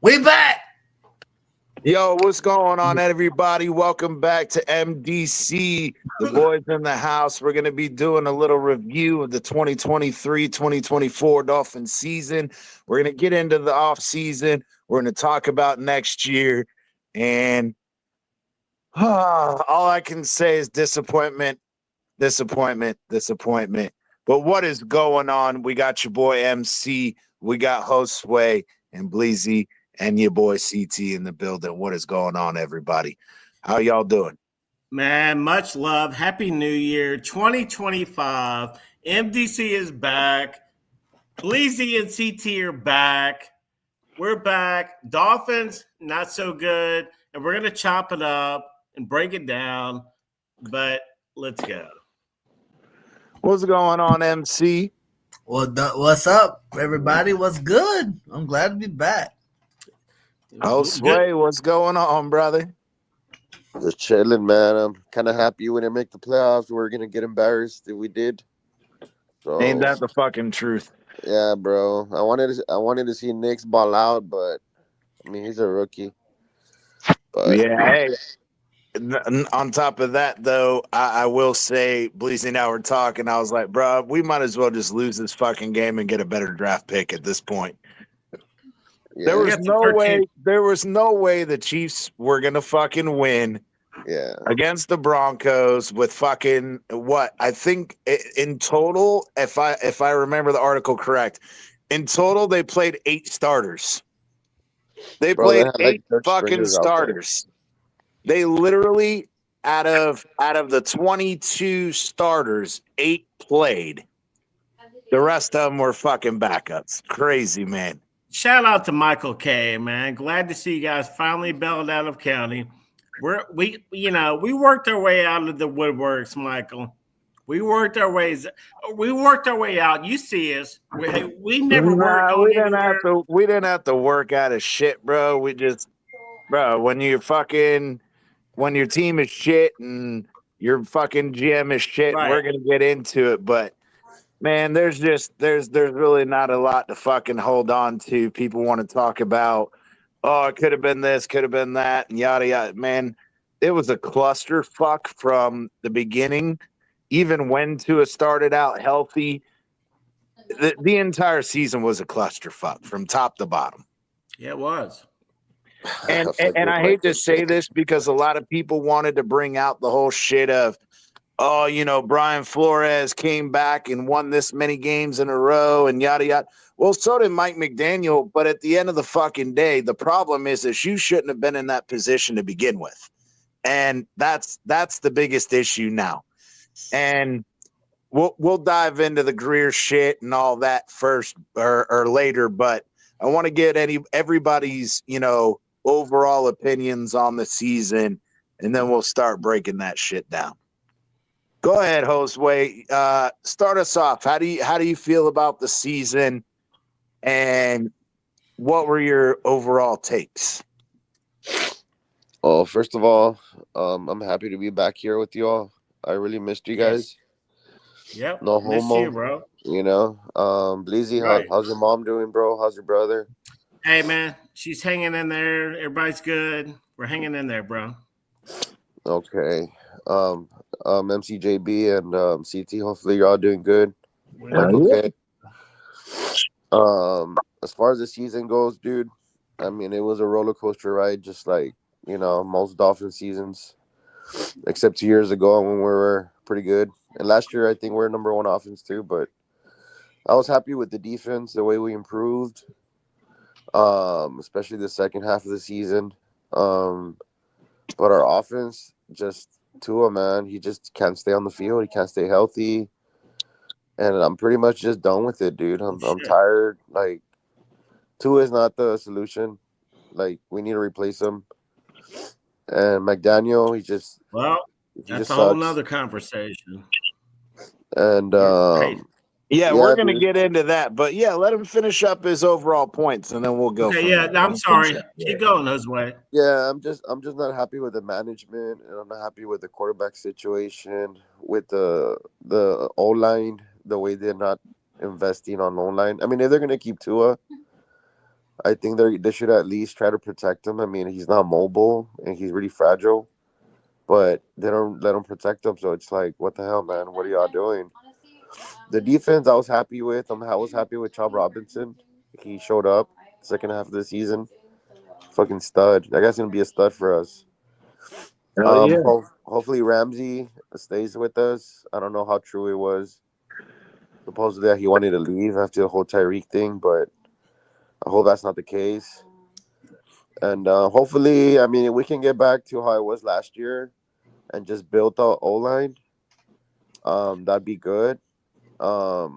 We back. Yo, what's going on, everybody? Welcome back to MDC. The boys in the house. We're going to be doing a little review of the 2023-2024 Dolphin season. We're going to get into the off season. We're going to talk about next year. And all I can say is disappointment. But what is going on? We got your boy MC. We got Josue and Bleezy and your boy CT in the building. What is going on, everybody? How y'all doing? Man, much love. Happy New Year 2025. MDC is back. Bleezy and CT are back. We're back. Dolphins, not so good. And we're going to chop it up and break it down. But let's go. What's going on, MC? What's up, everybody? What's good? I'm glad to be back. Sway, what's going on, brother? Just chilling, man. I'm kind of happy we didn't make the playoffs. We're gonna get embarrassed if we did. So, ain't that the fucking truth? Yeah, bro. I wanted to see Knicks ball out, but I mean he's a rookie. But yeah, hey. On top of that, though, I will say, Bleezy and I were talking. I was like, bro, we might as well just lose this fucking game and get a better draft pick at this point. Yeah. There was no way the Chiefs were gonna fucking win against the Broncos with fucking what? I think in total, if I remember the article correct, in total they played 8 starters. They played 8 fucking starters. They literally out of the 22 starters, 8 played. The rest of them were fucking backups. Crazy, man. Shout out to Michael K, man. Glad to see you guys finally bailed out of county. We worked our way out of the woodworks, Michael. We worked our way out. You see us. We never worked on anywhere. We didn't have to work out of shit, bro. We just, bro, when your team is shit and your fucking GM is shit, right. We're gonna get into it, but man, there's really not a lot to fucking hold on to. People want to talk about, oh, it could have been this, could have been that, and yada yada. Man, it was a clusterfuck from the beginning. Even when Tua started out healthy, the entire season was a clusterfuck from top to bottom. Yeah, it was. And I hate to say this because a lot of people wanted to bring out the whole shit of, oh, Brian Flores came back and won this many games in a row and yada, yada. Well, so did Mike McDaniel. But at the end of the fucking day, the problem is that you shouldn't have been in that position to begin with. And that's the biggest issue now. And we'll dive into the Greer shit and all that first or later. But I want to get everybody's, overall opinions on the season. And then we'll start breaking that shit down. Go ahead, Josue. Start us off. How do you feel about the season, and what were your overall takes? Well, first of all, I'm happy to be back here with you all. I really missed you guys. Yep. No homo, you, bro. Bleezy, right. How's your mom doing, bro? How's your brother? Hey, man, she's hanging in there. Everybody's good. We're hanging in there, bro. Okay. MCJB and CT, hopefully you're all doing good. Okay. As far as the season goes, dude, I mean, it was a roller coaster ride, just like, most Dolphin seasons, except 2 years ago when we were pretty good. And last year, I think we were number 1 offense too, but I was happy with the defense, the way we improved, especially the second half of the season. But our offense, just Tua, man, he just can't stay on the field. He can't stay healthy. And I'm pretty much just done with it, dude. I'm tired. Like, Tua is not the solution. Like, we need to replace him. And McDaniel, that's a whole nother conversation. And we're gonna get into that, but let him finish up his overall points, and then we'll go. Okay, I'm sorry. Keep going, Josue. Yeah, I'm just not happy with the management, and I'm not happy with the quarterback situation, with the O-line, the way they're not investing on O-line. I mean, if they're gonna keep Tua, I think they should at least try to protect him. I mean, he's not mobile and he's really fragile, but they don't let him protect him. So it's like, what the hell, man? What are y'all doing? The defense, I was happy with. I was happy with Chubb Robinson. He showed up second half of the season. Fucking stud. That guy's gonna be a stud for us. Oh yeah. Hopefully Ramsey stays with us. I don't know how true it was. Supposedly that he wanted to leave after the whole Tyreek thing, but I hope that's not the case. And hopefully, I mean, we can get back to how it was last year and just build the O line. That'd be good. So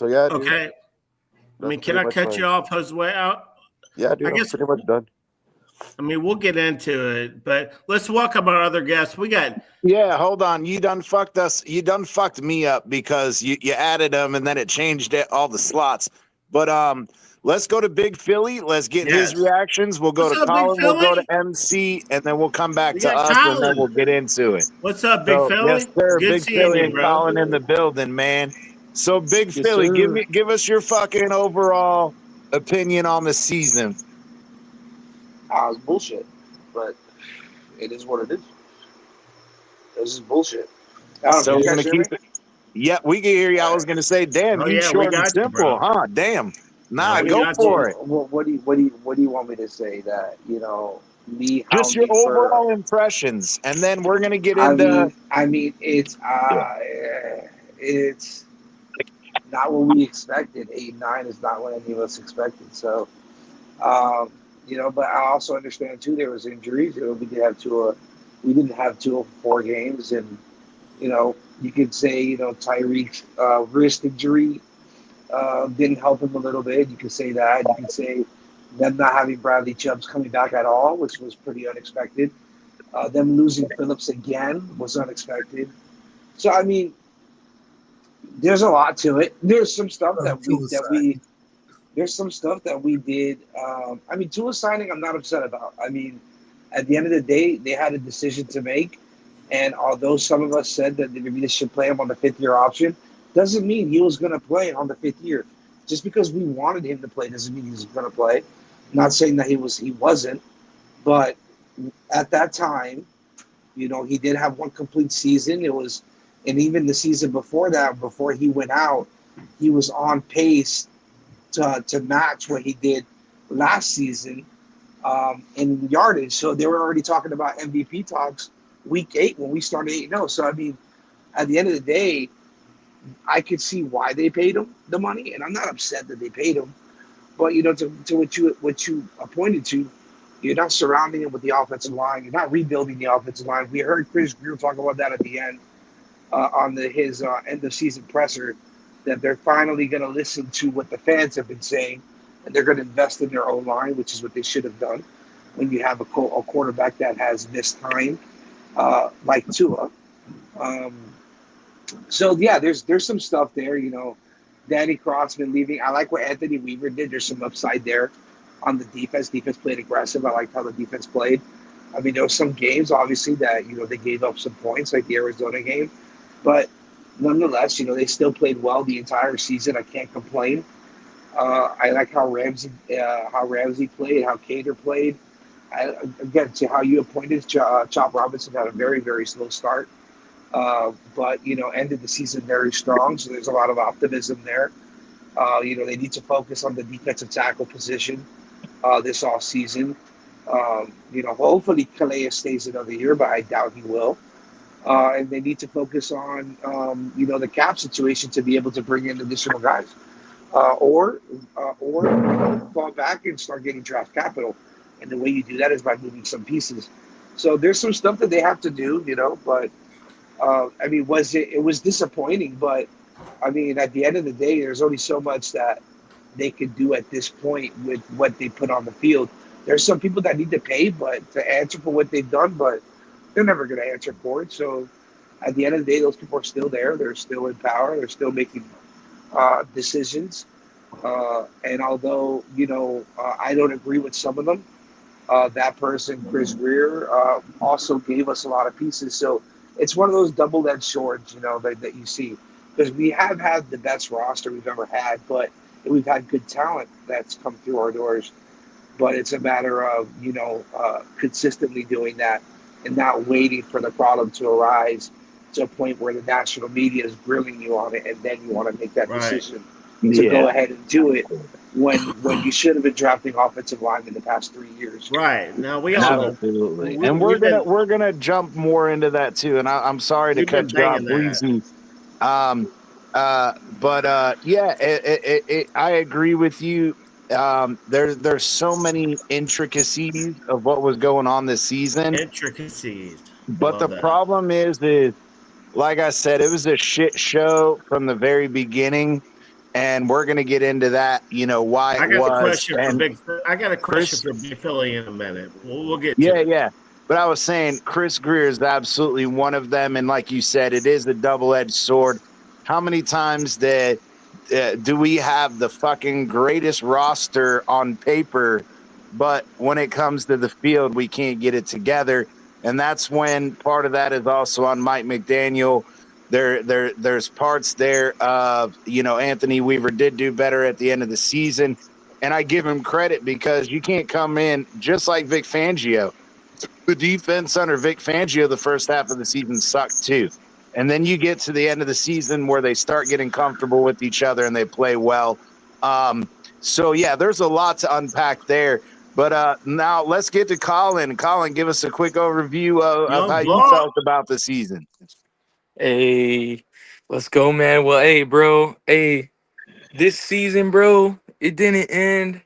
yeah, dude. Okay. I mean, That's can pretty I much cut you off, Jose? Yeah, dude. I I'm guess pretty much done. I mean we'll get into it, but let's welcome our other guests. We got Yeah, hold on. You done fucked us. You done fucked me up because you added them and then it changed all the slots. But let's go to Big Philly. Let's get his yes. reactions. We'll go What's to up, Big Colin. We'll go to Philly? MC, and then we'll come back We to got us, and then we'll Colin. get into it. What's up, Big So yes, Philly? sir. Good Big seeing Philly you, and bro. Colin in the building, man. So Big Yes, Philly, sir. give us your fucking overall opinion on the season. It's bullshit, but it is what it is. This is bullshit. I don't know. So Can we're you gonna guys hear me? keep it. Yeah, we can hear you. I All was right. gonna say, damn, Oh you yeah, we short and got you, simple, bro. huh? Damn. No, Nah, we go got for you. it. What do you want me to say? That me Just your hounding for. overall impressions, and then we're gonna get into. Yeah. It's not what we expected. 8-9 is not what any of us expected. So, but I also understand too there was injuries. We didn't have Tua for 4 games, and you could say Tyreek's wrist injury didn't help him a little bit. You could say that. You could say them not having Bradley Chubbs coming back at all, which was pretty unexpected. Them losing Phillips again was unexpected. So I mean, there's a lot to it. There's some stuff there's some stuff that we did. Tua signing, I'm not upset about. I mean, at the end of the day, they had a decision to make. And although some of us said that they should play him on the 5th-year option, doesn't mean he was going to play on the 5th year. Just because we wanted him to play doesn't mean he was going to play. Not saying that he wasn't, but at that time, he did have one complete season. And even the season before that, before he went out, he was on pace to match what he did last season in yardage. So they were already talking about MVP talks week 8 when we started 8-0. So I mean, at the end of the day, I could see why they paid him the money, and I'm not upset that they paid him. But to what you pointed to, you're not surrounding him with the offensive line. You're not rebuilding the offensive line. We heard Chris Greer talk about that at the end on his end of season presser, that they're finally going to listen to what the fans have been saying, and they're going to invest in their own line, which is what they should have done when you have a quarterback that has missed time like Tua. So yeah, there's some stuff there. Danny Crossman leaving. I like what Anthony Weaver did. There's some upside there on the defense. Defense played aggressive. I liked how the defense played. I mean, there were some games obviously that they gave up some points, like the Arizona game, but nonetheless, they still played well the entire season. I can't complain. I like how Ramsey played, how Cater played. Again, to how you appointed Chop Robinson had a very, very slow start, but ended the season very strong. So there's a lot of optimism there. They need to focus on the defensive tackle position this off season. Hopefully Calais stays another year, but I doubt he will. And they need to focus on the cap situation to be able to bring in additional guys, or fall back and start getting draft capital. And the way you do that is by moving some pieces. So there's some stuff that they have to do, but it was disappointing, but I mean, at the end of the day, there's only so much that they could do at this point with what they put on the field. There's some people that need to pay, but to answer for what they've done, but they're never going to answer for it. So at the end of the day, those people are still there. They're still in power. They're still making decisions. And although, I don't agree with some of them, that person, Chris Greer, also gave us a lot of pieces. So it's one of those double-edged swords, that you see. Because we have had the best roster we've ever had, but we've had good talent that's come through our doors, but it's a matter of consistently doing that and not waiting for the problem to arise to a point where the national media is grilling you on it, and then you want to make that decision to go ahead and do it when you should have been drafting offensive line in the past 3 years. Right. Now we all know. Absolutely. And we're gonna jump more into that too. And I'm sorry to cut you off, Bleezy. I agree with you. There's so many intricacies of what was going on this season. But the problem is like I said, it was a shit show from the very beginning. And we're going to get into that, why it was. I got a question for Big Philly in a minute. We'll get to it. Yeah. But I was saying Chris Greer is absolutely one of them. And like you said, it is a double-edged sword. How many times do we have the fucking greatest roster on paper, but when it comes to the field, we can't get it together? And that's when part of that is also on Mike McDaniel. There's parts there of, Anthony Weaver did do better at the end of the season. And I give him credit because you can't come in just like Vic Fangio. The defense under Vic Fangio the first half of the season sucked too. And then you get to the end of the season where they start getting comfortable with each other and they play well. There's a lot to unpack there. But now let's get to Colin. Colin, give us a quick overview of how you felt about the season. Hey, let's go, man. Well, hey, bro. Hey, this season, bro, it didn't end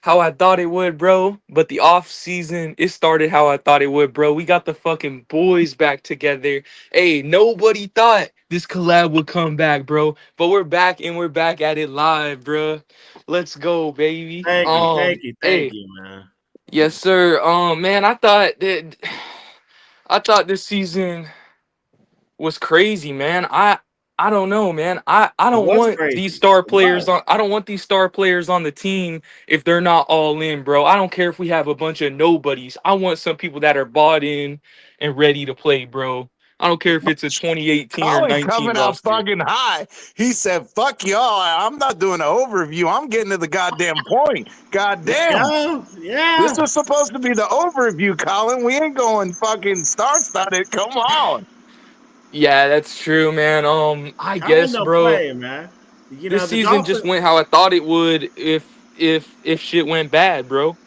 how I thought it would, bro. But the off season, it started how I thought it would, bro. We got the fucking boys back together. Hey, nobody thought this collab would come back, bro. But we're back and we're back at it live, bro. Let's go, baby. Thank you, man. Yes, sir. Man, I thought this season was crazy, man. I don't know, man. I don't want these star players on. I don't want these star players on the team if they're not all in, bro. I don't care if we have a bunch of nobodies. I want some people that are bought in and ready to play, bro. I don't care if it's a 2018 or 19 coming roster. out fucking high. He said, "Fuck y'all. I'm not doing an overview. I'm getting to the goddamn point. Goddamn. Yeah. This was supposed to be the overview, Colin. We ain't going fucking star-studded. Come on." Yeah, that's true, man. I guess, bro. Man. This season just went how I thought it would if shit went bad, bro.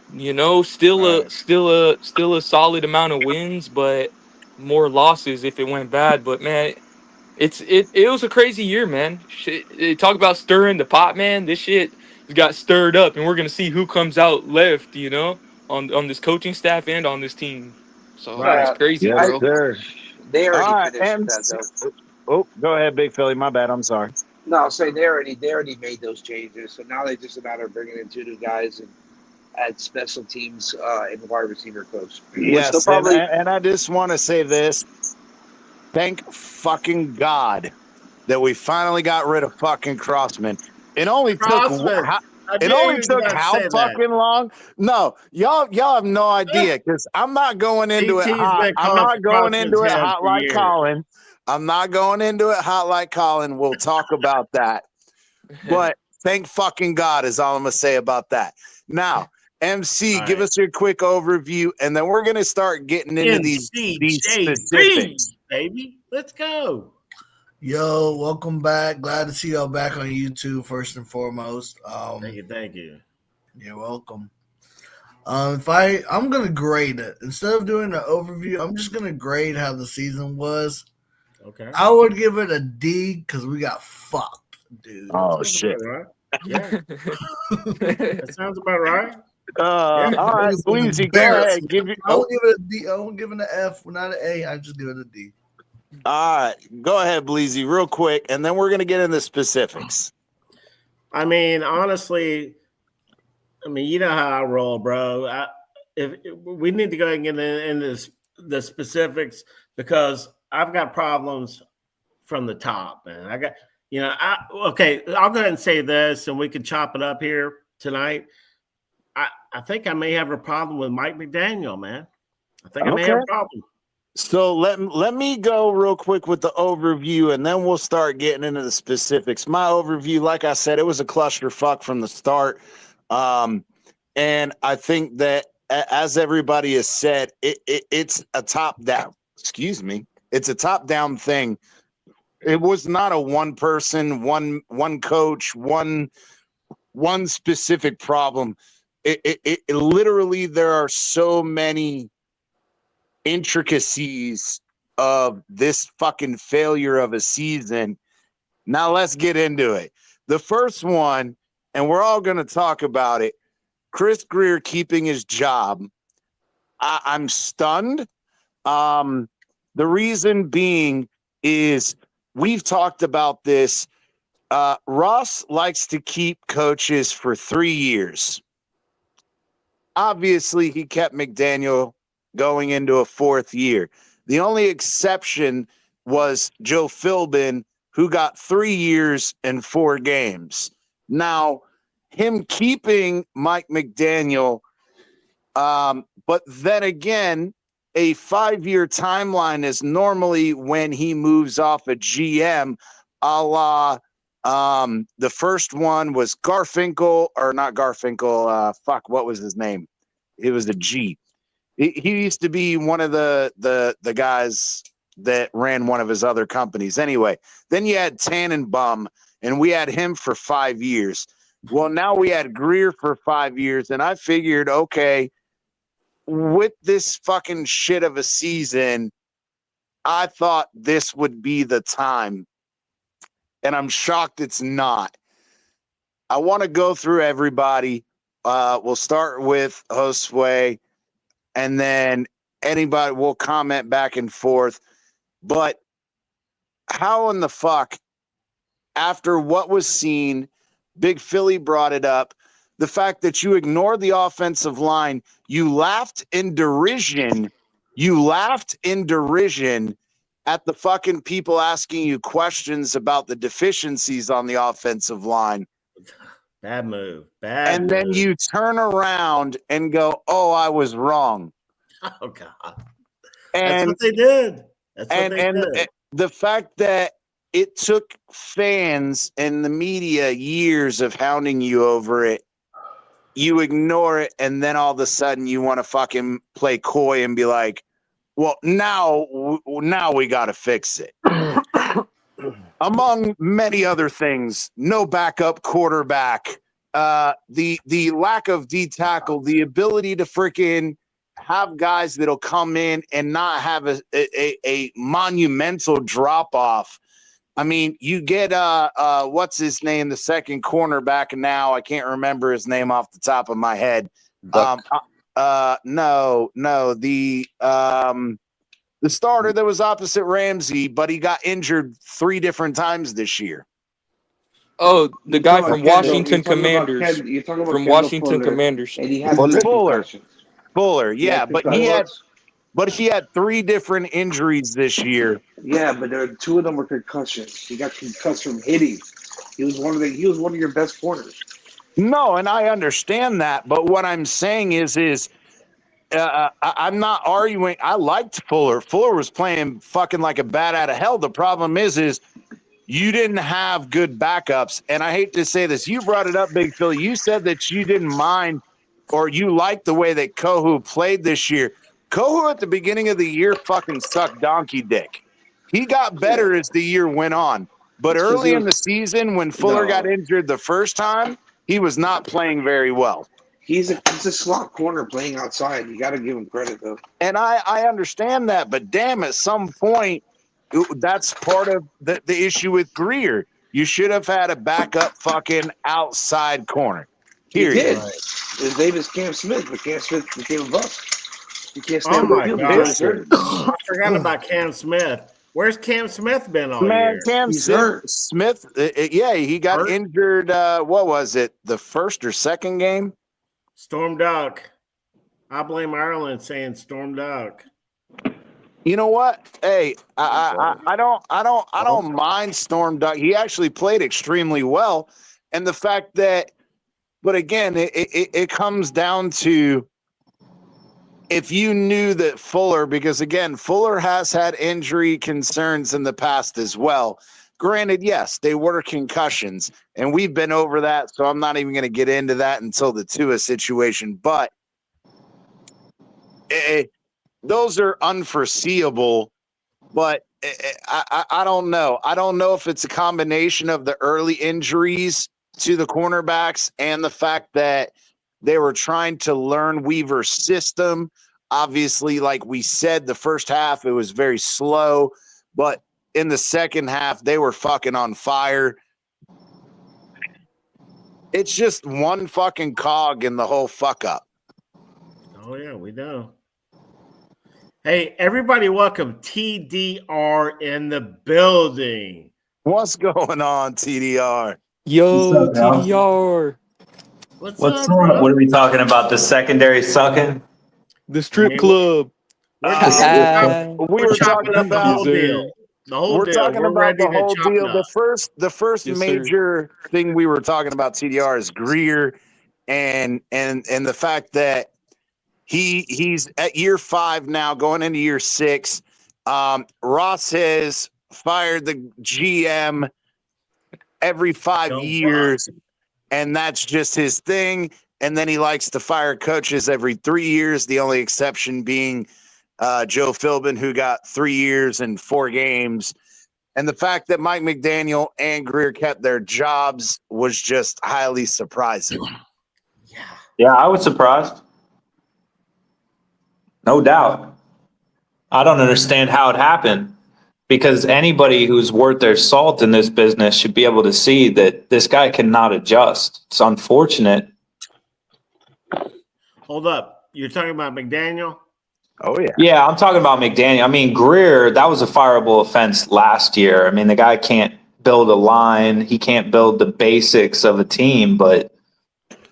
Still a solid amount of wins, but more losses if it went bad. But man, it was a crazy year, man. Shit, talk about stirring the pot, man. This shit got stirred up, and we're gonna see who comes out left, on this coaching staff and on this team. So it's crazy, bro. Sir. They already finished that, though. Oh, go ahead, Big Philly. My bad. I'm sorry. No, I'll say they already made those changes. So now they just a matter of bringing in 2 new guys and add special teams and wide receiver coach. Yes, and I just want to say this. Thank fucking God that we finally got rid of fucking Crossman. It only took how fucking long? No, y'all have no idea because I'm not going into it hot. I'm not going into it hot like Colin. I'm not going into it hot like Colin. We'll talk about that. But thank fucking God is all I'm gonna say about that. Now, MC, give us your quick overview, and then we're gonna start getting into these specifics. Baby, let's go. Yo, welcome back. Glad to see y'all back on YouTube first and foremost. Thank you. You're welcome. I'm gonna grade it. Instead of doing an overview, I'm just gonna grade how the season was. Okay. I would give it a D because we got fucked, dude. Oh shit. Right. Yeah. That sounds about right. All right, Bleezy, go ahead. I won't give it a D. I won't give it an F, not an A. I just give it a D. All right, go ahead, Bleezy, real quick, and then we're gonna get into specifics. I mean, honestly, you know how I roll, bro. If we need to go and get into the specifics because I've got problems from the top, man. Okay. I'll go ahead and say this, and we can chop it up here tonight. I think I may have a problem with Mike McDaniel, man. I think I may have a problem. So let me go real quick with the overview, and then we'll start getting into the specifics. My overview, like I said, it was a clusterfuck from the start, and I think that as everybody has said, it's a top down. Excuse me, it's a top down thing. It was not a one person, one coach, one specific problem. It literally, there are so many intricacies of this fucking failure of a season. Now let's get into it. The first one, and we're all going to talk about it, Chris Grier keeping his job. I'm stunned. The reason being is we've talked about this. Ross likes to keep coaches for 3 years. Obviously, he kept McDaniel going into a 4th year. The only exception was Joe Philbin, who got 3 years and 4 games. Now, him keeping Mike McDaniel, but then again, a 5-year timeline is normally when he moves off a GM, a la the first one was Garfinkel, or not Garfinkel. What was his name? It was a G. He used to be one of the guys that ran one of his other companies. Anyway, then you had Tannenbaum, and we had him for 5 years. Well, now we had Grier for 5 years, and I figured, okay, with this fucking shit of a season, I thought this would be the time. And I'm shocked it's not. I want to go through everybody. We'll start with Josue, and then anybody will comment back and forth. But how in the fuck, after what was seen, Big Philly brought it up, the fact that you ignored the offensive line, you laughed in derision. At the fucking people asking you questions about the deficiencies on the offensive line. Bad move. And then you turn around and go, oh, I was wrong. Oh, God. And that's what they did. That's what they did. The fact that it took fans and the media years of hounding you over it, you ignore it, and then all of a sudden you want to fucking play coy and be like, well, now we got to fix it. Among many other things, no backup quarterback, the lack of D tackle, the ability to freaking have guys that'll come in and not have a monumental drop off. I mean, you get what's his name, the second cornerback now. I can't remember his name off the top of my head. No, the starter that was opposite Ramsey, but he got injured 3 different times this year. Oh, the guy from Washington Commanders. From Washington Commanders. And he had Fuller, yeah, but he had 3 different injuries this year. Yeah, but 2 of them were concussions. He got concussed from hitting. He was one of your best corners. No, and I understand that, but what I'm saying is I'm not arguing. I liked Fuller. Fuller was playing fucking like a bat out of hell. The problem is you didn't have good backups. And I hate to say this. You brought it up, Big Phil. You said that you didn't mind or you liked the way that Kohu played this year. Kohu at the beginning of the year fucking sucked donkey dick. He got better as the year went on. But early in the season, when Fuller got injured the first time, he was not playing very well. He's a slot corner playing outside. You got to give him credit, though. And I understand that, but damn, at some point, that's part of the issue with Grier. You should have had a backup fucking outside corner. Period. He did. His name is Cam Smith, but Cam Smith became a bust. He can't stand my God. I forgot about Cam Smith. Where's Cam Smith been all year? Cam Smith, he got injured. What was it? The first or second game? Storm Duck. I blame Ireland saying Storm Duck. You know what? Hey, I don't mind Storm Duck. He actually played extremely well, and the fact that, but again, it comes down to if you knew that Fuller, because again, Fuller has had injury concerns in the past as well. Granted, yes, they were concussions, and we've been over that, so I'm not even going to get into that until the Tua situation. But those are unforeseeable. But I don't know. I don't know if it's a combination of the early injuries to the cornerbacks and the fact that they were trying to learn Weaver's system. Obviously, like we said, the first half, it was very slow. But in the second half, they were fucking on fire. It's just one fucking cog in the whole fuck up. Oh, yeah, we know. Hey, everybody, welcome TDR in the building. What's going on, TDR? Yo, What's up, y'all? TDR. What's What's up, bro? what are we talking about? The secondary sucking? The strip I mean, club. We we're were chopping talking up the about whole deal. The whole We're deal. talking We're about ready the to whole chop it deal. up. The first Yes, major thing we were talking about, TDR, is Greer and the fact that he's at year 5 now, going into year 6. Ross has fired the GM every 5 years, and that's just his thing. And then he likes to fire coaches every 3 years. The only exception being Joe Philbin, who got 3 years and 4 games. And the fact that Mike McDaniel and Greer kept their jobs was just highly surprising. Yeah, I was surprised. No doubt. I don't understand how it happened because anybody who's worth their salt in this business should be able to see that this guy cannot adjust. It's unfortunate. Hold up. You're talking about McDaniel? Oh, yeah. Yeah, I'm talking about McDaniel. I mean, Greer, that was a fireable offense last year. I mean, the guy can't build a line. He can't build the basics of a team. But,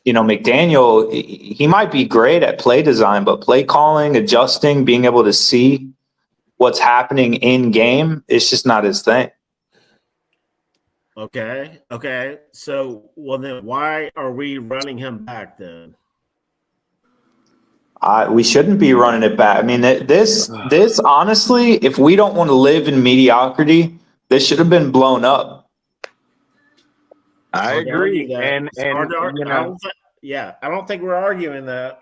you know, McDaniel, he might be great at play design, but play calling, adjusting, being able to see what's happening in game, it's just not his thing. Okay. So, well, then why are we running him back then? We shouldn't be running it back. I mean, this honestly, if we don't want to live in mediocrity, this should have been blown up. I agree. And you know, I don't think we're arguing that.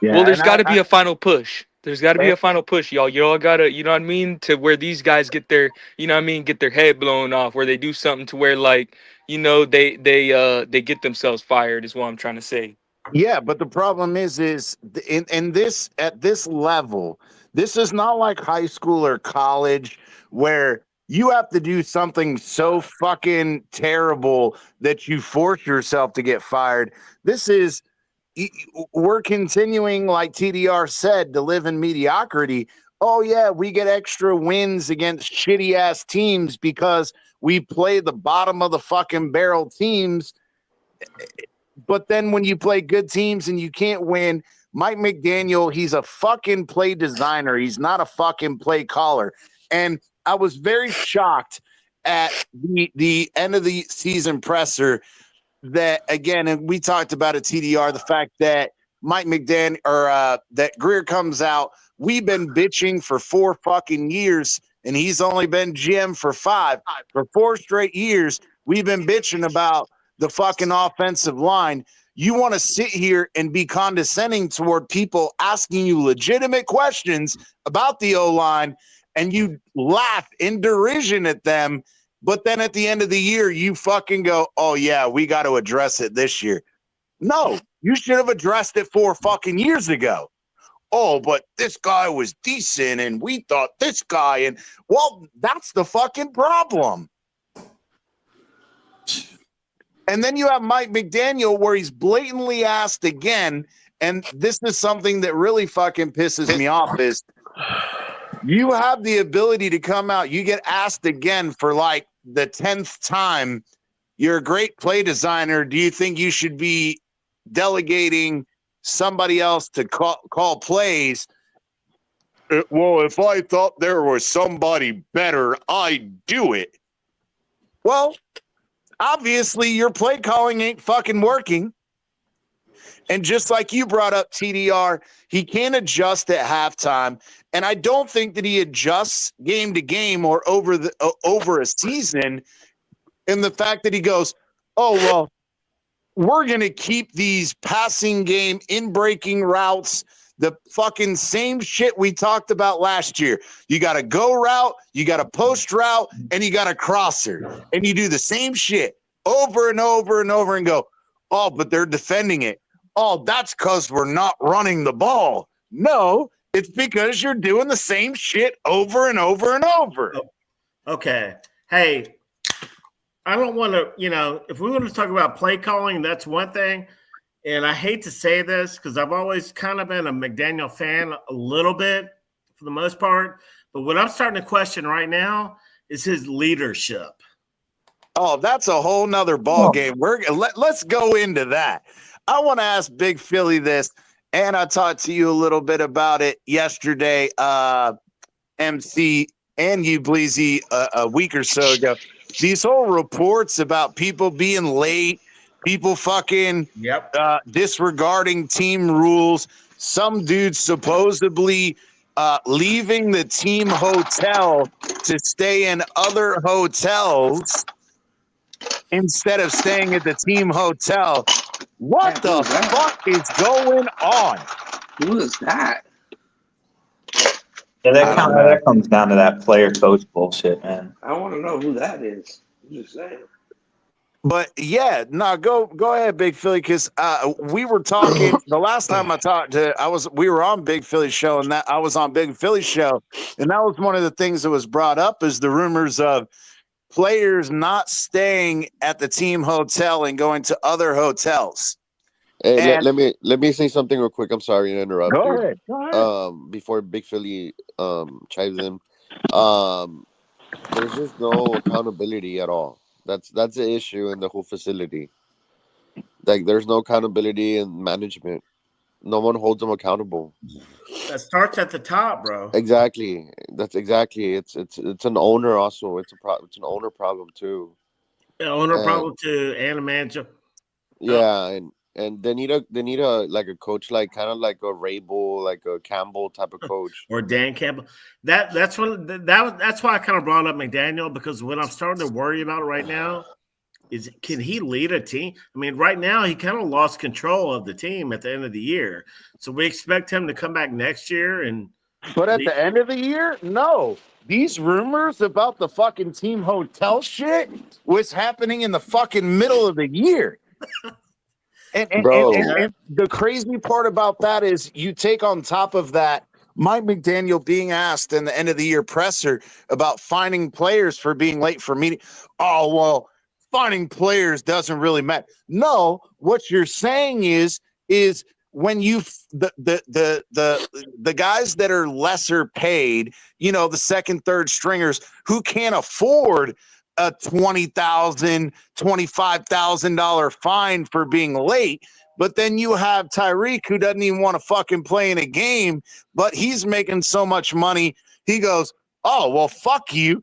yeah, Well, there's got to be a final push. There's got to be a final push, y'all. Y'all got to, you know what I mean, to where these guys get their, you know what I mean, get their head blown off, where they do something to where, like, you know, they get themselves fired is what I'm trying to say. Yeah, but the problem is in this, at this level, this is not like high school or college where you have to do something so fucking terrible that you force yourself to get fired. This is, we're continuing, like TDR said, to live in mediocrity. Oh yeah, we get extra wins against shitty ass teams because we play the bottom of the fucking barrel teams. But then when you play good teams and you can't win, Mike McDaniel, he's a fucking play designer. He's not a fucking play caller. And I was very shocked at the end of the season presser that, again, and we talked about it, TDR, the fact that Mike McDaniel that Greer comes out. We've been bitching for 4 fucking years, and he's only been GM for 5. For 4 straight years, we've been bitching about the fucking offensive line. You want to sit here and be condescending toward people asking you legitimate questions about the O-line, and you laugh in derision at them. But then at the end of the year, you fucking go, oh, yeah, we got to address it this year. No, you should have addressed it 4 fucking years ago. Oh, but this guy was decent, and we thought this guy, and well, that's the fucking problem. And then you have Mike McDaniel where he's blatantly asked again, and this is something that really fucking pisses me off, is you have the ability to come out, you get asked again for like the 10th time, you're a great play designer. Do you think you should be delegating somebody else to call plays? Well, if I thought there was somebody better, I'd do it. Well, obviously your play calling ain't fucking working. And just like you brought up, TDR, he can't adjust at halftime. And I don't think that he adjusts game to game or over a season in the fact that he goes, oh, well, we're going to keep these passing game in breaking routes, the fucking same shit we talked about last year. You got a go route, you got a post route, and you got a crosser. And you do the same shit over and over and over and go, oh, but they're defending it. Oh, that's because we're not running the ball. No, it's because you're doing the same shit over and over and over. Okay. Hey, I don't want to, if we want to talk about play calling, that's one thing. And I hate to say this because I've always kind of been a McDaniel fan a little bit for the most part. But what I'm starting to question right now is his leadership. Oh, that's a whole nother ball game. Let's go into that. I want to ask Big Philly this, and I talked to you a little bit about it yesterday, MC, and you, Bleezy, a week or so ago. These whole reports about people being late, people fucking disregarding team rules, some dudes supposedly leaving the team hotel to stay in other hotels instead of staying at the team hotel. What the fuck is going on? Who is that? Yeah, that comes down to that player coach bullshit, man. I want to know who that is. I'm just saying. But yeah, no, go ahead, Big Philly, because we were talking the last time I talked to we were on Big Philly's show, and that I was on Big Philly's show, and that was one of the things that was brought up is the rumors of players not staying at the team hotel and going to other hotels. Hey, let me say something real quick. I'm sorry to interrupt. Go ahead. Before Big Philly chimes in, there's just no accountability at all. That's the issue in the whole facility. Like, there's no accountability in management. No one holds them accountable. That starts at the top, bro. Exactly. That's exactly. It's an owner also. It's an owner problem too. Problem too, and a manager. Yeah, and they need a like a coach, like kind of like a Rabel, like a Campbell type of coach, or Dan Campbell. That's why I kind of brought up McDaniel, because what I'm starting to worry about right now is, can he lead a team? I mean, right now he kind of lost control of the team at the end of the year, so we expect him to come back next year. But at the end of the year, no. These rumors about the fucking team hotel shit was happening in the fucking middle of the year. And the crazy part about that is you take on top of that Mike McDaniel being asked in the end of the year presser about finding players for being late for meeting. Oh, well, finding players doesn't really matter. No, what you're saying is when you the guys that are lesser paid, the second, third stringers who can't afford a $20,000, $25,000 fine for being late. But then you have Tyreek, who doesn't even want to fucking play in a game, but he's making so much money. He goes, oh, well, fuck you.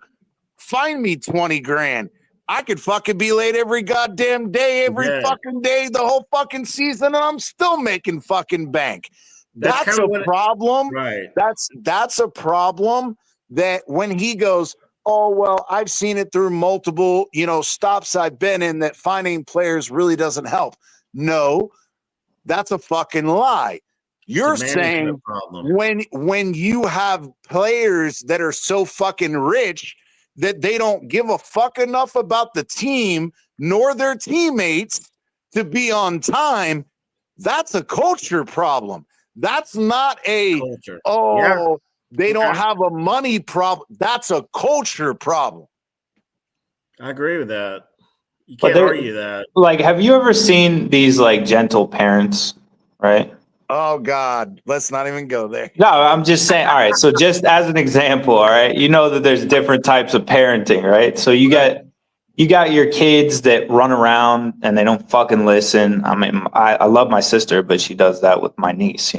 Fine me 20 grand. I could fucking be late every goddamn day, every fucking day, the whole fucking season, and I'm still making fucking bank. That's a problem. Right. That's a problem that when he goes, oh, well, I've seen it through multiple, stops I've been in, that finding players really doesn't help. No, that's a fucking lie. You're saying when you have players that are so fucking rich that they don't give a fuck enough about the team nor their teammates to be on time, that's a culture problem. That's not a culture. They don't have a money problem. That's a culture problem. I agree with that. You can't argue that. Like, have you ever seen these like gentle parents, right? Oh God, let's not even go there. No, I'm just saying. All right. So just as an example, all right, that there's different types of parenting, right? So you got your kids that run around and they don't fucking listen. I mean, I love my sister, but she does that with my niece,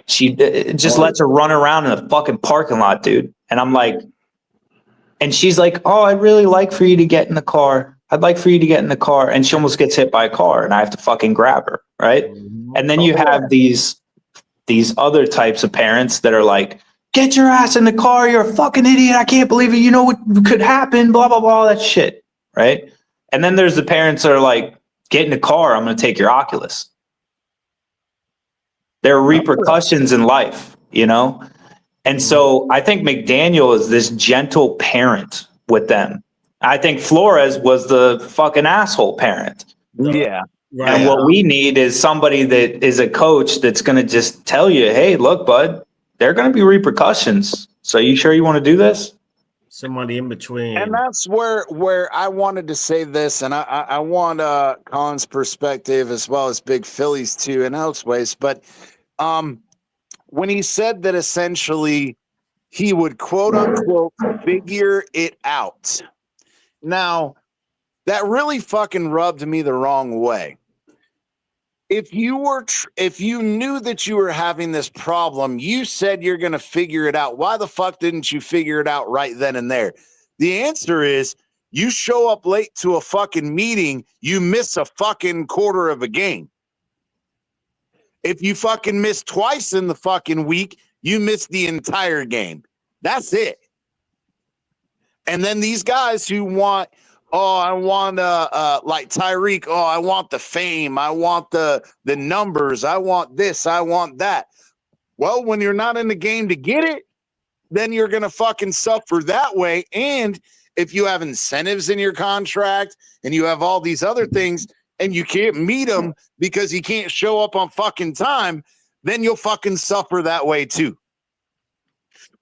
She just lets her run around in the fucking parking lot, dude. And I'm like, and she's like, oh, I'd really like for you to get in the car. I'd like for you to get in the car. And she almost gets hit by a car and I have to fucking grab her. Right. And then you have these other types of parents that are like, get your ass in the car. You're a fucking idiot. I can't believe it. You know what could happen? Blah, blah, blah. That shit. Right. And then there's the parents that are like, get in the car. I'm going to take your Oculus. There are repercussions in life, you know? And so I think McDaniel is this gentle parent with them. I think Flores was the fucking asshole parent. Yeah. Right. And what we need is somebody that is a coach that's going to just tell you, hey, look, bud, there are going to be repercussions. So you sure you want to do this? Somebody in between. And that's where I wanted to say this, and I want Colin's perspective as well as Big Phillies too and elsewise. But when he said that essentially he would quote unquote figure it out. Now, that really fucking rubbed me the wrong way. If you knew that you were having this problem, you said you're going to figure it out. Why the fuck didn't you figure it out right then and there? The answer is you show up late to a fucking meeting, you miss a fucking quarter of a game. If you fucking miss twice in the fucking week, you miss the entire game. That's it. And then these guys who want, I want like Tyreek, I want the fame, I want the numbers, I want this, I want that. Well, when you're not in the game to get it, then you're going to fucking suffer that way. And if you have incentives in your contract and you have all these other things and you can't meet them because you can't show up on fucking time, then you'll fucking suffer that way too.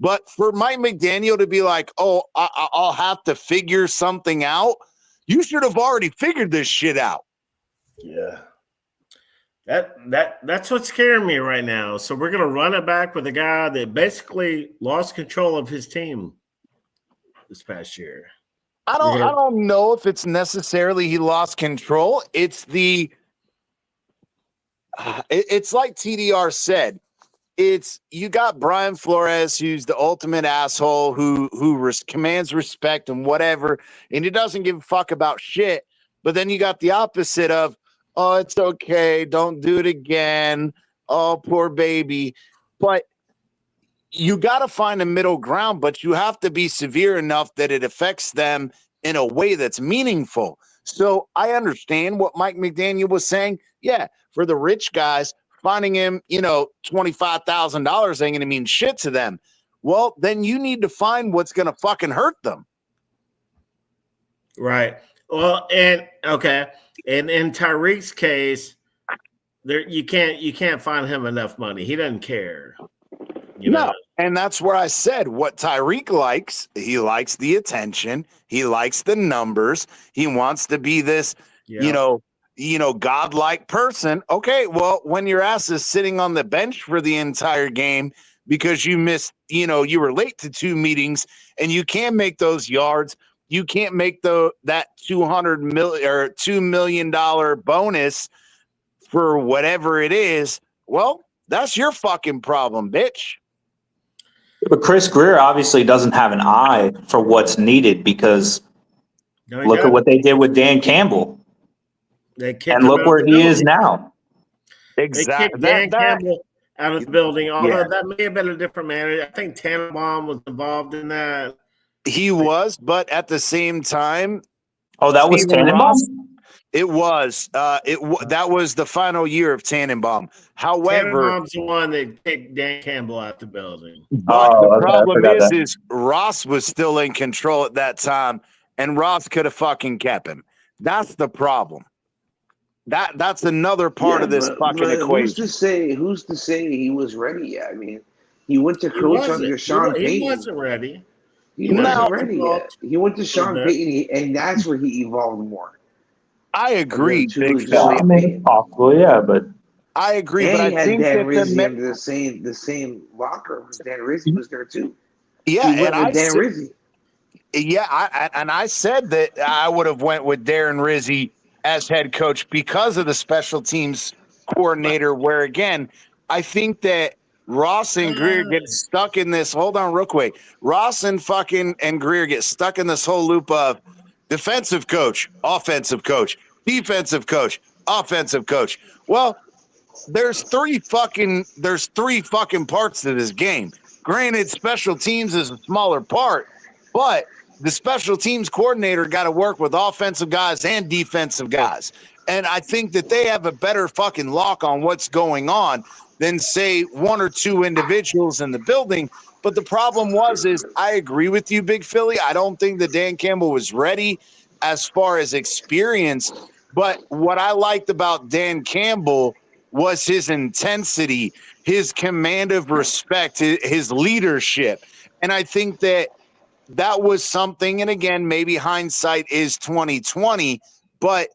But for Mike McDaniel to be like, I'll have to figure something out, you should have already figured this shit out. Yeah. That's what's scaring me right now. So we're going to run it back with a guy that basically lost control of his team this past year. I don't know if it's necessarily he lost control. It's it's like TDR said. It's you got Brian Flores, who's the ultimate asshole, who commands respect and whatever, and he doesn't give a fuck about shit. But then you got the opposite of, oh, it's okay, don't do it again. Oh, poor baby. But you got to find a middle ground, but you have to be severe enough that it affects them in a way that's meaningful. So I understand what Mike McDaniel was saying. Yeah, for the rich guys, finding him, $25,000 ain't going to mean shit to them. Well, then you need to find what's going to fucking hurt them. Right. Well, and okay. And in Tyreek's case, you can't find him enough money. He doesn't care. You know? And that's where I said what Tyreek likes. He likes the attention. He likes the numbers. He wants to be this, godlike person. Okay, well, when your ass is sitting on the bench for the entire game because you missed, you were late to 2 meetings and you can't make those yards, you can't make that $200 million or $2 million bonus for whatever it is. Well, that's your fucking problem, bitch. But Chris Greer obviously doesn't have an eye for what's needed because look at what they did with Dan Campbell. And look where he is now. Exactly. They kicked Dan Campbell out of the building, although that may have been a different manager. I think Tannenbaum was involved in that. He was, but at the same time. Oh, that was Tannenbaum? It was. That was the final year of Tannenbaum. However, Tannenbaum's the one that kicked Dan Campbell out the building. But the problem is Ross was still in control at that time, and Ross could have fucking kept him. That's the problem. That's another part of this fucking equation. Who's to say he was ready yet? I mean, he went to coach under Sean Payton. He wasn't ready. He wasn't ready yet. He went to Sean Payton, and that's where he evolved more. I agree, Big possible, yeah, but I agree. And but he I think Dan that Rizzi under the same locker room. Dan Rizzi was there too. Yeah, he went with Dan Rizzi. Yeah, I said that I would have went with Darren Rizzi as head coach because of the special teams coordinator. Where again, I think that Ross and Greer get stuck in this. Hold on, real quick. Ross and Greer get stuck in this whole loop of, defensive coach, offensive coach, defensive coach, offensive coach. Well, there's three fucking parts to this game. Granted, special teams is a smaller part, but the special teams coordinator got to work with offensive guys and defensive guys. And I think that they have a better fucking lock on what's going on than, say, one or two individuals in the building. But the problem is I agree with you, Big Philly. I don't think that Dan Campbell was ready as far as experience. But what I liked about Dan Campbell was his intensity, his command of respect, his leadership. And I think that was something, and again, maybe hindsight is 2020, but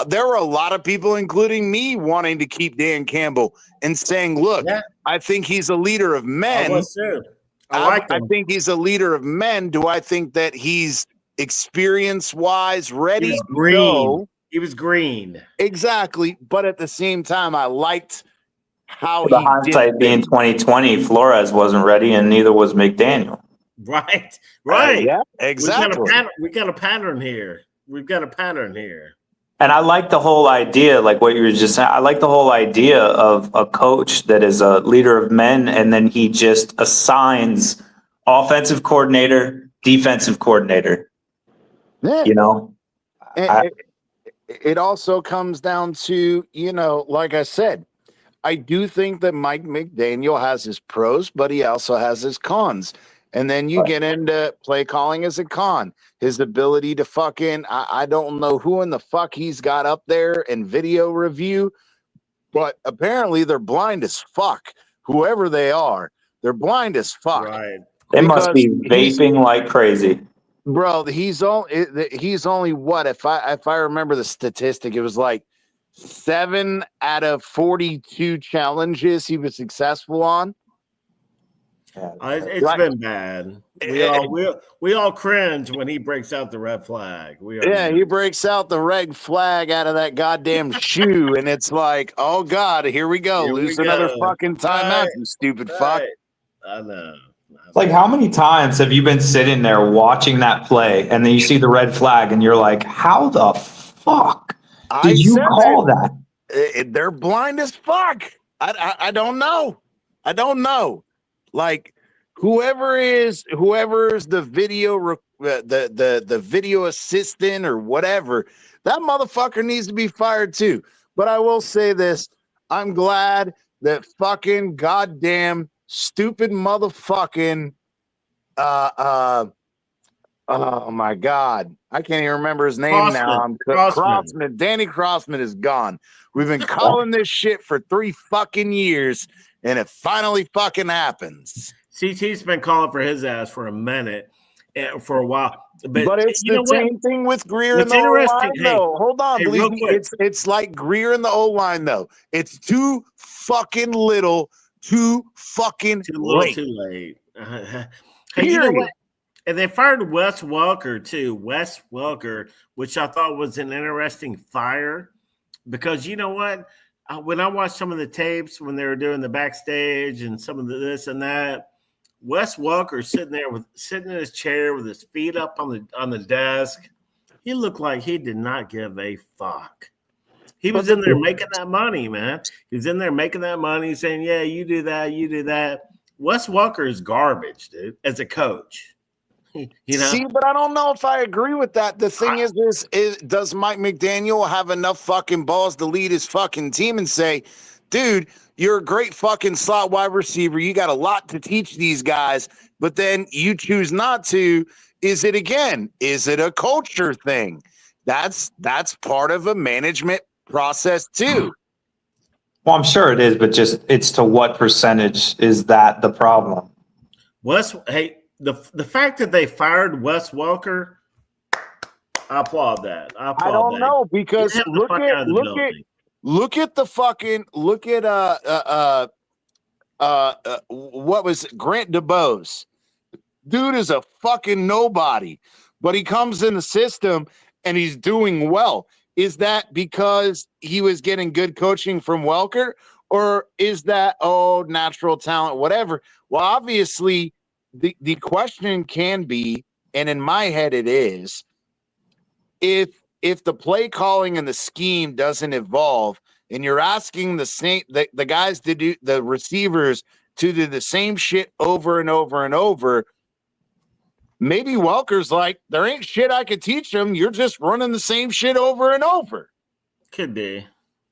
there were a lot of people, including me, wanting to keep Dan Campbell and saying, look, I think he's a leader of men. I was too. I think he's a leader of men. Do I think that he's experience-wise ready? He was green. No. He was green. Exactly. But at the same time, I liked how the hindsight being 2020, Flores wasn't ready, and neither was McDaniel. Right. Yeah, exactly. We got a pattern here. We've got a pattern here. And I like the whole idea, like what you were just saying. I like the whole idea of a coach that is a leader of men, and then he just assigns offensive coordinator, defensive coordinator. Yeah. You know? It also comes down to, like I said, I do think that Mike McDaniel has his pros, but he also has his cons. And then you get into play calling as a con. His ability to fucking, I don't know who in the fuck he's got up there in video review, but apparently they're blind as fuck. Whoever they are, they're blind as fuck. Right. They must be vaping like crazy. Bro, he's only what, if I remember the statistic, it was like 7 out of 42 challenges he was successful on. It's been bad. We all cringe when he breaks out the red flag. He breaks out the red flag out of that goddamn shoe, and it's like, oh God, here we go. Lose another fucking timeout, you stupid fuck. I know. Like, how many times have you been sitting there watching that play, and then you see the red flag, and you're like, how the fuck did you call that? They're blind as fuck. I don't know. I don't know. Like, whoever's the video the video assistant or whatever, that motherfucker needs to be fired too. But I will say this: I'm glad that fucking goddamn stupid motherfucking oh my God, I can't even remember his name now. Crossman. Danny Crossman is gone. We've been calling this shit for 3 fucking years, and it finally fucking happens. CT's been calling for his ass for a minute, for a while. But it's the same thing with Greer in the O-line, though. Hold on, it's like Greer in the O-line, though. It's too fucking little, too late. Too late. Hey, you know what? And they fired Wes Welker, too. Wes Welker, which I thought was an interesting fire. Because you know what? When I watched some of the tapes when they were doing the backstage and some of the this and that, Wes Welker sitting in his chair with his feet up on the desk. He looked like he did not give a fuck. He was in there making that money, man. He's in there making that money, saying, "Yeah, you do that, you do that." Wes Welker is garbage, dude, as a coach. You know? See, but I don't know if I agree with that. The thing is does Mike McDaniel have enough fucking balls to lead his fucking team and say, dude, you're a great fucking slot wide receiver. You got a lot to teach these guys, but then you choose not to. Is it a culture thing? That's part of a management process too. Well, I'm sure it is, but just it's to what percentage is that the problem? The fact that they fired Wes Welker, I applaud that. I don't know, because look at what was it? Grant DeBose. Dude is a fucking nobody, but he comes in the system and he's doing well. Is that because he was getting good coaching from Welker, or is that natural talent, whatever? Well, obviously the question can be, and in my head it is if the play calling and the scheme doesn't evolve, and you're asking the guys to do the receivers to do the same shit over and over and over, maybe Welker's like, there ain't shit I could teach them. You're just running the same shit over and over. Could be.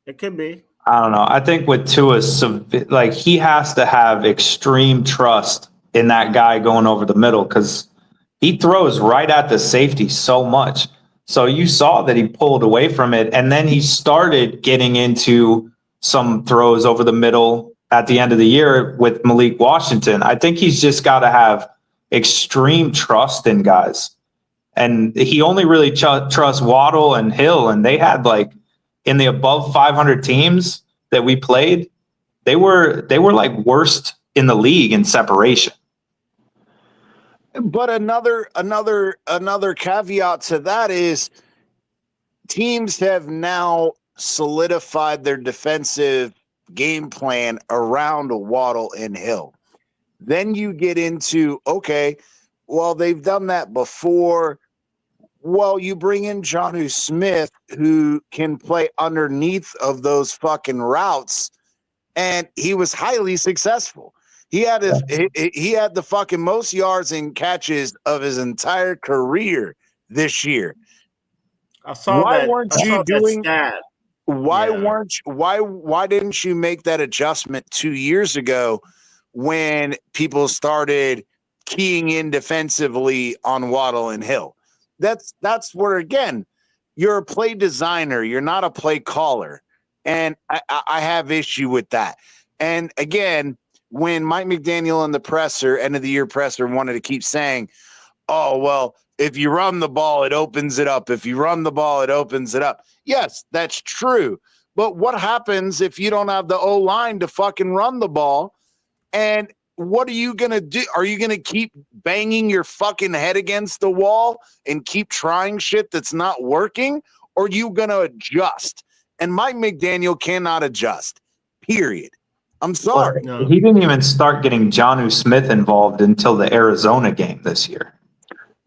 It could be. I don't know. I think with Tua, like he has to have extreme trust in that guy going over the middle because he throws right at the safety so much. So you saw that he pulled away from it, and then he started getting into some throws over the middle at the end of the year with Malik Washington. I think he's just got to have extreme trust in guys. And he only really trusts Waddle and Hill, and they had like in the above 500 teams that we played, they were like worst in the league in separation. But another caveat to that is teams have now solidified their defensive game plan around Waddle and Hill. Then you get into, okay, well, they've done that before. Well, you bring in Jonnu Smith, who can play underneath of those fucking routes, and he was highly successful. He had the fucking most yards and catches of his entire career this year. I saw Why that. weren't I saw you that doing? stat. Why didn't you make that adjustment 2 years ago when people started keying in defensively on Waddle and Hill? That's where, again, you're a play designer. You're not a play caller. And I have issue with that. And again, when Mike McDaniel in the end of the year presser wanted to keep saying, oh, well, if you run the ball, it opens it up. If you run the ball, it opens it up. Yes, that's true. But what happens if you don't have the O-line to fucking run the ball? And what are you going to do? Are you going to keep banging your fucking head against the wall and keep trying shit that's not working? Or are you going to adjust? And Mike McDaniel cannot adjust, period. I'm sorry. No. He didn't even start getting Jonnu Smith involved until the Arizona game this year.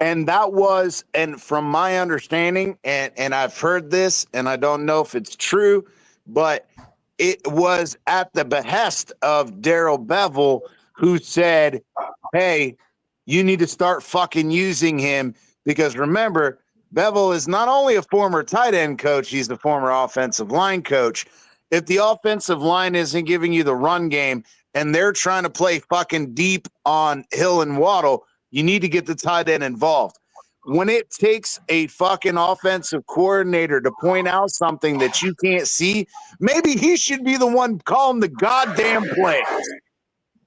And that was, and from my understanding, and I've heard this, and I don't know if it's true, but it was at the behest of Darrell Bevel, who said, hey, you need to start fucking using him, because remember, Bevel is not only a former tight end coach, he's the former offensive line coach. If the offensive line isn't giving you the run game and they're trying to play fucking deep on Hill and Waddle, you need to get the tight end involved. When it takes a fucking offensive coordinator to point out something that you can't see, maybe he should be the one calling the goddamn plays.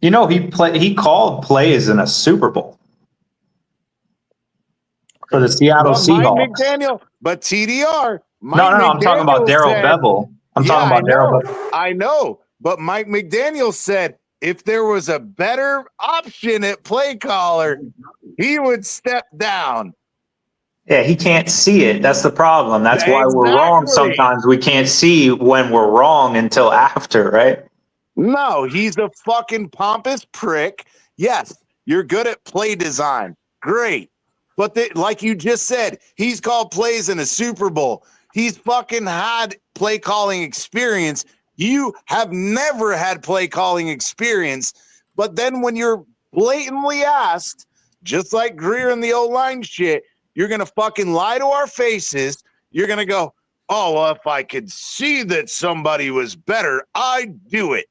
You know, he called plays in a Super Bowl for the Seattle Seahawks. Mike McDaniel, but TDR. No, I'm talking about Darrell Bevel. I'm talking about Darrell Bevel. I know, but Mike McDaniel said if there was a better option at play caller, he would step down. Yeah, he can't see it. That's the problem. That's why we're wrong. Sometimes we can't see when we're wrong until after, right? No, he's a fucking pompous prick. Yes, you're good at play design. Great. But like you just said, he's called plays in a Super Bowl. He's fucking had play calling experience. You have never had play calling experience. But then when you're blatantly asked, just like Greer and the O-line shit, you're going to fucking lie to our faces. You're going to go, oh, well, if I could see that somebody was better, I'd do it.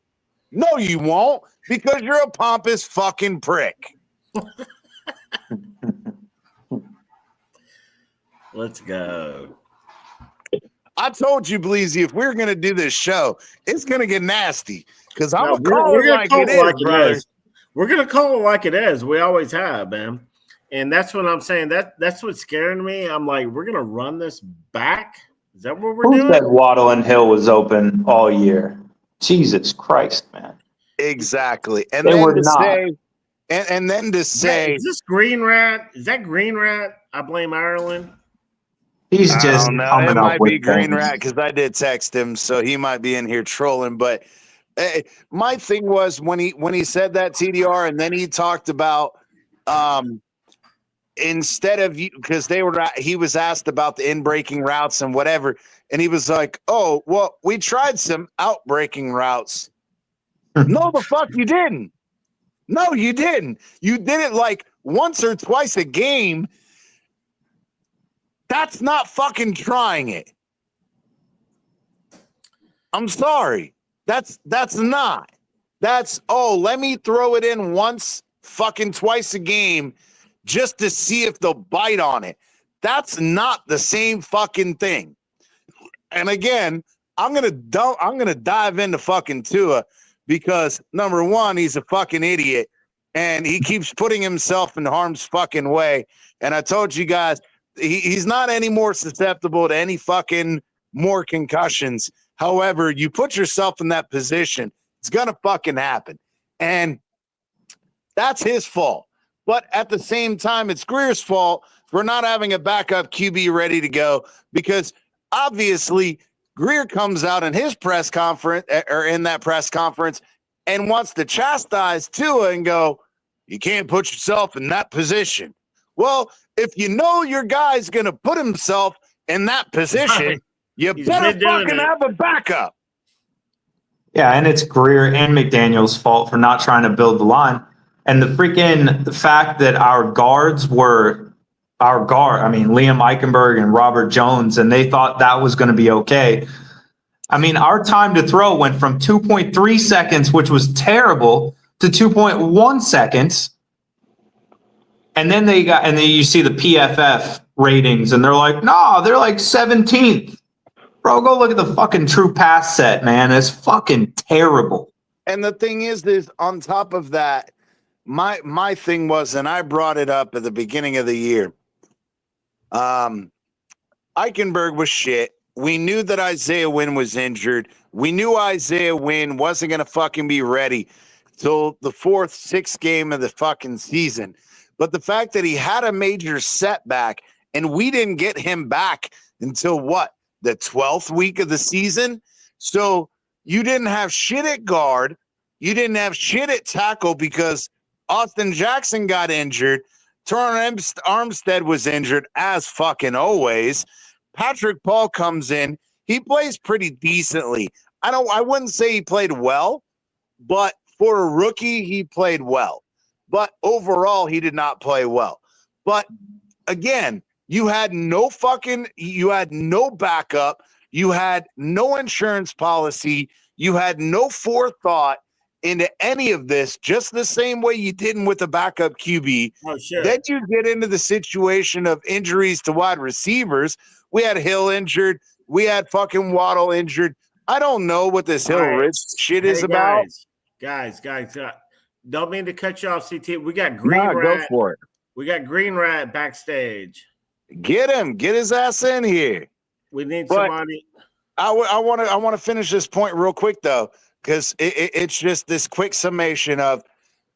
No, you won't, because you're a pompous fucking prick. Let's go. I told you, Bleezy, if we're going to do this show, it's going to get nasty, because I'm going to call we're it like it is, brother. We're going to call it like it is. We always have, man. And that's what I'm saying. That's what's scaring me. I'm like, we're going to run this back? Is that what we're doing? Who said Waddle and Hill was open all year? Jesus Christ, man. Exactly. And they then were to not. say, and then to say, is this Green Rat? Is that Green Rat? I blame Ireland. He's just coming up it might with be Green things. Rat, because I did text him, so he might be in here trolling. But my thing was when he said that, TDR, and then he talked about instead of you, because he was asked about the in-breaking routes and whatever, and he was like, "Oh, well, we tried some out-breaking routes." No, the fuck you didn't. No, you didn't. You did it like once or twice a game. That's not fucking trying it. I'm sorry. That's not. That's, let me throw it in once fucking twice a game just to see if they'll bite on it. That's not the same fucking thing. And again, I'm gonna dive into fucking Tua because number one, he's a fucking idiot and he keeps putting himself in harm's fucking way. And I told you guys, he's not any more susceptible to any fucking more concussions. However, you put yourself in that position, it's gonna fucking happen. And that's his fault. But at the same time, it's Greer's fault for not having a backup QB ready to go because obviously Greer comes out in his press conference or in that press conference and wants to chastise Tua and go, you can't put yourself in that position. Well, if you know your guy's going to put himself in that position, you better fucking have a backup. Yeah, and it's Greer and McDaniel's fault for not trying to build the line. And the fact that our guards were Liam Eichenberg and Robert Jones, and they thought that was going to be okay. I mean, our time to throw went from 2.3 seconds, which was terrible, to 2.1 seconds. And then you see the PFF ratings, and they're like, no, they're like 17th. Bro, go look at the fucking true pass set, man. It's fucking terrible. And the thing is on top of that, my thing was, and I brought it up at the beginning of the year, Eichenberg was shit. We knew that Isaiah Wynn was injured. We knew Isaiah Wynn wasn't going to fucking be ready till the 4th, 6th game of the fucking season. But the fact that he had a major setback and we didn't get him back until what? The 12th week of the season? So you didn't have shit at guard. You didn't have shit at tackle because Austin Jackson got injured. Terron Armstead was injured as fucking always. Patrick Paul comes in. He plays pretty decently. I wouldn't say he played well, but for a rookie, he played well. But overall, he did not play well. But again, you had no backup. You had no insurance policy. You had no forethought into any of this, just the same way you didn't with the backup QB. Oh, sure. Then you get into the situation of injuries to wide receivers. We had Hill injured. We had fucking Waddle injured. I don't know what this Hill Rich shit is about. Guys, don't mean to cut you off, CT. We got Green Rat. Go for it. We got Green Rat backstage. Get him. Get his ass in here. We need somebody. I want to finish this point real quick though, because it's just this quick summation of.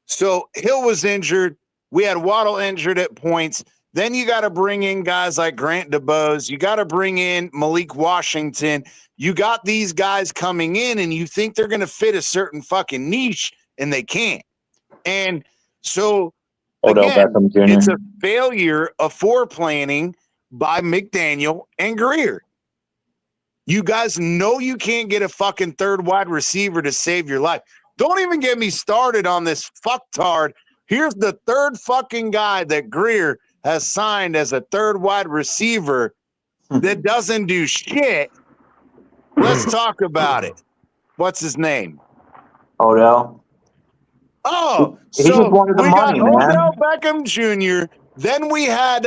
So Hill was injured. We had Waddle injured at points. Then you got to bring in guys like Grant DeBose. You got to bring in Malik Washington. You got these guys coming in, and you think they're going to fit a certain fucking niche, and they can't. And so, again, it's a failure of foreplanning by McDaniel and Greer. You guys know you can't get a fucking third wide receiver to save your life. Don't even get me started on this fucktard. Here's the third fucking guy that Greer has signed as a third wide receiver that doesn't do shit. Let's talk about it. What's his name? Odell. Oh, he just wanted the money, man. Odell Beckham Jr. Then we had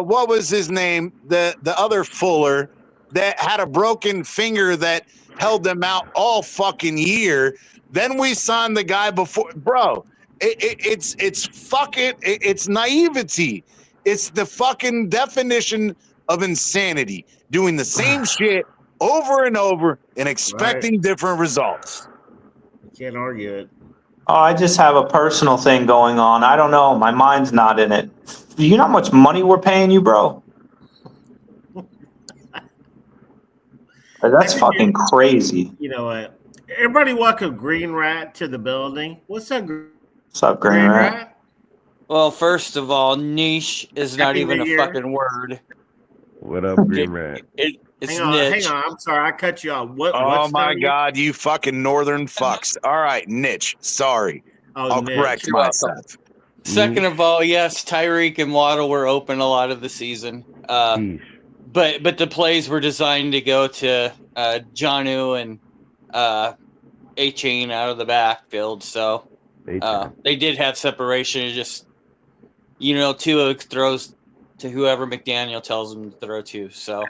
what was his name? The other Fuller that had a broken finger that held them out all fucking year. Then we signed the guy before, bro. It's naivety. It's the fucking definition of insanity. Doing the same shit over and over and expecting different results. You can't argue it. Oh, I just have a personal thing going on. I don't know. My mind's not in it. You know how much money we're paying you, bro? That's fucking crazy. You know what? Everybody welcome Green Rat to the building. What's up, What's up, Green Rat? Well, first of all, niche is not Happy even New a Year. fucking word. What up, Green Rat? It's Hang niche. on. I'm sorry, I cut you off. Oh What's my not- God, you fucking northern fucks. All right, niche. Sorry. Oh, I'll niche. correct You're welcome. myself. Second of all, yes, Tyreek and Waddle were open a lot of the season. Sheesh. But the plays were designed to go to Jonnu and A-Chain out of the backfield. So they did have separation. It just, Tua throws to whoever McDaniel tells him to throw to. So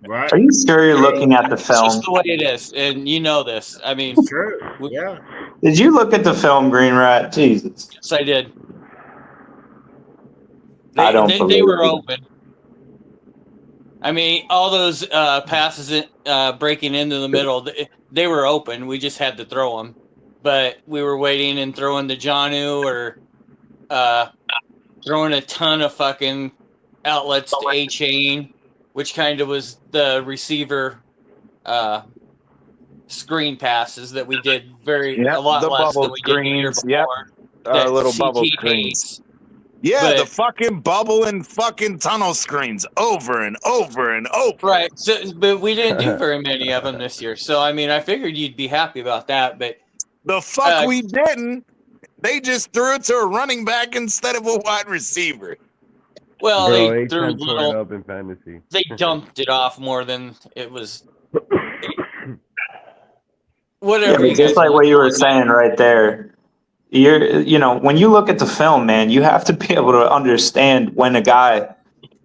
Right. Are you sure you're looking at the it's just film? the way it is. And you know this. I mean, It's true. Yeah. Did you look at the film, Green Rat? Jesus. yes, I did. I don't They believe were you. open. I mean, all those passes breaking into the middle, they were open. We just had to throw them. But we were waiting and throwing to Jonnu or throwing a ton of fucking outlets to A-Chain, which kind of was the receiver screen passes that we did a lot the less bubble than we did the year screens. before. Yep. That Little CT bubble screens. hates. Yeah, But- the fucking bubble and fucking tunnel screens over and over and over. Right. So, but we didn't do very many of them this year. So, I mean, I figured you'd be happy about that. But The fuck we didn't. They just threw it to a running back instead of a wide receiver. well, Bro, they threw H10 tore it little. up in fantasy. They dumped it off more than it was. Whatever. Yeah, you but just guys like want what to you call were it. saying right there, when you look at the film, man, you have to be able to understand when a guy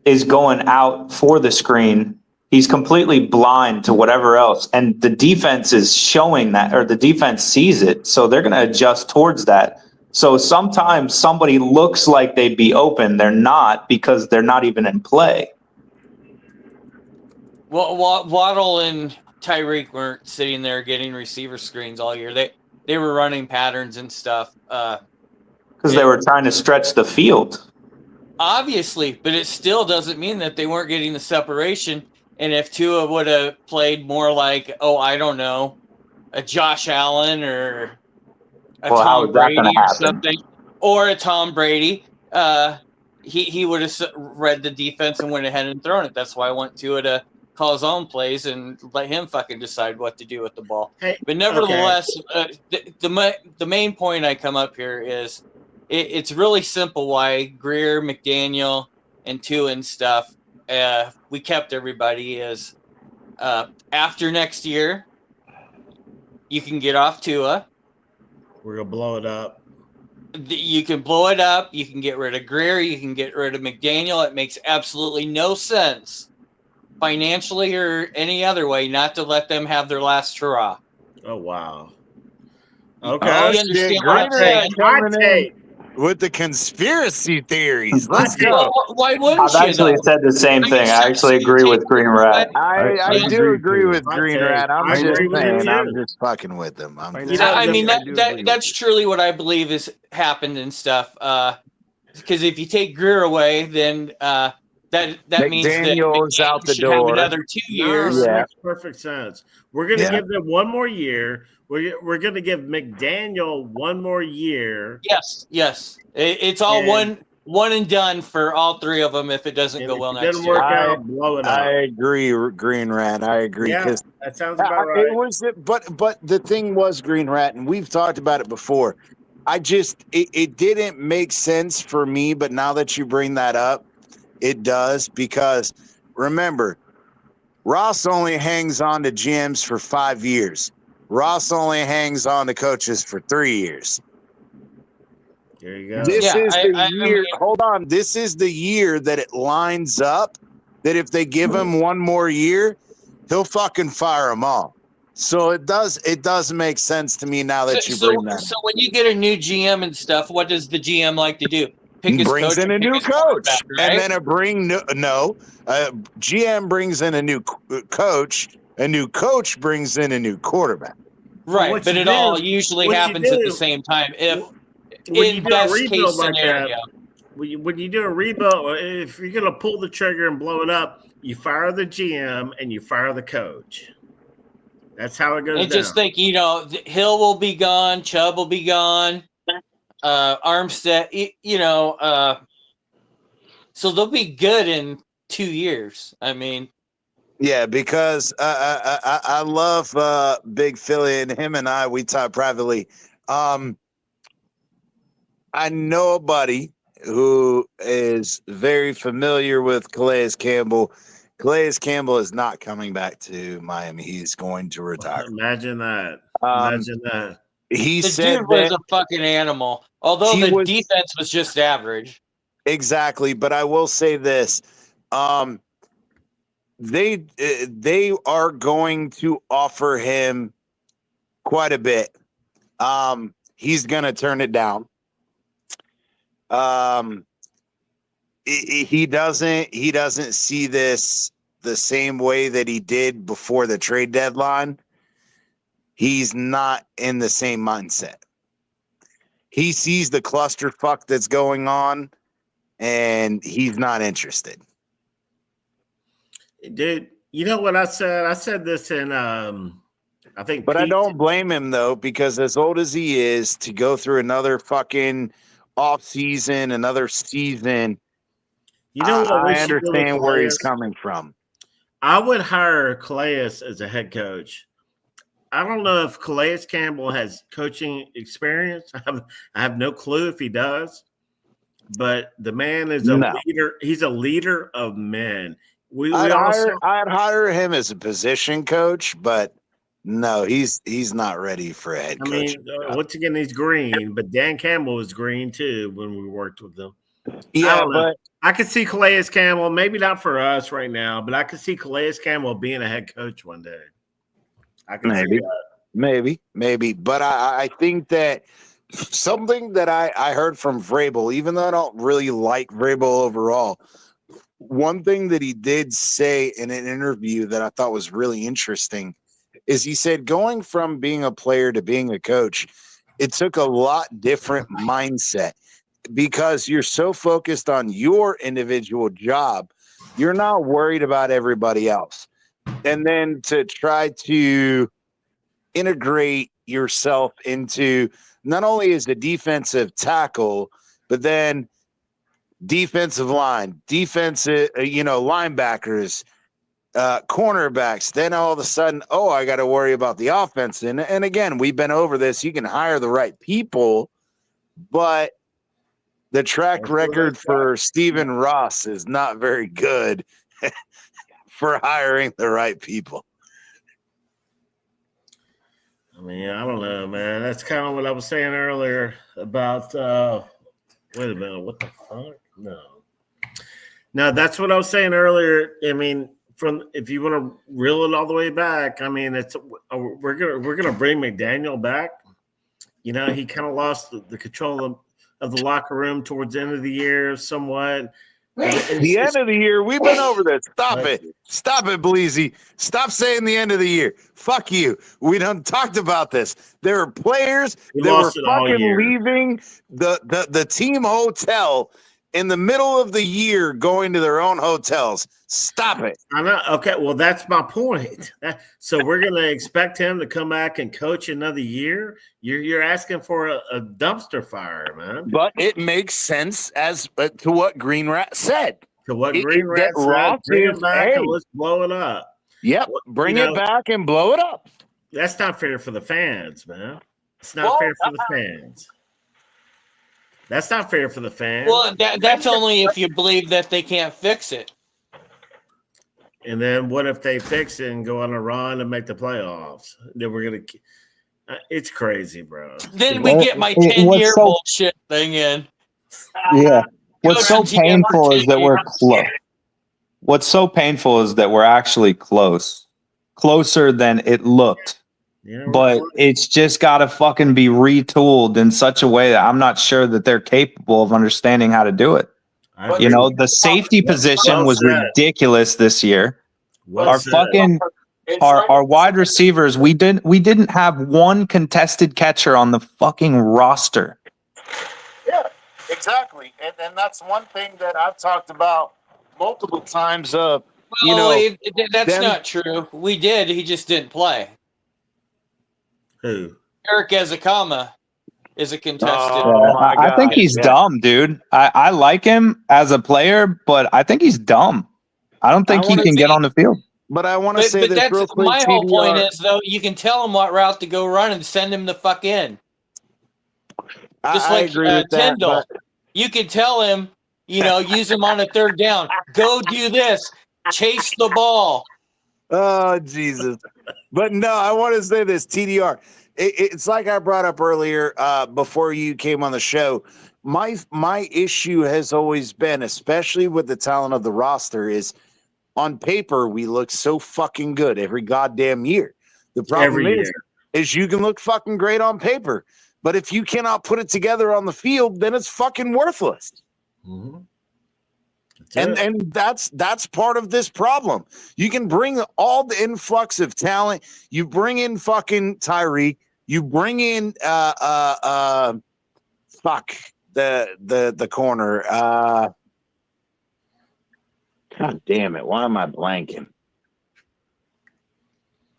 is going out for the screen. He's completely blind to whatever else, and the defense is showing that, or the defense sees it, so they're going to adjust towards that. So sometimes somebody looks like they'd be open, they're not, because they're not even in play. Well, Waddle and Tyreek weren't sitting there getting receiver screens all year. They were running patterns and stuff. Because they were trying to stretch the field. Obviously, but it still doesn't mean that they weren't getting the separation. And if Tua would have played more like, I don't know, a Josh Allen or a Well, how Tom is that gonna Brady or happen? something, or a Tom Brady, he would have read the defense and went ahead and thrown it. That's why I want Tua to call his own plays and let him fucking decide what to do with the ball. Hey, But nevertheless, the main point I come up here is it's really simple why Greer, McDaniel, and Tua and stuff, we kept everybody is after next year, you can get off Tua. We're going to blow it up. You can blow it up. You can get rid of Greer. You can get rid of McDaniel. It makes absolutely no sense financially or any other way not to let them have their last hurrah. Oh, wow. You Okay. understand what I'm saying? Hot take. With the conspiracy theories. Let's Okay. go. Well, why wouldn't I've you, actually though? said the same thing. I actually agree with Green Rat. I I do agree agree too. with Hot Green take. Rat. I'm I just agree with saying, you. I'm just fucking with them. I mean, I do agree with that's you. truly what I believe has happened and stuff. Because if you take Greer away, then that means that McDaniel's out the should have door. another 2 years. No, that Yeah. makes perfect sense. We're going to Yeah. give them one more year. We're going to give McDaniel one more year. Yes. It's all And- one and done for all three of them if it doesn't And go if well it next doesn't year. work out, blow it up. I agree, Green Rat. I agree. Yeah, 'Cause that sounds about right. It was, but the thing was, Green Rat, and we've talked about it before. It didn't make sense for me, but now that you bring that up, it does, because remember, Ross only hangs on to GMs for 5 years. Ross only hangs on to coaches for 3 years. There you go. This Yeah, is I the year. mean- Hold on. This is the year that it lines up that if they give him one more year, he'll fucking fire them all. So it does make sense to me now that you bring that. So when you get a new GM and stuff, what does the GM like to do? Pick his Brings coach in a and pick new his coach, quarterback, right? and then GM brings in a new coach. A new coach brings in a new quarterback. right, what but you it do- all usually what you happens at do- the same time. If When you in do a best rebuild case like scenario, that, when you do a rebuild, if you're going to pull the trigger and blow it up, you fire the GM and you fire the coach. That's how it goes and down. just think, Hill will be gone, Chubb will be gone, Armstead, so they'll be good in 2 years. I mean, yeah, because I love Big Philly, and him and we talk privately. I know a buddy who is very familiar with Calais Campbell. Calais Campbell is not coming back to Miami. He's going to retire. Imagine that. Imagine that. He the said dude was that a fucking animal. Although the defense was just average. exactly, but I will say this: they are going to offer him quite a bit. He's going to turn it down. He doesn't see this the same way that he did before the trade deadline. He's not in the same mindset. He sees the clusterfuck that's going on, and he's not interested. Dude, you know what I said? I said this in I think, but I don't blame him though, because as old as he is, to go through another fucking off season, another season. You know what? I understand where he's coming from. I would hire Calais as a head coach. I don't know if Calais Campbell has coaching experience. I have no clue if he does. But the man is a leader. He's a leader of men. I'd hire him as a position coach, but no, he's not ready for a head coach. I mean, once again, he's green, but Dan Campbell was green too when we worked with them. Yeah, but I could see Calais Campbell, maybe not for us right now, but I could see Calais Campbell being a head coach one day. I can see that. Maybe. But I think that something that I heard from Vrabel, even though I don't really like Vrabel overall, one thing that he did say in an interview that I thought was really interesting is he said going from being a player to being a coach, it took a lot different mindset because you're so focused on your individual job, you're not worried about everybody else. And then to try to integrate yourself into not only as a defensive tackle, but then defensive line, defensive, linebackers, cornerbacks. Then all of a sudden, I got to worry about the offense. And again, we've been over this. You can hire the right people, but the track record for Stephen Ross is not very good for hiring the right people. I mean, I don't know, man. That's kind of what I was saying earlier about wait a minute, what the fuck? No, that's what I was saying earlier. I mean, if you want to reel it all the way back, I mean, we're gonna bring McDaniel back. You know, he kind of lost the control of the locker room towards the end of the year, somewhat. The end of the year, we've been over this. Stop it, Bleezy. Stop saying the end of the year. Fuck you. We done talked about this. There are players that were fucking leaving the team hotel in the middle of the year, going to their own hotels. Stop it. I know. Okay, well, that's my point. So we're going to expect him to come back and coach another year? You're asking for a dumpster fire, man. But it makes sense as to what Green Rat said. To what Green Rat said, bring it back and let's blow it up. Yep, bring it back and blow it up. That's not fair for the fans, man. It's not fair for the fans. That's not fair for the fans. Well, that's only if you believe that they can't fix it. And then what if they fix it and go on a run and make the playoffs? Then we're going to it's crazy, bro. Then we get my 10-year bullshit thing in. Yeah. What's so painful is that we're close. What's so painful is that we're actually close. Closer than it looked. Yeah, but it's just got to fucking be retooled in such a way that I'm not sure that they're capable of understanding how to do it. The safety position was ridiculous this year. Our wide receivers, we didn't have one contested catcher on the fucking roster. Yeah, exactly. And that's one thing that I've talked about multiple times. That's not true. We did. He just didn't play. Who? Eric Ezekama. is a contested. Oh, my I think God, he's yeah. dumb, dude. I like him as a player, but I think he's dumb. I don't think he can get on the field. But I want to say But this that's real quick, my whole point TDR. is though you can tell him what route to go run and send him the fuck in. Just I like agree with that, Tyndall, but you can tell him, use him on a third down. Go do this. Chase the ball. oh, Jesus. But no, I want to say this, TDR. It's like I brought up earlier before you came on the show. My issue has always been, especially with the talent of the roster, is on paper we look so fucking good every goddamn year. The problem Every is you can look fucking great on paper, but if you cannot put it together on the field, then it's fucking worthless. Mm-hmm. And that's part of this problem. You can bring all the influx of talent. You bring in fucking Tyree. You bring in the corner. God damn it! Why am I blanking?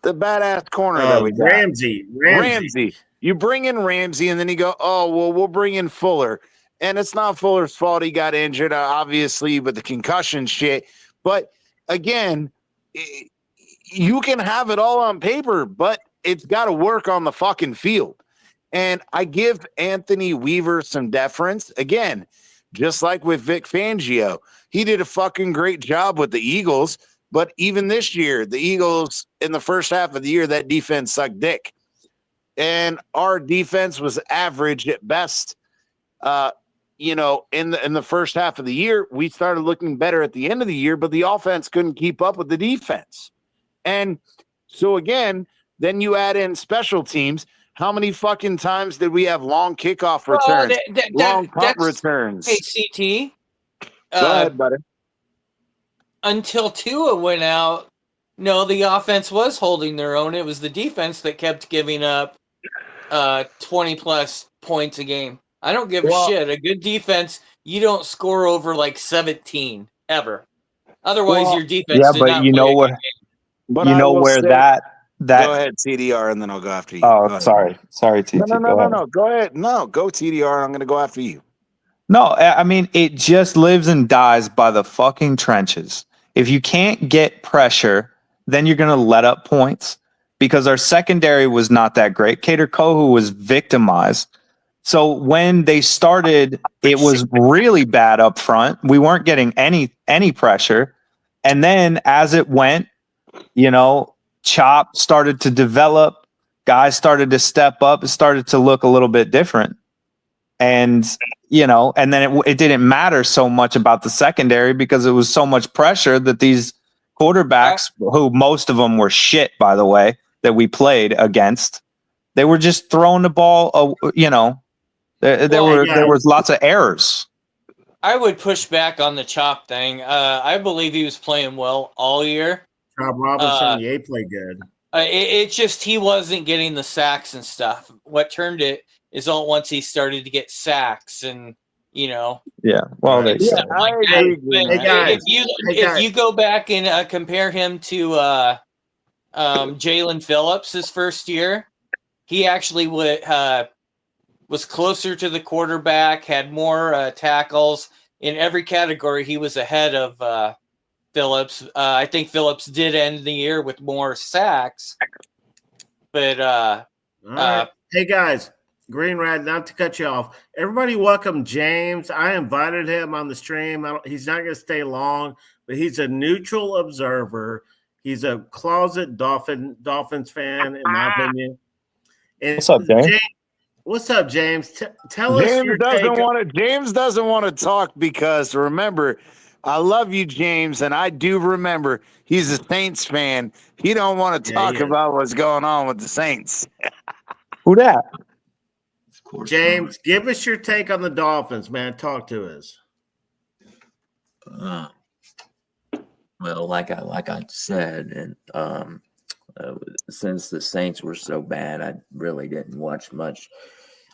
The badass corner that we got. Ramsey. You bring in Ramsey, and then you go, oh well, we'll bring in Fuller. And it's not Fuller's fault he got injured, obviously, with the concussion shit. But again, you can have it all on paper, but it's got to work on the fucking field. And I give Anthony Weaver some deference. Again, just like with Vic Fangio, he did a fucking great job with the Eagles. But even this year, the Eagles, in the first half of the year, that defense sucked dick. And our defense was average at best. In the first half of the year, we started looking better at the end of the year, but the offense couldn't keep up with the defense. And so again, then you add in special teams. How many fucking times did we have long kickoff returns, long punt returns? Hey, CT. Go ahead, buddy. Until Tua went out, no, the offense was holding their own. It was the defense that kept giving up 20-plus points a game. I don't give a shit. A good defense, you don't score over like 17 ever. Otherwise, your defense did not play a good game. But you know where that go ahead, TDR, and then I'll go after you. Oh, sorry, TT. No. Go ahead. No, go TDR. I'm going to go after you. No, I mean, it just lives and dies by the fucking trenches. If you can't get pressure, then you're going to let up points because our secondary was not that great. Kader Kohu was victimized. So when they started, it was really bad up front. We weren't getting any pressure. And then as it went, Chop started to develop. Guys started to step up. It started to look a little bit different. And, and then it didn't matter so much about the secondary because it was so much pressure that these quarterbacks, who most of them were shit, by the way, that we played against, they were just throwing the ball, there was lots of errors. I would push back on the Chop thing. I believe he was playing well all year. Rob Robinson, played good. It's just he wasn't getting the sacks and stuff. What turned it is all once he started to get sacks and Yeah, well, and stuff like that. But if you go back and compare him to Jalen Phillips his first year, he actually was closer to the quarterback, had more tackles in every category. He was ahead of Phillips. I think Phillips did end the year with more sacks, but hey guys, Green Rat, not to cut you off. Everybody welcome James. I invited him on the stream. He's not going to stay long, but he's a neutral observer. He's a closet Dolphins fan, in my opinion. And what's up, James? What's up, James? Tell us your take. James doesn't want to talk because, remember, I love you, James, and I do remember he's a Saints fan. He don't want to talk about what's going on with the Saints. Who that? James, give us your take on the Dolphins, man. Talk to us. Well, like I said, and since the Saints were so bad, I really didn't watch much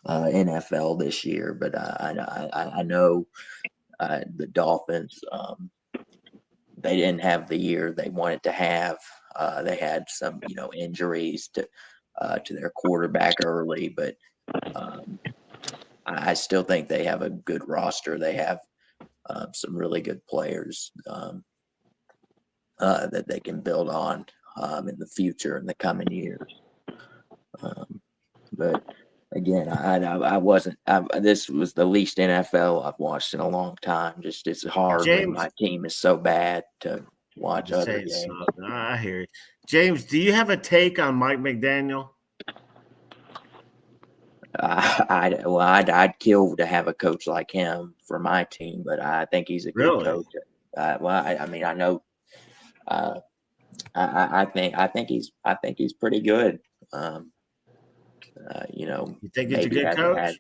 NFL this year. But I know the Dolphins. They didn't have the year they wanted to have. They had some, injuries to their quarterback early, but I still think they have a good roster. They have some really good players that they can build on in the future in the coming years. But again, I wasn't. This was the least NFL I've watched in a long time. Just it's hard when my team is so bad to watch other games. I hear it. James, do you have a take on Mike McDaniel? I'd kill to have a coach like him for my team, but I think he's a good coach. I mean, I know. I think he's pretty good. You think he's a good coach?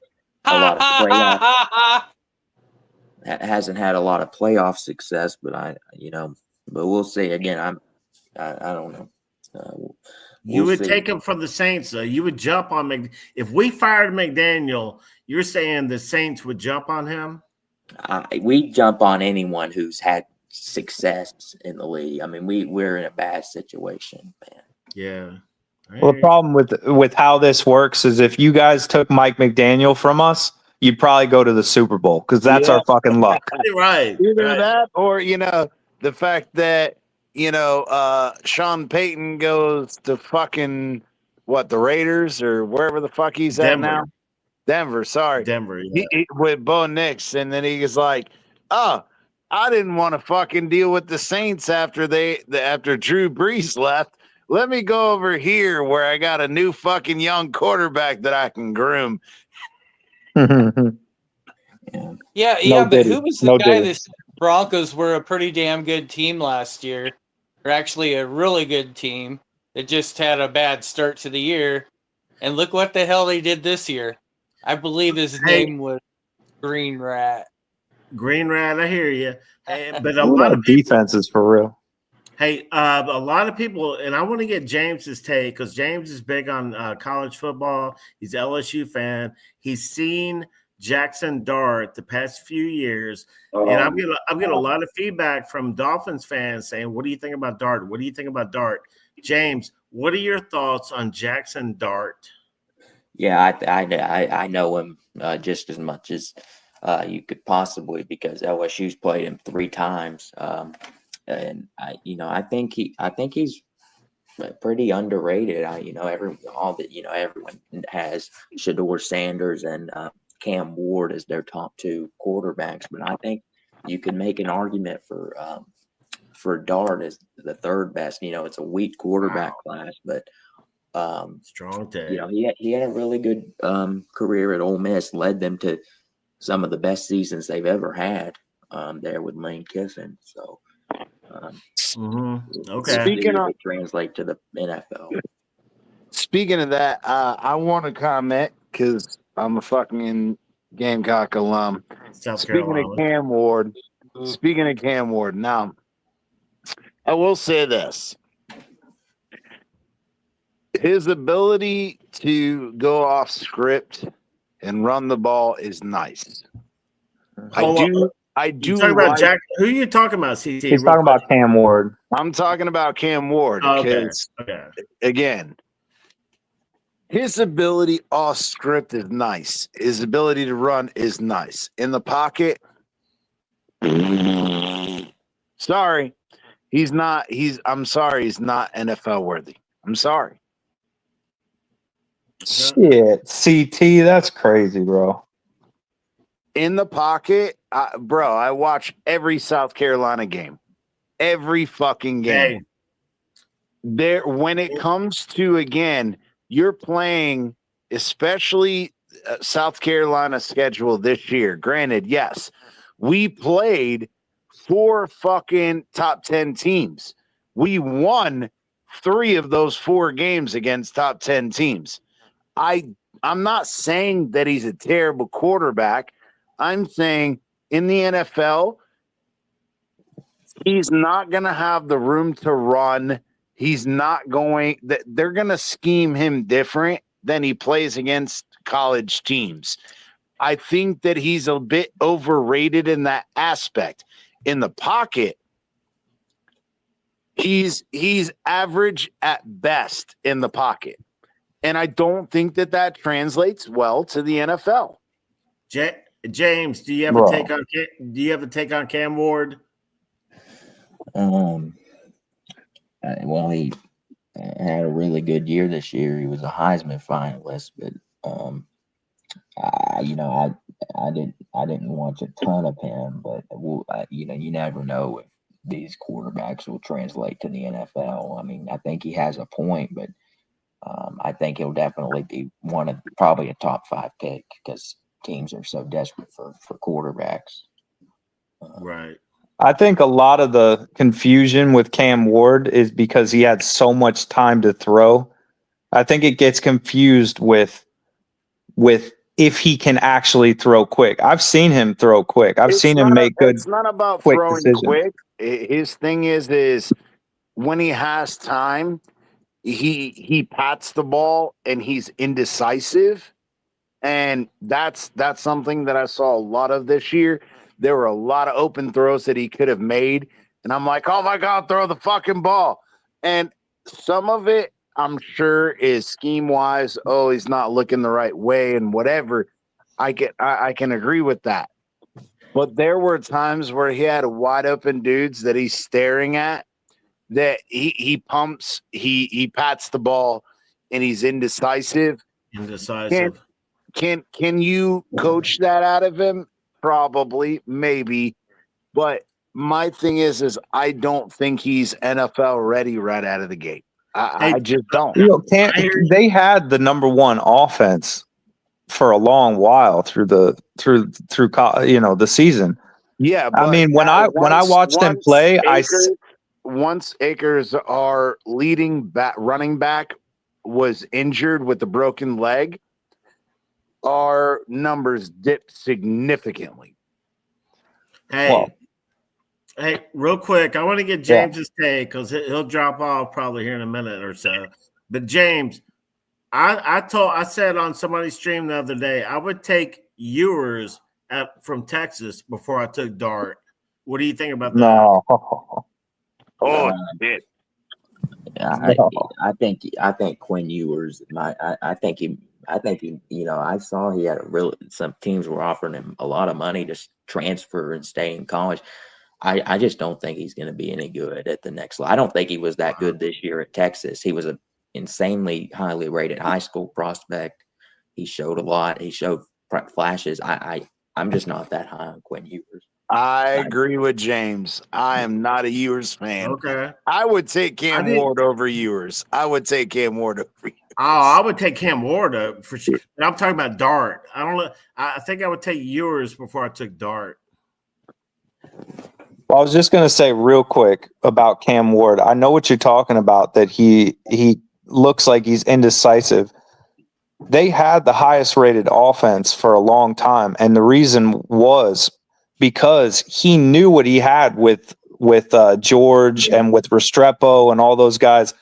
Hasn't had a lot of playoff success, but but we'll see. Again, I don't know. You would take him from the Saints, though. You would jump on if we fired McDaniel. You're saying the Saints would jump on him? We jump on anyone who's had success in the league. I mean, we're in a bad situation, man. Yeah. Well, the problem with how this works is if you guys took Mike McDaniel from us, you'd probably go to the Super Bowl because that's our fucking luck. Right. Either that or, the fact that, Sean Payton goes to fucking, the Raiders or wherever the fuck he's at now? Denver, sorry. Denver, yeah. With Bo Nix. And then he was like, oh, I didn't want to fucking deal with the Saints after Drew Brees left. Let me go over here where I got a new fucking young quarterback that I can groom. Yeah, but who was the guy that said the Broncos were a pretty damn good team last year? Or actually a really good team that just had a bad start to the year. And look what the hell they did this year. I believe his name was Green Rat. Green Rat, I hear you. But a lot of defenses for real. Hey, a lot of people, and I want to get James's take because James is big on college football. He's an LSU fan. He's seen Jackson Dart the past few years, and I'm getting a lot of feedback from Dolphins fans saying, "What do you think about Dart? What do you think about Dart?" James, what are your thoughts on Jackson Dart? Yeah, I know him just as much as you could possibly because LSU's played him 3 times. And I think he's pretty underrated. Everyone has Shedeur Sanders and Cam Ward as their top 2 quarterbacks, but I think you can make an argument for Dart as the 3rd best. It's a weak quarterback class, but strong take. He had a really good career at Ole Miss, led them to some of the best seasons they've ever had there with Lane Kiffin. So. Okay. Speaking of translate to the NFL. Speaking of that, I want to comment because I'm a fucking Gamecock alum. Speaking of Cam Ward, now I will say this: his ability to go off script and run the ball is nice. I do. Talking about Jack. Who are you talking about, CT? He's talking about Cam Ward. I'm talking about Cam Ward because, again, his ability off script is nice. His ability to run is nice. In the pocket, sorry, he's not. I'm sorry, he's not NFL worthy. I'm sorry. Shit, CT, that's crazy, bro. In the pocket, bro, I watch every South Carolina game. Every fucking game. There, when it comes to, again, you're playing, especially South Carolina schedule this year. Granted, yes, we played 4 fucking top 10 teams. We won 3 of those 4 games against top 10 teams. I'm not saying that he's a terrible quarterback. I'm saying in the NFL, he's not going to have the room to run. He's not going – they're going to scheme him different than he plays against college teams. I think that he's a bit overrated in that aspect. In the pocket, he's average at best in the pocket. And I don't think that translates well to the NFL. James, do you have a take on Cam Ward? Well, he had a really good year this year. He was a Heisman finalist, but I didn't watch a ton of him. But you never know if these quarterbacks will translate to the NFL. I mean, I think he has a point, but I think he'll definitely be probably a top 5 pick because teams are so desperate for quarterbacks. Right. I think a lot of the confusion with Cam Ward is because he had so much time to throw. I think it gets confused with if he can actually throw quick. I've seen him throw quick. I've seen him make good. It's not about quick throwing decisions. quick. His thing is when he has time, he pats the ball and he's indecisive. And that's something that I saw a lot of this year. There were a lot of open throws that he could have made. And I'm like, oh my God, throw the fucking ball. And some of it, I'm sure, is scheme wise. Oh, he's not looking the right way and whatever. I can agree with that. But there were times where he had wide open dudes that he's staring at, that he pumps, he pats the ball, and he's indecisive. Can you coach that out of him? Probably, maybe. But my thing is I don't think he's NFL ready right out of the gate. I just don't. They had the number 1 offense for a long while through the season. Yeah, I mean, when I watched them play, once Akers, our leading running back, was injured with a broken leg, our numbers dipped significantly. Hey, real quick, I want to get James's take because he'll drop off probably here in a minute or so. But James, I said on somebody's stream the other day, I would take Ewers from Texas before I took Dart. What do you think about that? No. Shit. I think Quinn Ewers. I think he. I saw he had some teams were offering him a lot of money to transfer and stay in college. I just don't think he's going to be any good at the next level. I don't think he was that good this year at Texas. He was an insanely highly rated high school prospect. He showed a lot. He showed flashes. I'm just not that high on Quinn Ewers. I agree with James. I am not a Ewers fan. Okay. I would take Cam Ward over Ewers. I would take Cam Ward over Ewers. Oh, I would take Cam Ward for sure. I'm talking about Dart. I don't know. I think I would take Ewers before I took Dart. Well, I was just going to say real quick about Cam Ward. I know what you're talking about, that he looks like he's indecisive. They had the highest rated offense for a long time, and the reason was because he knew what he had with George and with Restrepo and all those guys.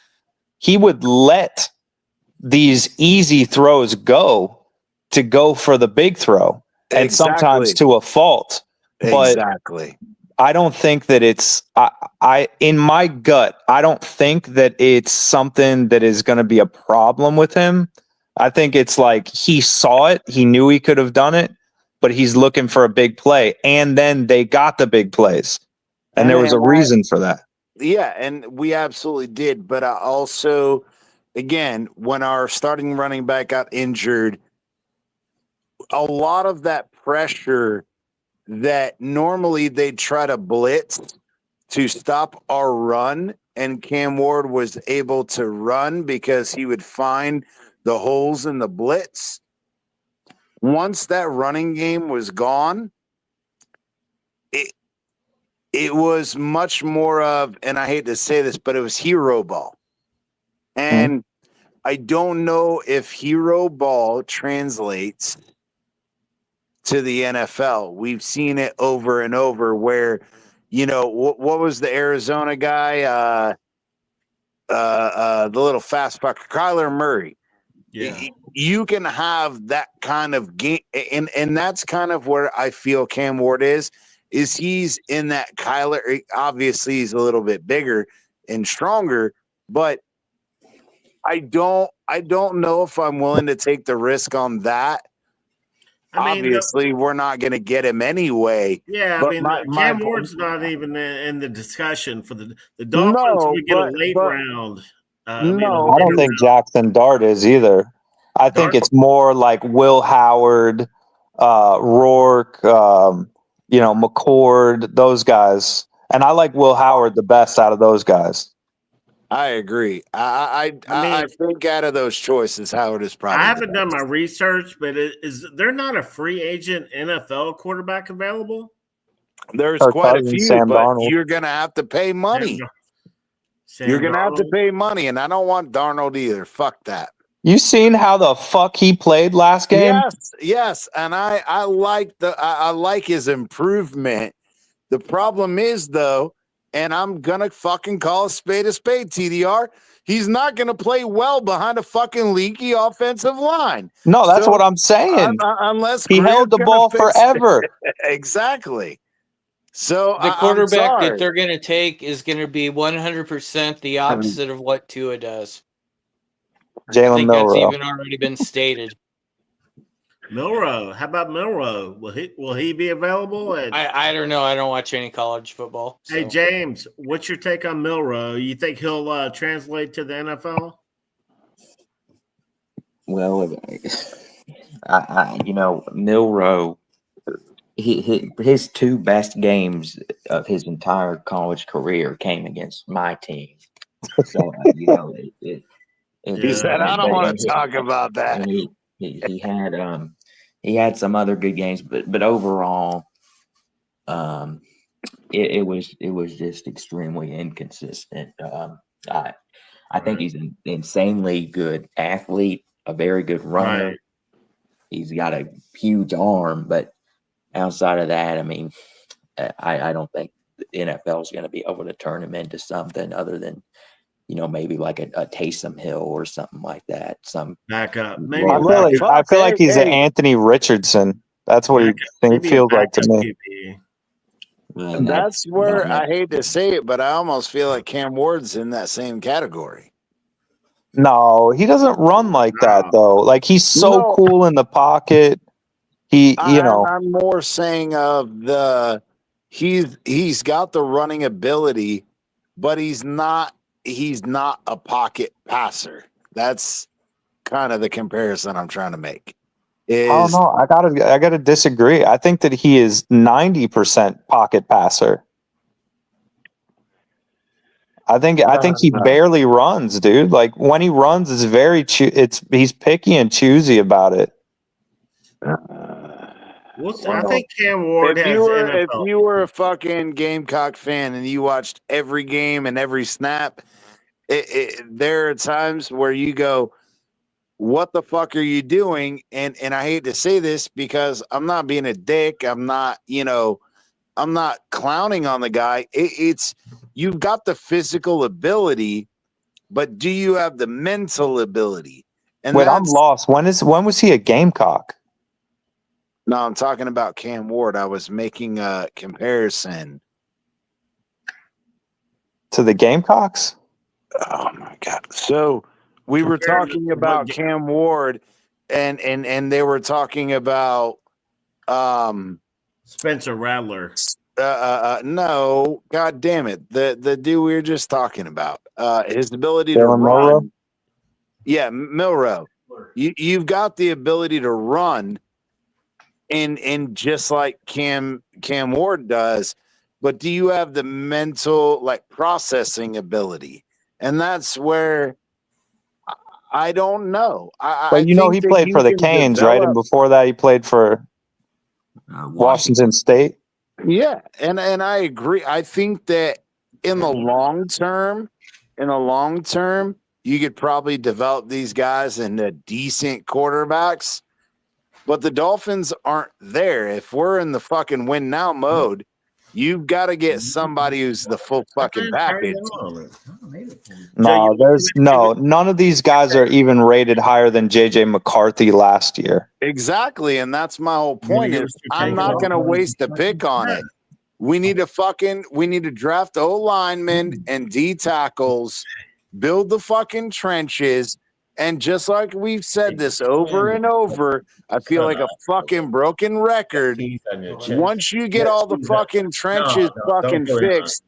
He would let these easy throws go for the big throw, and sometimes to a fault. Exactly. But I don't think that it's I in my gut, I don't think that it's something that is going to be a problem with him. I think it's like he saw it, he knew he could have done it, but he's looking for a big play. And then they got the big plays. And there was a reason for that. Yeah, and we absolutely did. But I also, again, when our starting running back got injured, a lot of that pressure that normally they'd try to blitz to stop our run, and Cam Ward was able to run because he would find the holes in the blitz. Once that running game was gone, it was much more of, and I hate to say this, but it was hero ball. And I don't know if hero ball translates to the NFL. We've seen it over and over where, what was the Arizona guy? The little fast fucker, Kyler Murray. Yeah. You can have that kind of game, and that's kind of where I feel Cam Ward is he's in that Kyler. Obviously, he's a little bit bigger and stronger, but I don't know if I'm willing to take the risk on that obviously we're not going to get him anyway. Yeah, but Cam Ward's not even in the discussion for the Dolphins. No, We get a late round. I don't think Jackson Dart is either. I think it's more like Will Howard, Rourke, McCord, those guys. And I like Will Howard the best out of those guys. I agree. I think out of those choices, Howard is probably. I haven't done my research, but is there not a free agent NFL quarterback available? There's quite a few, but you're going to have to pay money. You're going to have to pay money, and I don't want Darnold either. Fuck that. You seen how the fuck he played last game? Yes, and I like his improvement. The problem is though, and I'm gonna fucking call a spade, TDR. He's not gonna play well behind a fucking leaky offensive line. No, that's what I'm saying. Unless he held the ball forever. Exactly. So the quarterback that they're gonna take is gonna be 100% the opposite of what Tua does. Jalen Milroe. That's even already been stated. Milroe, how about Milroe? Will he be available? I don't know. I don't watch any college football. So. Hey James, what's your take on Milroe? You think he'll translate to the NFL? Well, Milroe, his two best games of his entire college career came against my team. So he said, "I don't want to talk about that." He had some other good games, but overall, it was just extremely inconsistent. I think he's an insanely good athlete, a very good runner. Right. He's got a huge arm, but outside of that, I don't think the NFL is going to be able to turn him into something other than, maybe like a Taysom Hill or something like that. Some backup. Maybe I feel like he's an Anthony Richardson. That's what he feels like to me. That's where I hate to say it, but I almost feel like Cam Ward's in that same category. No, he doesn't run like that though. Like he's so cool in the pocket. I'm more saying of he's got the running ability, but he's not a pocket passer. That's kind of the comparison I'm trying to make. Oh no, I gotta disagree. I think that he is 90% pocket passer. I think he barely runs, dude. Like when he runs, it's he's picky and choosy about it. I think Cam Ward if you were a fucking Gamecock fan and you watched every game and every snap, there are times where you go, what the fuck are you doing? And I hate to say this because I'm not being a dick. I'm not clowning on the guy. It's you've got the physical ability, but do you have the mental ability? And wait, I'm lost. When was he a Gamecock? No, I'm talking about Cam Ward. I was making a comparison to the Gamecocks. Oh my God. So we were talking about Cam Ward and they were talking about Spencer Rattler. No, God damn it. The dude we were just talking about. His ability to run. Milroe? Yeah, Milroe. You've got the ability to run and just like Cam Ward does, but do you have the mental processing ability? And that's where I don't know. He played for the Canes, right? And before that, he played for Washington State. Yeah, and I agree. I think that in the long term, you could probably develop these guys into decent quarterbacks. But the Dolphins aren't there. If we're in the fucking win now mode, you've got to get somebody who's the full fucking package. No, none of these guys are even rated higher than JJ McCarthy last year. Exactly, and that's my whole point. Is I'm not going to waste a pick on it. We need to draft O linemen and D tackles, build the fucking trenches, And just like we've said this over and over, I feel like a fucking broken record. Once you get all the fucking trenches fucking fixed,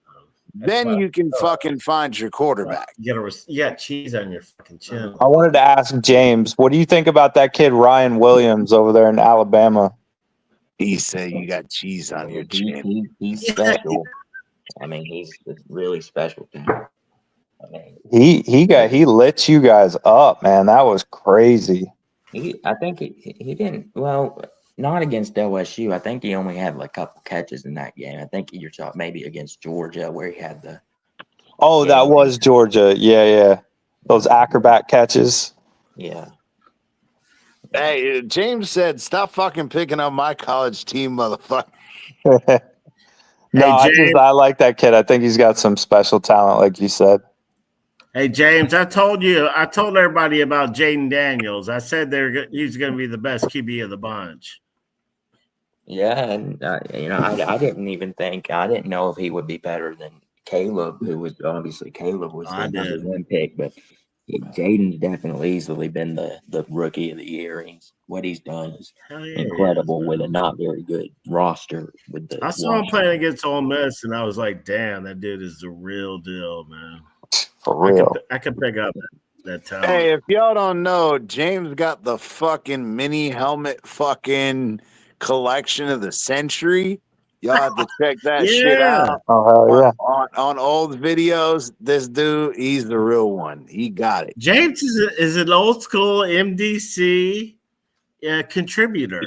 then you can fucking find your quarterback. You got cheese on your fucking chin. I wanted to ask James, what do you think about that kid Ryan Williams over there in Alabama? He said you got cheese on your chin. He's special. I mean, he's really special to him. I mean, he lit you guys up, man. That was crazy. I think he didn't. Well, not against LSU. I think he only had like a couple catches in that game. I think you're talking maybe against Georgia where he had the. Oh, that was Georgia. Yeah. Those acrobat catches. Yeah. Hey, James said, "Stop fucking picking up my college team, motherfucker." No, I like that kid. I think he's got some special talent, like you said. Hey, James, I told everybody about Jaden Daniels. I said he's going to be the best QB of the bunch. Yeah, and I didn't know if he would be better than Caleb, who was obviously Caleb was the number one pick, but Jaden's definitely easily been the rookie of the year. What he's done is incredible with a not very good roster. I saw him playing against Ole Miss, and I was like, "Damn, that dude is the real deal, man." For real, I could pick up that talent. Hey, if y'all don't know, James got the fucking mini helmet fucking collection of the century. Y'all have to check that shit out. Oh, hell yeah. On old videos, this dude, he's the real one. He got it. James is an old school MDC contributor.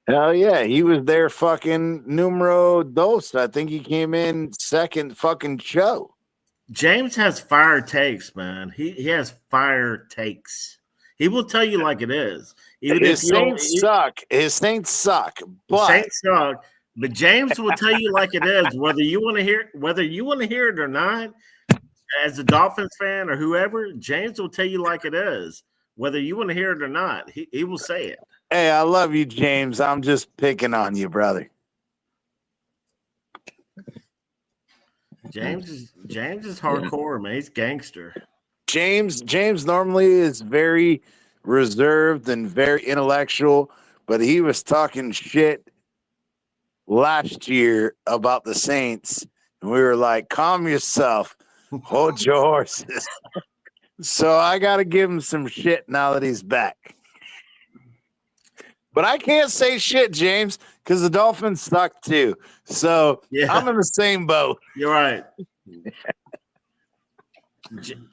Hell yeah. He was there fucking numero dos. I think he came in second fucking show. James has fire takes, man. He has fire takes. He will tell you like it is. Even His Saints suck. His Saints suck. But Saints suck. But James will tell you like it is, whether you want to hear it or not. As a Dolphins fan or whoever, James will tell you like it is, whether you want to hear it or not. He will say it. Hey, I love you, James. I'm just picking on you, brother. James is hardcore, man. He's gangster. James normally is very reserved and very intellectual, but he was talking shit last year about the Saints, and we were like, calm yourself, hold your horses. So I got to give him some shit now that he's back. But I can't say shit, James, because the Dolphins suck too. So I'm in the same boat. You're right.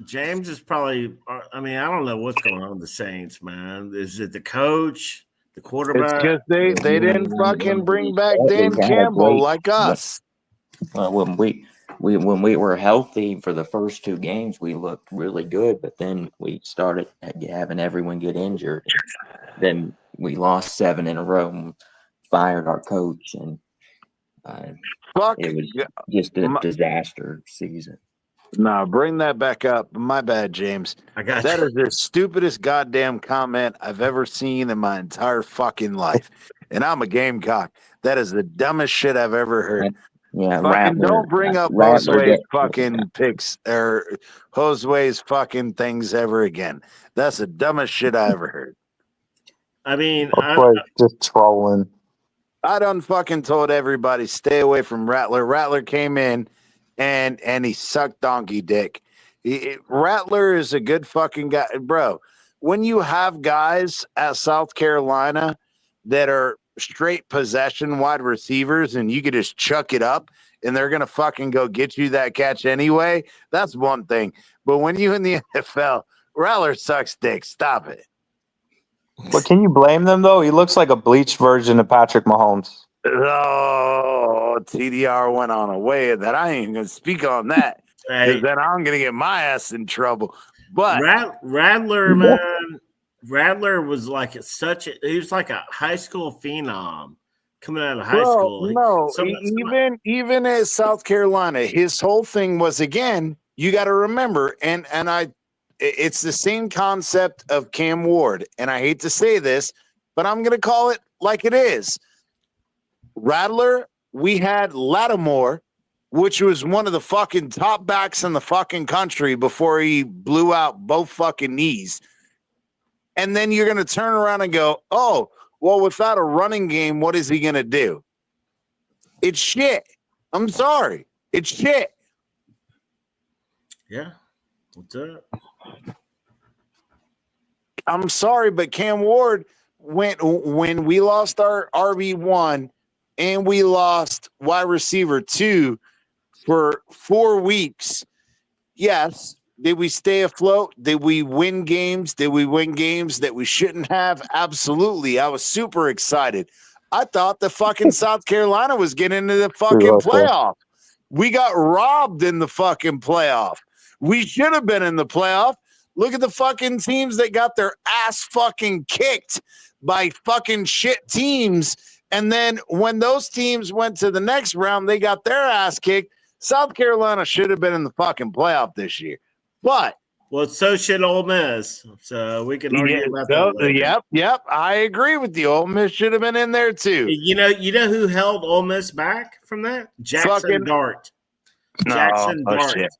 James is probably, I mean, I don't know what's going on with the Saints, man. Is it the coach, the quarterback? It's because they didn't fucking bring back Dan Campbell like us. Well, when we were healthy for the first two games, we looked really good, but then we started having everyone get injured. Then we lost 7 in a row and fired our coach, and it was just a disaster season. No, bring that back up. My bad, James. That is the stupidest goddamn comment I've ever seen in my entire fucking life. And I'm a Gamecock. That is the dumbest shit I've ever heard. Yeah, don't bring up Josue's fucking picks or Josue's fucking things ever again. That's the dumbest shit I ever heard. I mean, just trolling. I done fucking told everybody stay away from Rattler. Rattler came in and he sucked donkey dick. Rattler is a good fucking guy, bro. When you have guys at South Carolina that are straight possession wide receivers and you could just chuck it up and they're gonna fucking go get you that catch anyway, that's one thing. But when you in the NFL, Rattler sucks dick. Stop it. But can you blame them though? He looks like a bleached version of Patrick Mahomes. Oh, TDR went on a way that I ain't gonna speak on that because then I'm gonna get my ass in trouble. But Rattler, man, Rattler was like he was like a high school phenom coming out of high school. No, even at South Carolina, his whole thing was, again, you got to remember, and it's the same concept of Cam Ward, and I hate to say this, but I'm gonna call it like it is. Rattler, we had Lattimore, which was one of the fucking top backs in the fucking country before he blew out both fucking knees. And then you're going to turn around and go, oh, well, without a running game, what is he going to do? It's shit. I'm sorry. It's shit. Yeah. What's up? I'm sorry, but Cam Ward when we lost our RB1 and we lost wide receiver 2 for 4 weeks. Yes. Did we stay afloat? Did we win games? Did we win games that we shouldn't have? Absolutely. I was super excited. I thought the fucking South Carolina was getting into the fucking playoff. We got robbed in the fucking playoff. We should have been in the playoff. Look at the fucking teams that got their ass fucking kicked by fucking shit teams. And then when those teams went to the next round, they got their ass kicked. South Carolina should have been in the fucking playoff this year. But well, so should Ole Miss. So we can argue about that later. Yep. I agree with you. Ole Miss should have been in there too. You know who held Ole Miss back from that? Jackson Dart. Jackson Dart. Shit.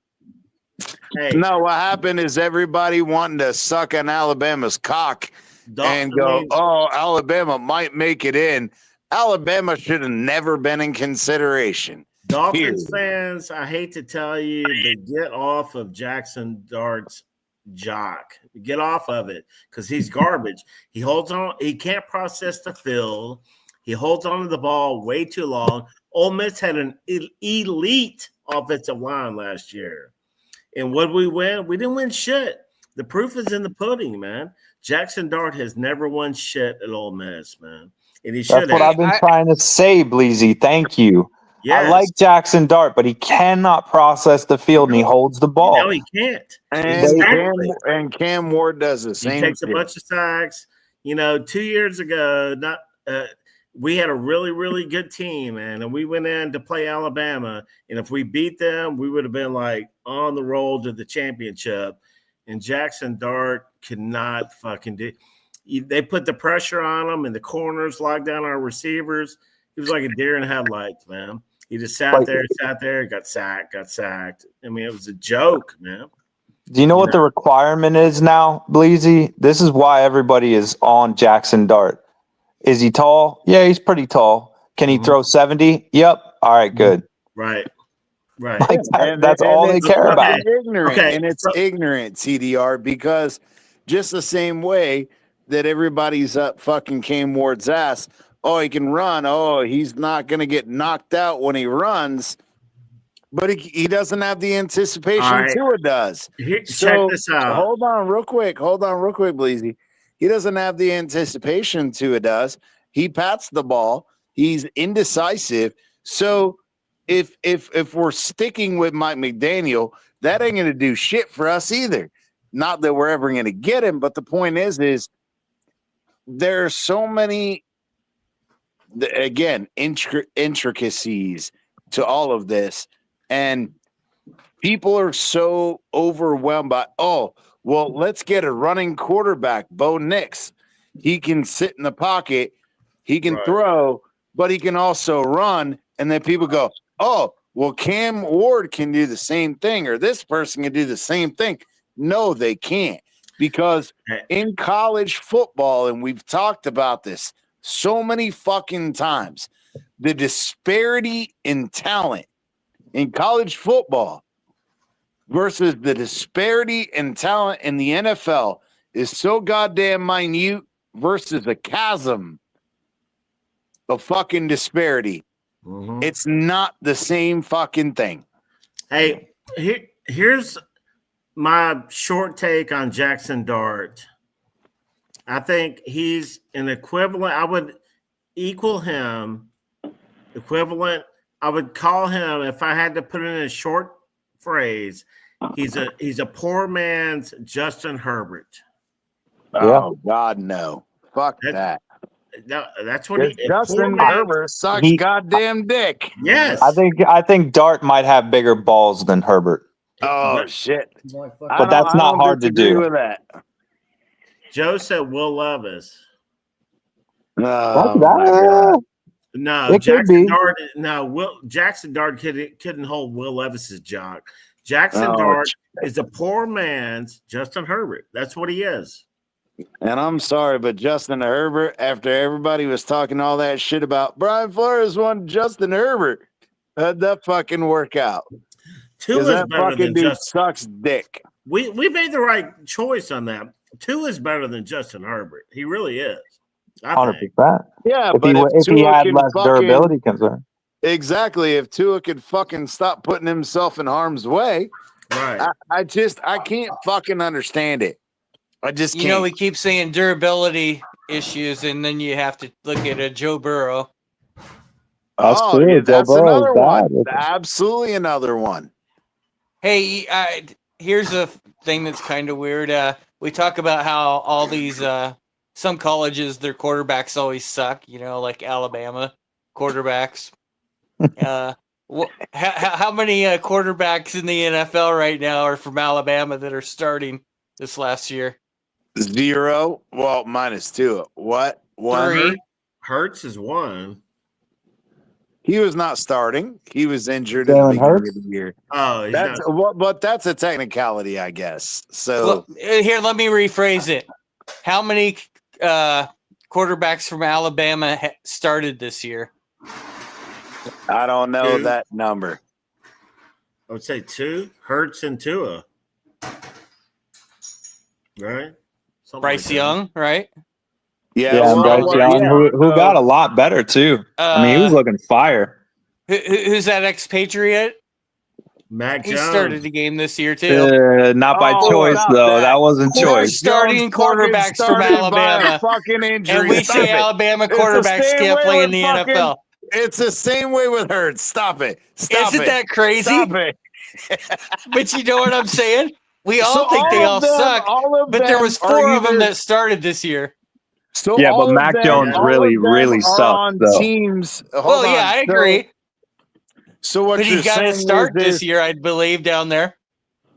Hey. No, what happened is everybody wanting to suck on Alabama's cock and go, oh, Alabama might make it in. Alabama should have never been in consideration. Dolphins fans, I hate to tell you, but get off of Jackson Dart's jock. Get off of it because he's garbage. He holds on. He can't process the field. He holds on to the ball way too long. Ole Miss had an elite offensive line last year. And what did we win? We didn't win shit. The proof is in the pudding, man. Jackson Dart has never won shit at Ole Miss, man. And he should have. That's what I've been trying to say, Bleezy. Thank you. Yes. I like Jackson Dart, but he cannot process the field and he holds the ball. No, he can't. And Cam Ward does the same. He takes a bunch of sacks. 2 years ago, we had a really, really good team, man, and we went in to play Alabama. And if we beat them, we would have been like on the roll to the championship. And Jackson Dart could not fucking do. They put the pressure on him, and the corners locked down our receivers. He was like a deer in headlights, man. He just sat there, got sacked. I mean, it was a joke, man. Do you know what the requirement is now, Bleezy? This is why everybody is on Jackson Dart. Is he tall? Yeah, he's pretty tall. Can he throw 70? Yep. All right, good. Right. Like that's all they care about. And it's ignorant, CDR, because just the same way that everybody's up fucking Cam Ward's ass. Oh, he can run. Oh, he's not going to get knocked out when he runs. But he doesn't have the anticipation Tua does. Check this out. Hold on real quick, Bleezy. He doesn't have the anticipation Tua does. He pats the ball. He's indecisive. So if we're sticking with Mike McDaniel, that ain't going to do shit for us either. Not that we're ever going to get him, but the point is there are so many, again, intricacies to all of this. And people are so overwhelmed by, let's get a running quarterback, Bo Nix. He can sit in the pocket, he can throw, but he can also run. And then people go, Cam Ward can do the same thing, or this person can do the same thing. No, they can't. Because in college football, and we've talked about this so many fucking times, the disparity in talent in college football versus the disparity in talent in the NFL is so goddamn minute versus a chasm of fucking disparity. Mm-hmm. It's not the same fucking thing. Hey, here's my short take on Jackson Dart. I think he's an equivalent. I would equal him. Equivalent. I would call him, if I had to put it in a short phrase, he's a poor man's Justin Herbert. Oh God, no! Fuck that. No, that's what Justin Herbert sucks goddamn dick. Yes, I think Dart might have bigger balls than Herbert. Oh shit! But that's not hard to do. With that. Joe said Will Levis. Oh my God. No, Jackson Dart. No, Jackson Dart couldn't hold Will Levis's jock. Jackson Dart is a poor man's Justin Herbert. That's what he is. And I'm sorry, but Justin Herbert, after everybody was talking all that shit about Brian Flores wanted Justin Herbert, how'd that fucking work out? Because Tua's that better fucking than dude Justin. sucks dick. We made the right choice on that. Tua's better than Justin Herbert. He really is. I think. 100%. Yeah, If but if he Tua had can less durability concern. Exactly. If Tua could fucking stop putting himself in harm's way, Right. I can't fucking understand it. I just can't. You know, we keep saying durability issues, and then you have to look at a Joe Burrow. That's Oh, true. yeah, Joe that's Burrow's another bad. one. Absolutely another one. Hey, here's a thing that's kind of weird. We talk about how all these some colleges, their quarterbacks always suck. You know, like Alabama quarterbacks. How many quarterbacks in the NFL right now are from Alabama that are starting this last year? 0. Well, -2. What? 1? 3. Hurts is 1. He was not starting. He was injured at the Jalen beginning Hurts? of the year. Oh, he's That's not. but that's a technicality, I guess. So Well, here, let me rephrase it. How many quarterbacks from Alabama started this year? I don't know 2. that number. I would say 2. Hurts and Tua. Right? Something Bryce like that. Young, right? Yeah, Yeah, and well, Bryce Young, yeah, who got a lot better too. I mean, he was looking fire. Who's that expatriate? Mac He Jones. started the game this year too. Not by Oh, choice stop though. that. That wasn't Four choice. starting quarterbacks from started by a Alabama, fucking injury. and we Stop say it. Alabama It's the quarterbacks same can't way play with in the fucking- NFL. It's the same way with Hurts. Stop it. Stop Isn't it. that crazy? Stop it. But you know what I'm saying? We all So think they all of them- suck, all of but there them was are 4 of them either- that started this year. So Yeah, all but of Mac them- Jones all really, of them really are sucked, on though. teams. Hold Well, on. yeah, I So- agree. So what But you're he's got to saying start is this year, I believe, down there.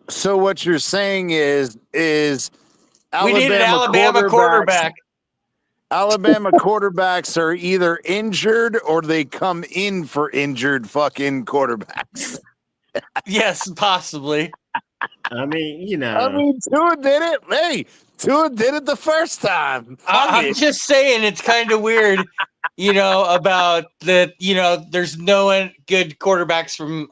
So what you're saying is We need an Alabama quarterback. Alabama quarterbacks are either injured or they come in for injured fucking quarterbacks. Yes, possibly. I mean, you know. I mean, Tua did it. Hey, Tua did it the first time. I'm just saying it's kind of weird, you know, about that, you know, there's no good quarterbacks from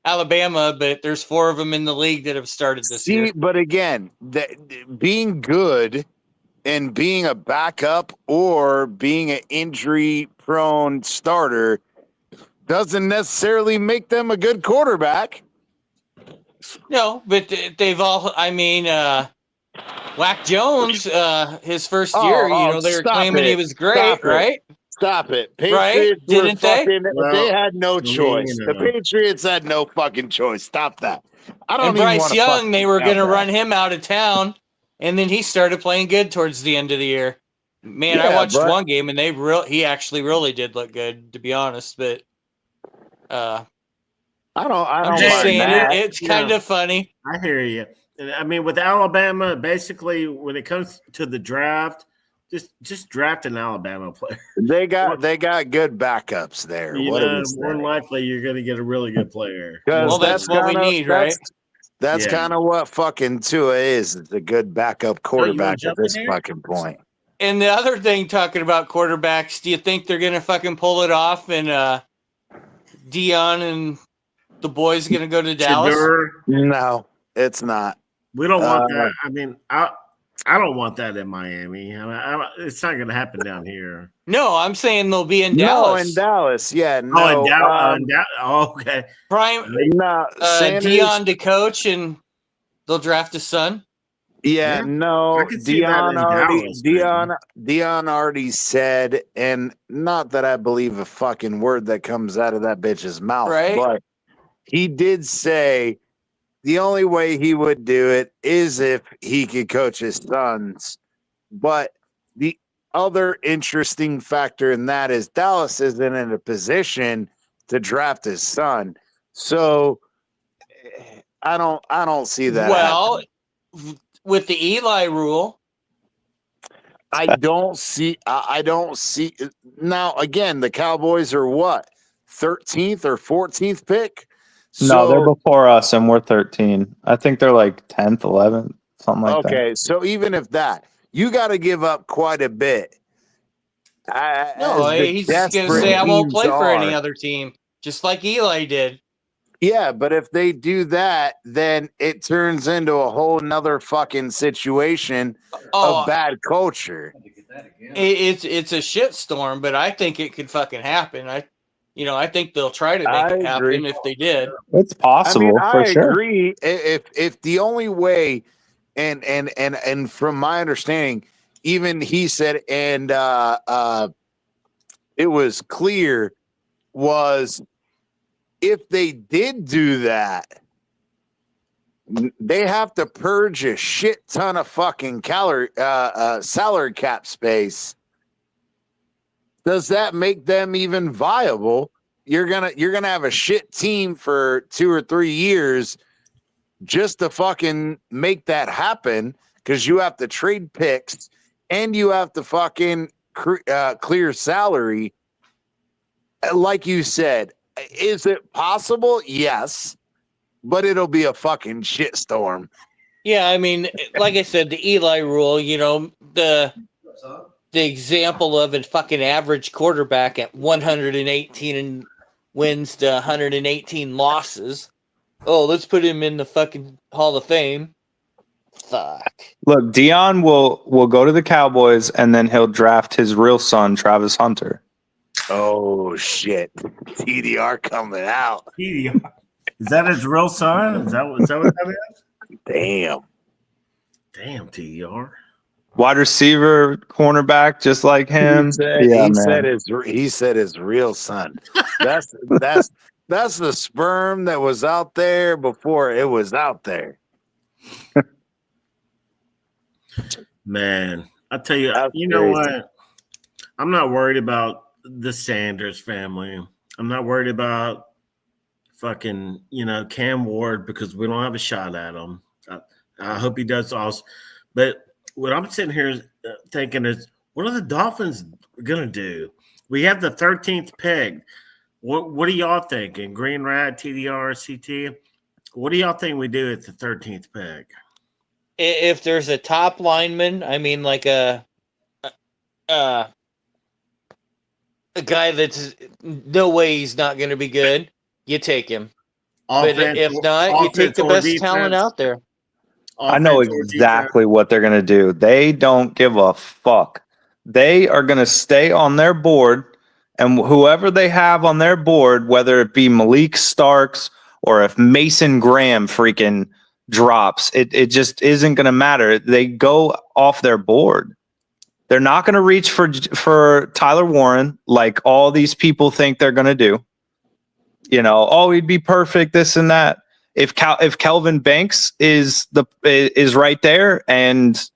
Alabama, but there's 4 of them in the league that have started this year. But again, being good and being a backup or being an injury-prone starter doesn't necessarily make them a good quarterback. No, but they've all, I mean, Wack Jones, his first year, you know, they were claiming he was great, right? Stop it. Right? Patriots were Didn't they? fucking, Well, they had no choice. you The know. Patriots had no fucking choice. Stop that. I don't And even Bryce want to Young, they were going to that. run him out of town, and then he started playing good towards the end of the year. Man, I Yeah, watched but- one game, and he actually really did look good, to be honest. But I I'm don't just mind saying that. it's kind of funny. I hear you. I mean, with Alabama, basically, when it comes to the draft, just draft an Alabama player. They got good backups there. You What do know, we say? more than likely, you're going to get a really good player. 'Cause Well, that's what we need, right? That's Yeah. kind of what fucking Tua is. It's a good backup quarterback at jump in this here? fucking point. And the other thing, talking about quarterbacks, do you think they're going to fucking pull it off and Dion and the boys going to go to Dallas? Shadur, No, it's not. we don't want that. I mean, I don't want that in Miami. It's not going to happen down here. No, I'm saying they'll be in No, Dallas. in Dallas. Yeah, no. Oh, in Dallas. Okay. Prime No, Sanders- Dion to coach, and they'll draft his son. Yeah, Yeah, no. I can see that in Dallas, Dion already said, and not that I believe a fucking word that comes out of that bitch's mouth, Right. but he did say the only way he would do it is if he could coach his sons. But the other interesting factor in that is Dallas isn't in a position to draft his son. So I don't see that. Well, with the Eli rule, I don't see. Now again, the Cowboys are what 13th or 14th pick. No, they're before us, and we're 13. I think they're like 10th, 11th, something like that. Okay, so even if that, you got to give up quite a bit. No, he's going to say, I won't play for any other team, just like Eli did. Yeah, but if they do that, then it turns into a whole nother fucking situation of bad culture. It's a shitstorm, but I think it could fucking happen. I think they'll try to make it happen if they did. It's possible. I for sure. agree. If the only way, and from my understanding, even he said, and it was clear, was if they did do that, they have to purge a shit ton of fucking salary cap space. Does that make them even viable? You're gonna have a shit team for 2 or 3 years just to fucking make that happen, because you have to trade picks and you have to fucking clear salary. Like you said, is it possible? Yes, but it'll be a fucking shitstorm. Yeah, I mean, like I said, the Eli rule, the example of a fucking average quarterback at 118 wins to 118 losses. Oh, let's put him in the fucking Hall of Fame. Fuck. Look, Dion will go to the Cowboys, and then he'll draft his real son, Travis Hunter. Oh shit! TDR coming out. TDR. Is that his real son? Is that what that is? Damn, TDR. Wide receiver, cornerback, just like him. He said his real son. That's the sperm that was out there before it was out there. Man, I tell you, That's you know crazy. what? I'm not worried about the Sanders family. I'm not worried about fucking, Cam Ward, because we don't have a shot at him. I hope he does also. But what I'm sitting here thinking is, what are the Dolphins going to do? We have the 13th pick. What are y'all thinking? Green Rat, TDR, CT? What do y'all think we do at the 13th pick? If there's a top lineman, I mean, like a guy that's no way he's not going to be good, you take him. But if not, you take the best talent out there. I know exactly what they're going to do. They don't give a fuck. They are going to stay on their board, and whoever they have on their board, whether it be Malik Starks or if Mason Graham freaking drops, it just isn't going to matter. They go off their board. They're not going to reach for Tyler Warren like all these people think they're going to do. He'd be perfect, this and that. If Kelvin Banks is right there, and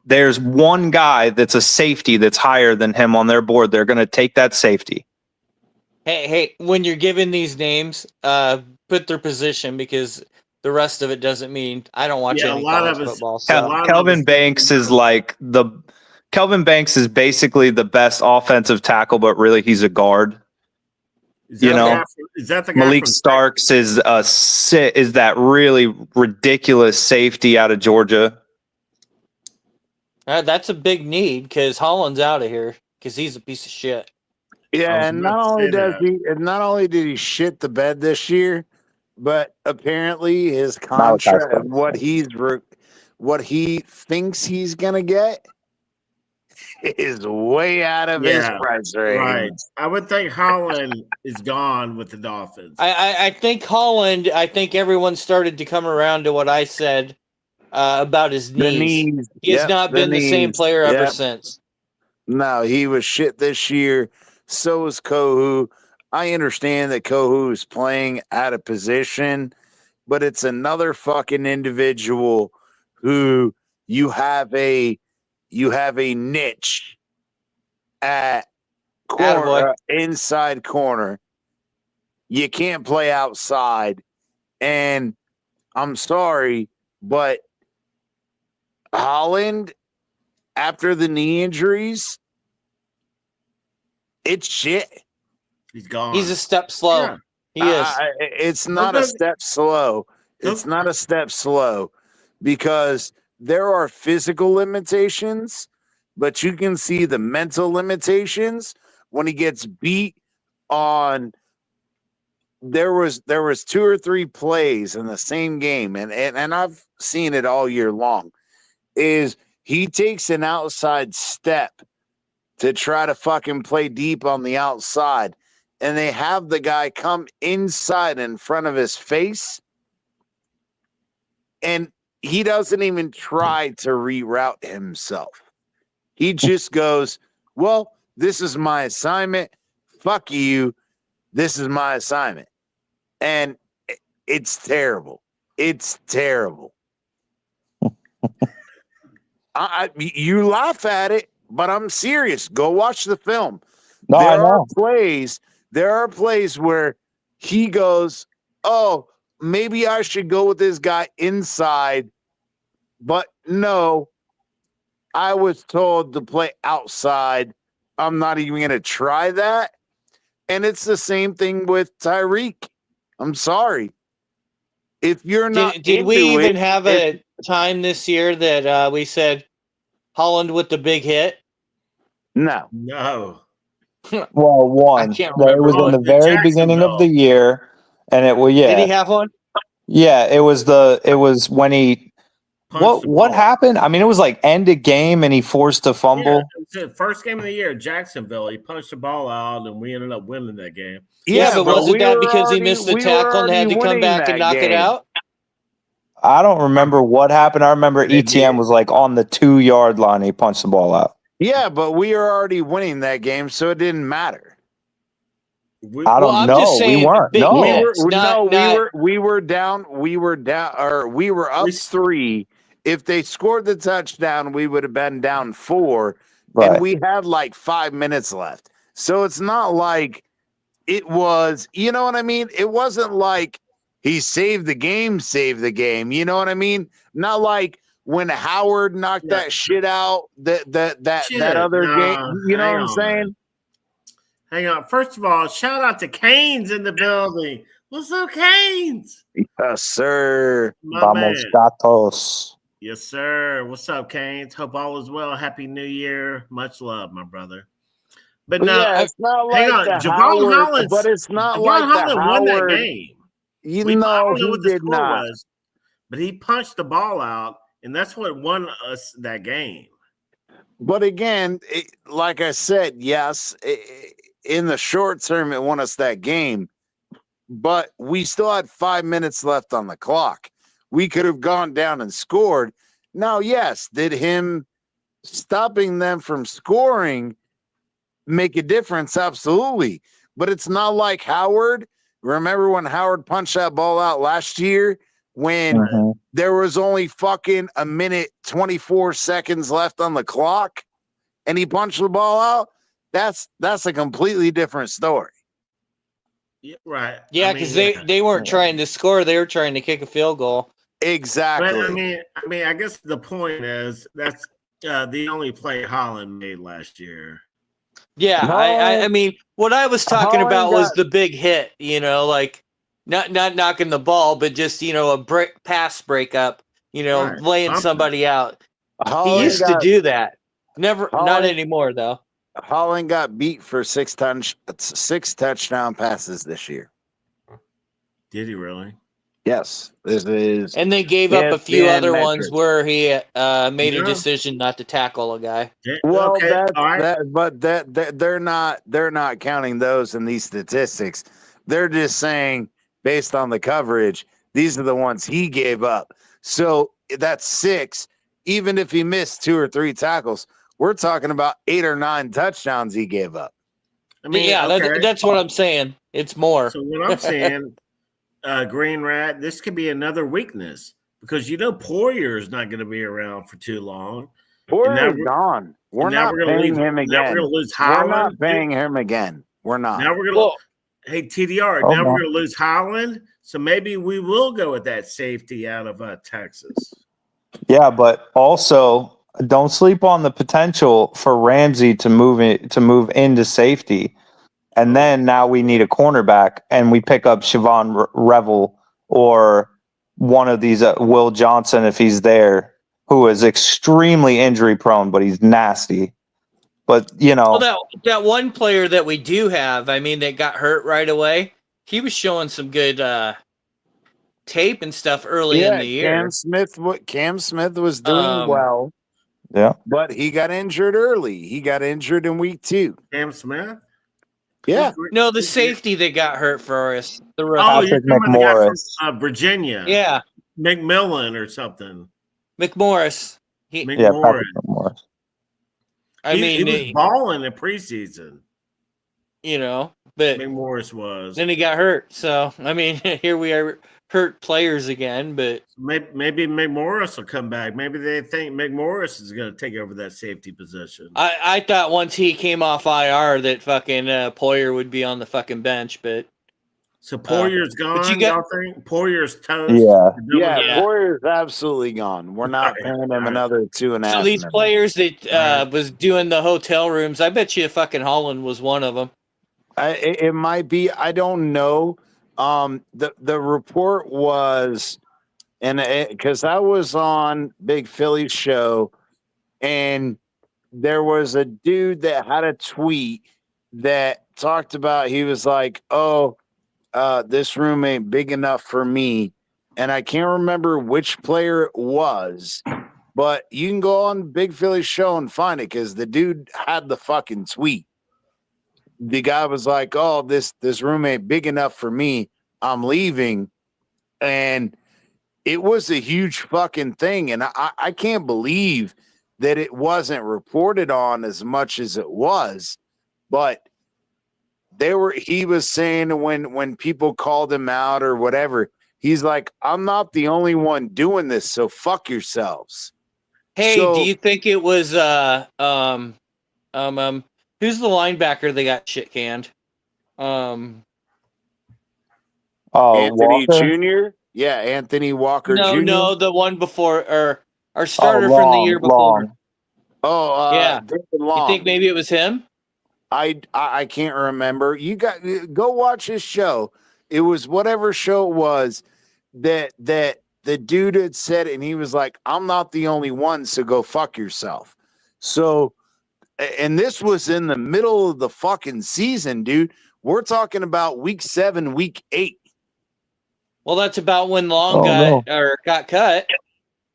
there's one guy that's a safety that's higher than him on their board, they're going to take that safety. Hey, when you're given these names, put their position, because the rest of it doesn't mean I don't watch any college football. So. Kelvin Banks is Kelvin Banks is basically the best offensive tackle, but really he's a guard. Is that the guy Malik Starks is that really ridiculous safety out of Georgia? That's a big need, because Holland's out of here because he's a piece of shit. Yeah, and not only did he shit the bed this year, but apparently his contract, what he thinks he's gonna get, is way out of his price range. Right. I would think Holland is gone with the Dolphins. I think Holland, everyone started to come around to what I said about his knees. He has not been the same player ever since. No, he was shit this year. So is Kohu. I understand that Kohu is playing out of position, but it's another fucking individual who you have a niche at corner, inside corner. You can't play outside. And I'm sorry, but Holland, after the knee injuries, it's shit. He's gone. He's a step slow. Yeah. He is. It's not a step slow. It's not a step slow, because there are physical limitations, but you can see the mental limitations when he gets beat on. There was 2 or 3 plays in the same game, and I've seen it all year long. Is he takes an outside step to try to fucking play deep on the outside, and they have the guy come inside in front of his face, and he doesn't even try to reroute himself. He just goes, well, this is my assignment. Fuck you. This is my assignment. And it's terrible. It's terrible. You laugh at it, but I'm serious. Go watch the film. No, I know. There are plays where he goes, oh, maybe I should go with this guy inside. But no, I was told to play outside. I'm not even going to try that. And it's the same thing with Tyreek. I'm sorry. If you're not, did we even have a time this year that we said Holland with the big hit? No. Well, one. I can't It remember. was in the very beginning of the year, and it was Did he have one? Yeah, it was when he. What happened? I mean, it was like end of game, and he forced a fumble. Yeah, it was the first game of the year, Jacksonville. He punched the ball out, and we ended up winning that game. Yeah, but wasn't that because he missed the tackle and had to come back and knock it out? I don't remember what happened. I remember ETN was like on the 2-yard line. He punched the ball out. Yeah, but we were already winning that game, so it didn't matter. I don't know. We weren't. We were down. We were up 3. If they scored the touchdown, we would have been down 4, and we had like 5 minutes left. So it's not like it was, you know what I mean? It wasn't like he saved the game. You know what I mean? Not like when Howard knocked that shit out, that other game. You know what I'm saying? Hang on. First of all, shout out to Canes in the building. What's up, Canes? Yes, sir. Vamos, gatos. Yes, sir. What's up, Canes? Hope all is well. Happy New Year. Much love, my brother. But no, yeah, it's not like Javon Hollins. But it's not Javon like Hollins won that Howard game. You I know, don't know what he the did score not. was, but he punched the ball out, and that's what won us that game. But again, like I said, yes, in the short term, it won us that game. But we still had 5 minutes left on the clock. We could have gone down and scored. Now, yes, did him stopping them from scoring make a difference? Absolutely. But it's not like Howard. Remember when Howard punched that ball out last year when there was only fucking a minute, 24 seconds left on the clock and he punched the ball out? That's a completely different story. Yeah, right. Yeah, because they weren't trying to score; they were trying to kick a field goal. Exactly. But I guess the point is that's the only play Holland made last year. Yeah, I mean, what I was talking about was the big hit. You know, like not knocking the ball, but just a pass breakup. Laying somebody out. He used to do that. Not anymore though. Holland got beat for 6 touchdown passes this year. Did he really? Yes. This is, and they gave up a few other ones where he made a decision not to tackle a guy. Well, but they're not counting those in these statistics. They're just saying based on the coverage, these are the ones he gave up. So that's 6. Even if he missed 2 or 3 tackles, we're talking about 8 or 9 touchdowns he gave up. I mean, that's what I'm saying. It's more. So what I'm saying, Green Rat, this could be another weakness because Poyer is not going to be around for too long. Poyer is gone. We're not paying him again. Now we're going to lose Holland. We're not paying him again. We're not. Now we're going to. Hey, TDR. Now we're going to lose Holland. So maybe we will go with that safety out of Texas. Yeah, but also don't sleep on the potential for Ramsey to move into safety. And then now we need a cornerback, and we pick up Siobhan Revel or one of these Will Johnson if he's there. who is extremely injury prone, but he's nasty. But Well, that one player that we do have, I mean, that got hurt right away. He was showing some good tape and stuff early in the year. Cam Smith was doing well. Yeah, but he got injured early. He got injured in week 2. Cam Smith. Yeah. No, the safety that got hurt for us. The rookie. Oh, you're Patrick talking about the guy McMorris. from Virginia. Yeah, McMillan or something. McMorris. McMorris. Patrick McMorris. He was balling in preseason. But McMorris was. Then he got hurt. So I mean, here we are, hurt players again. But maybe McMorris will come back. Maybe they think McMorris is going to take over that safety position. I thought once he came off IR that fucking Poyer would be on the fucking bench, but so Poyer's gone. Y'all think Poyer's toast? Yeah, Poyer's absolutely gone. We're not paying him another 2.5. So these players that was doing the hotel rooms, I bet you fucking Holland was one of them. It might be. I don't know. The report was, and because I was on Big Philly's show, and there was a dude that had a tweet that talked about, he was like, this room ain't big enough for me. And I can't remember which player it was, but you can go on Big Philly's show and find it because the dude had the fucking tweet. The guy was like, this room ain't big enough for me. I'm leaving. And it was a huge fucking thing. And I can't believe that it wasn't reported on as much as it was. But he was saying when people called him out or whatever, he's like, I'm not the only one doing this, so fuck yourselves. Hey, do you think it was who's the linebacker they got shit canned? Anthony Walker? Jr.? Yeah, Anthony Walker Jr. No, the one before, or our starter from the year before. Long. Yeah. David Long. You think maybe it was him? I can't remember. You got go watch his show. It was whatever show it was that the dude had said it, and he was like, I'm not the only one, so go fuck yourself. So, and this was in the middle of the fucking season, dude. We're talking about week 7, week 8. Well, that's about when Long got cut.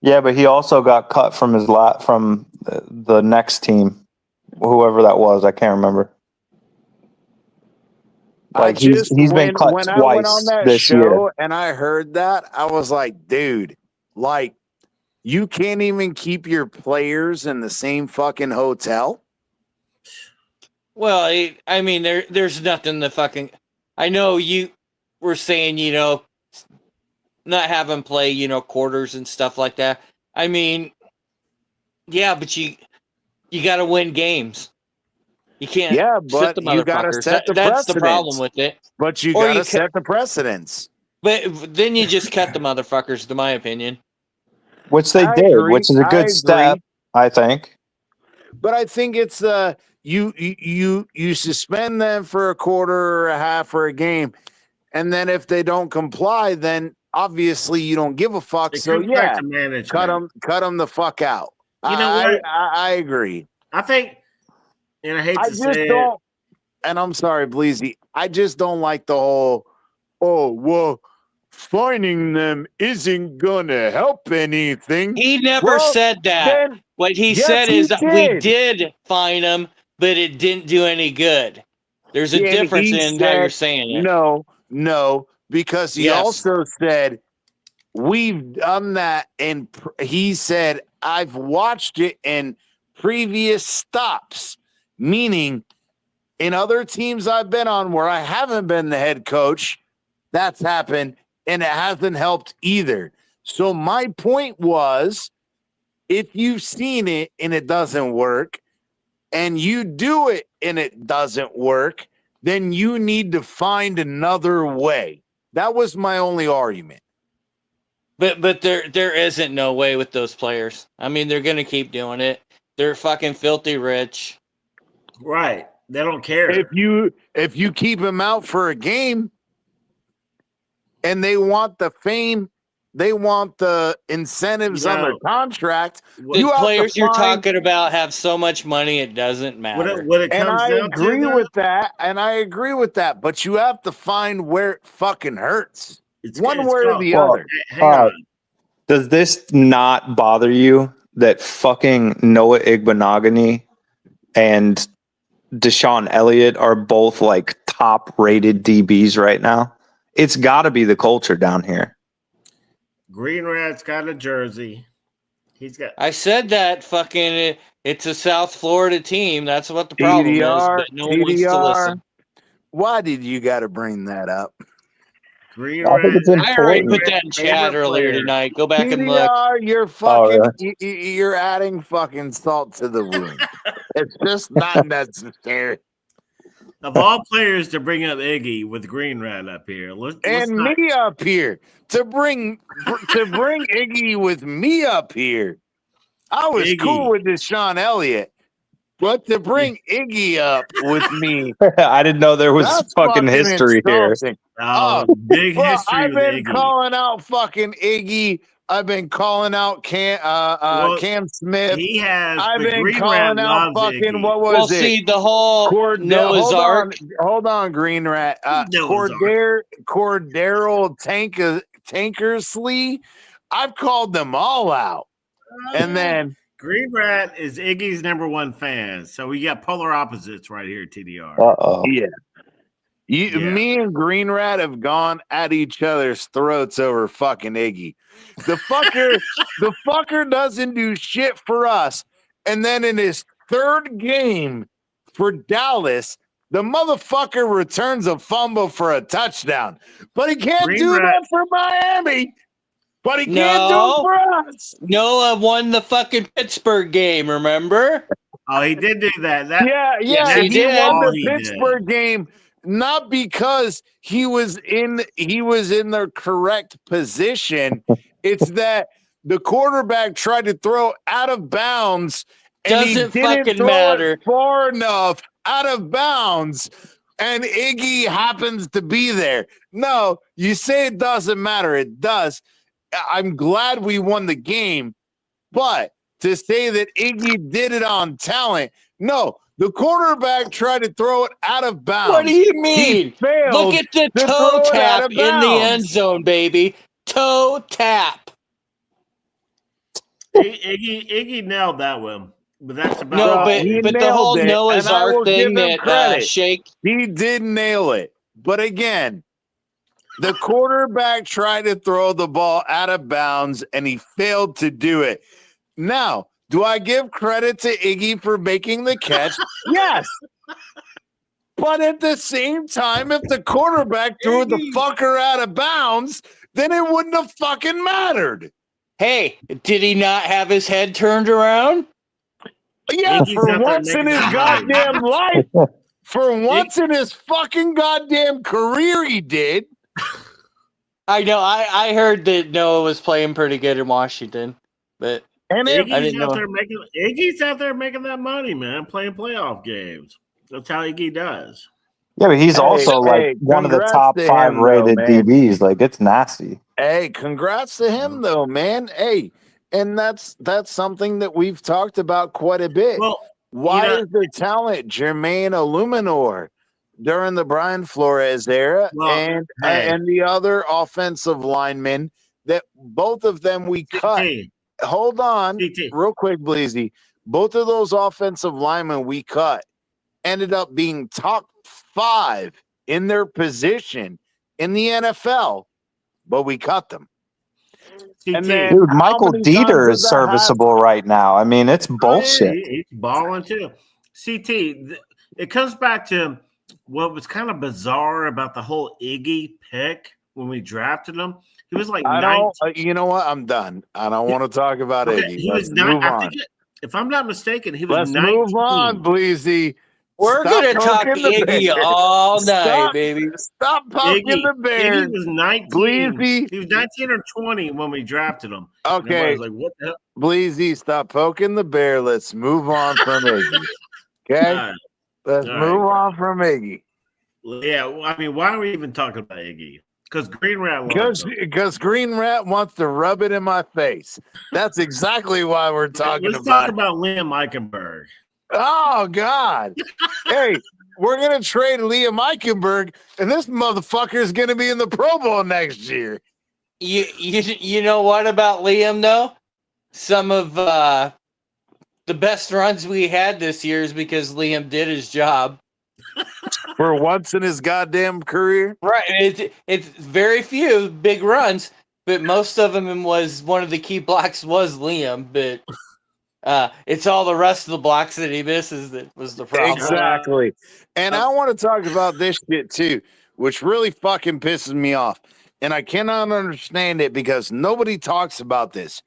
Yeah, but he also got cut from his from the next team, whoever that was. I can't remember. Like he's been cut when twice I went on that this show year. and I heard that, I was like, dude, like you can't even keep your players in the same fucking hotel. Well, I mean, there's nothing to fucking. I know you were saying, not have them play, quarters and stuff like that. I mean, yeah, but you got to win games. You can't. Yeah, but you got to set the precedence. That's the problem with it. But you got to set the precedence. But then you just cut the motherfuckers, to my opinion. Which they did, which is a good step, I think. But I think it's you suspend them for a quarter or a half or a game, and then if they don't comply, then obviously you don't give a fuck. So yeah, cut them the fuck out. You know what? I agree. I think, and I hate to say it, and I'm sorry, Bleezy, I just don't like the whole. Finding them isn't gonna help anything. He never said that. What he said is that we did find them, but it didn't do any good. There's a difference in how you're saying it. No, because he also said we've done that, and he said I've watched it in previous stops, meaning in other teams I've been on where I haven't been the head coach, that's happened. And it hasn't helped either. So my point was, if you've seen it and it doesn't work, and you do it and it doesn't work, then you need to find another way. That was my only argument. But there isn't no way with those players. I mean, they're gonna keep doing it. They're fucking filthy rich. Right. They don't care. If you keep them out for a game, and they want the fame They want the incentives on their contract. The players you're talking about have so much money, it doesn't matter. What it And comes I down agree to, with that. And I agree with that. But you have to find where it fucking hurts. it's One it's way or called- the Well, other. Hang on. Does this not bother you that fucking Noah Igbenogany and Deshaun Elliott are both like top rated DBs right now? It's got to be the culture down here. Green Rat's got a jersey. He's got. I said that fucking it's a South Florida team. That's what the problem is. But no one wants to listen. Why did you got to bring that up? Green I think Rat. it's I already important. put that in chat earlier tonight. Go back and look. TDR, you're fucking, you're adding fucking salt to the wound. It's just not necessary. Of all players to bring up Iggy with Green Rat up here, let's not, me up here to bring Iggy with me up here. I was Iggy. cool with Deshaun Elliott, but to bring Iggy up with me, I didn't know there was that's fucking history here. insulting. big Well, history I've with been Iggy. calling out fucking Iggy. I've been calling out Cam Smith. He has. I've the been Green Rat calling out loves fucking Iggy. what was Well, it? see, the whole Noah's Ark. Hold on, Green Rat. Noah's Ark. Cordero Tankersley. I've called them all out. And then Green Rat is Iggy's #1 fan. So we got polar opposites right here, TDR. Uh-oh. yeah. Me and Green Rat have gone at each other's throats over fucking Iggy. The fucker doesn't do shit for us. And then in his third game for Dallas, the motherfucker returns a fumble for a touchdown. But he can't that for Miami. But he can't do it for us. Noah won the fucking Pittsburgh game, remember? Oh, he did do that. Yes, he did. won the He Pittsburgh game not because he was in the correct position. It's that the quarterback tried to throw out of bounds and he Doesn't didn't fucking throw matter. it far enough out of bounds. And Iggy happens to be there. No, you say it doesn't matter. It does. I'm glad we won the game, but to say that Iggy did it on talent, no. The quarterback tried to throw it out of bounds. What do you mean? He failed Look at the to toe throw it out tap of in the bounds. end zone, baby. Toe tap. Iggy nailed that one. But that's about No, all. but the whole Noah's and I will Ark thing give him that credit. Shake. He did nail it. But again, the quarterback tried to throw the ball out of bounds and he failed to do it. Now, do I give credit to Iggy for making the catch? Yes. But at the same time, if the quarterback threw the fucker out of bounds, then it wouldn't have fucking mattered. Hey, did he not have his head turned around? Yeah, Iggy's for out there once in making his that money. goddamn life. For once in his fucking goddamn career, he did. I know. I heard that Noah was playing pretty good in Washington, but and Iggy's out there making that money, man, playing playoff games. That's how Iggy does. Yeah, but he's also like one of the top 5 rated DBs. Like, it's nasty. Hey, congrats to him though, man. Hey, and that's something that we've talked about quite a bit. Well, why is the talent Jermaine Illuminor during the Brian Flores era and the other offensive linemen that both of them we cut? Hold on, real quick, Bleezy. Both of those offensive linemen we cut ended up being top 5 in their position in the NFL, but we cut them. And then, dude, Michael Dieter is serviceable right now. I mean, it's bullshit. He's balling too. CT, it comes back to what was kind of bizarre about the whole Iggy pick when we drafted him. He was like, you know what? I'm done. I don't want to talk about Iggy. He was not. If I'm not mistaken, he was. Let's move on, Bleezy. We're going to talk Iggy all night, baby. Stop poking the bear. Iggy was 19. Bleezy. He was 19 or 20 when we drafted him. Okay. I was like, what the hell? Bleezy, stop poking the bear. Let's move on from Iggy. Okay? Let's move on from Iggy. Yeah, I mean, why are we even talking about Iggy? Because Green Rat loves him. Because Green Rat wants to rub it in my face. That's exactly why we're talking Let's about talk about Liam Eichenberg. Oh, God. Hey, we're going to trade Liam Eichenberg, and this motherfucker is going to be in the Pro Bowl next year. You know what about Liam, though? Some of the best runs we had this year is because Liam did his job. For once in his goddamn career? Right. It's very few big runs, but most of them was one of the key blocks was Liam, but it's all the rest of the blocks that he misses that was the problem. Exactly. And I want to talk about this shit too, which really fucking pisses me off. And I cannot understand it because nobody talks about this.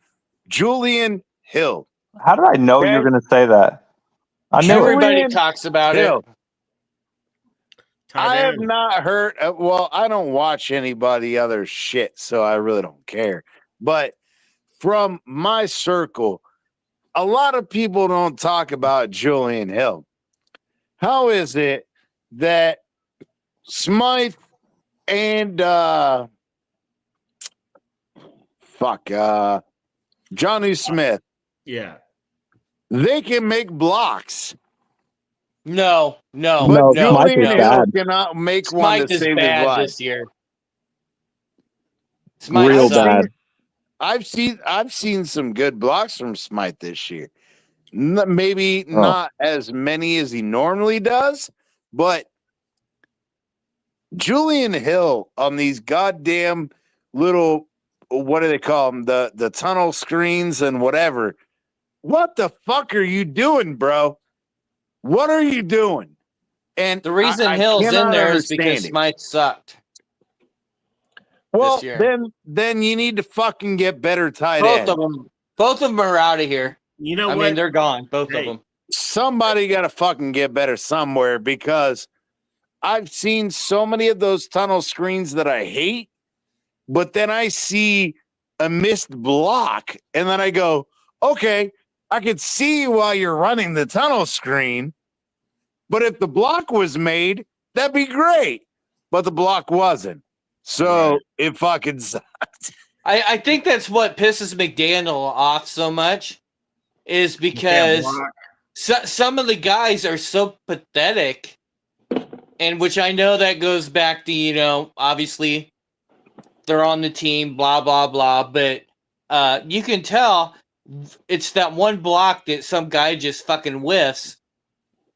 Julian Hill. How did I know you were going to say that? I knew Everybody Julian talks about Hill. it. I have not heard. Well, I don't watch anybody other shit, so I really don't care. But from my circle, a lot of people don't talk about Julian Hill. How is it that Smythe and Johnny Smith, Yeah. they can make blocks? No. But Julian is Hill bad. cannot make Smythe one to is save his bad life. this year. Real bad. I've seen some good blocks from Smythe this year. Maybe Oh. not as many as he normally does, but Julian Hill on these goddamn little, what do they call them? The tunnel screens and whatever. What the fuck are you doing, bro? What are you doing? And The reason I Hill's in cannot there is because understand it. Smythe sucked. Well, this year. then you need to fucking get better tight Both end. of them are out of here. You know I what? mean, they're gone. Both of them. Somebody got to fucking get better somewhere because I've seen so many of those tunnel screens that I hate, but then I see a missed block and then I go, okay, I could see while you're running the tunnel screen, but if the block was made, that'd be great. But the block wasn't. So it fucking sucked. I think that's what pisses McDaniel off so much is because some of the guys are so pathetic, and which I know that goes back to, obviously they're on the team, blah, blah, blah, but you can tell it's that one block that some guy just fucking whiffs,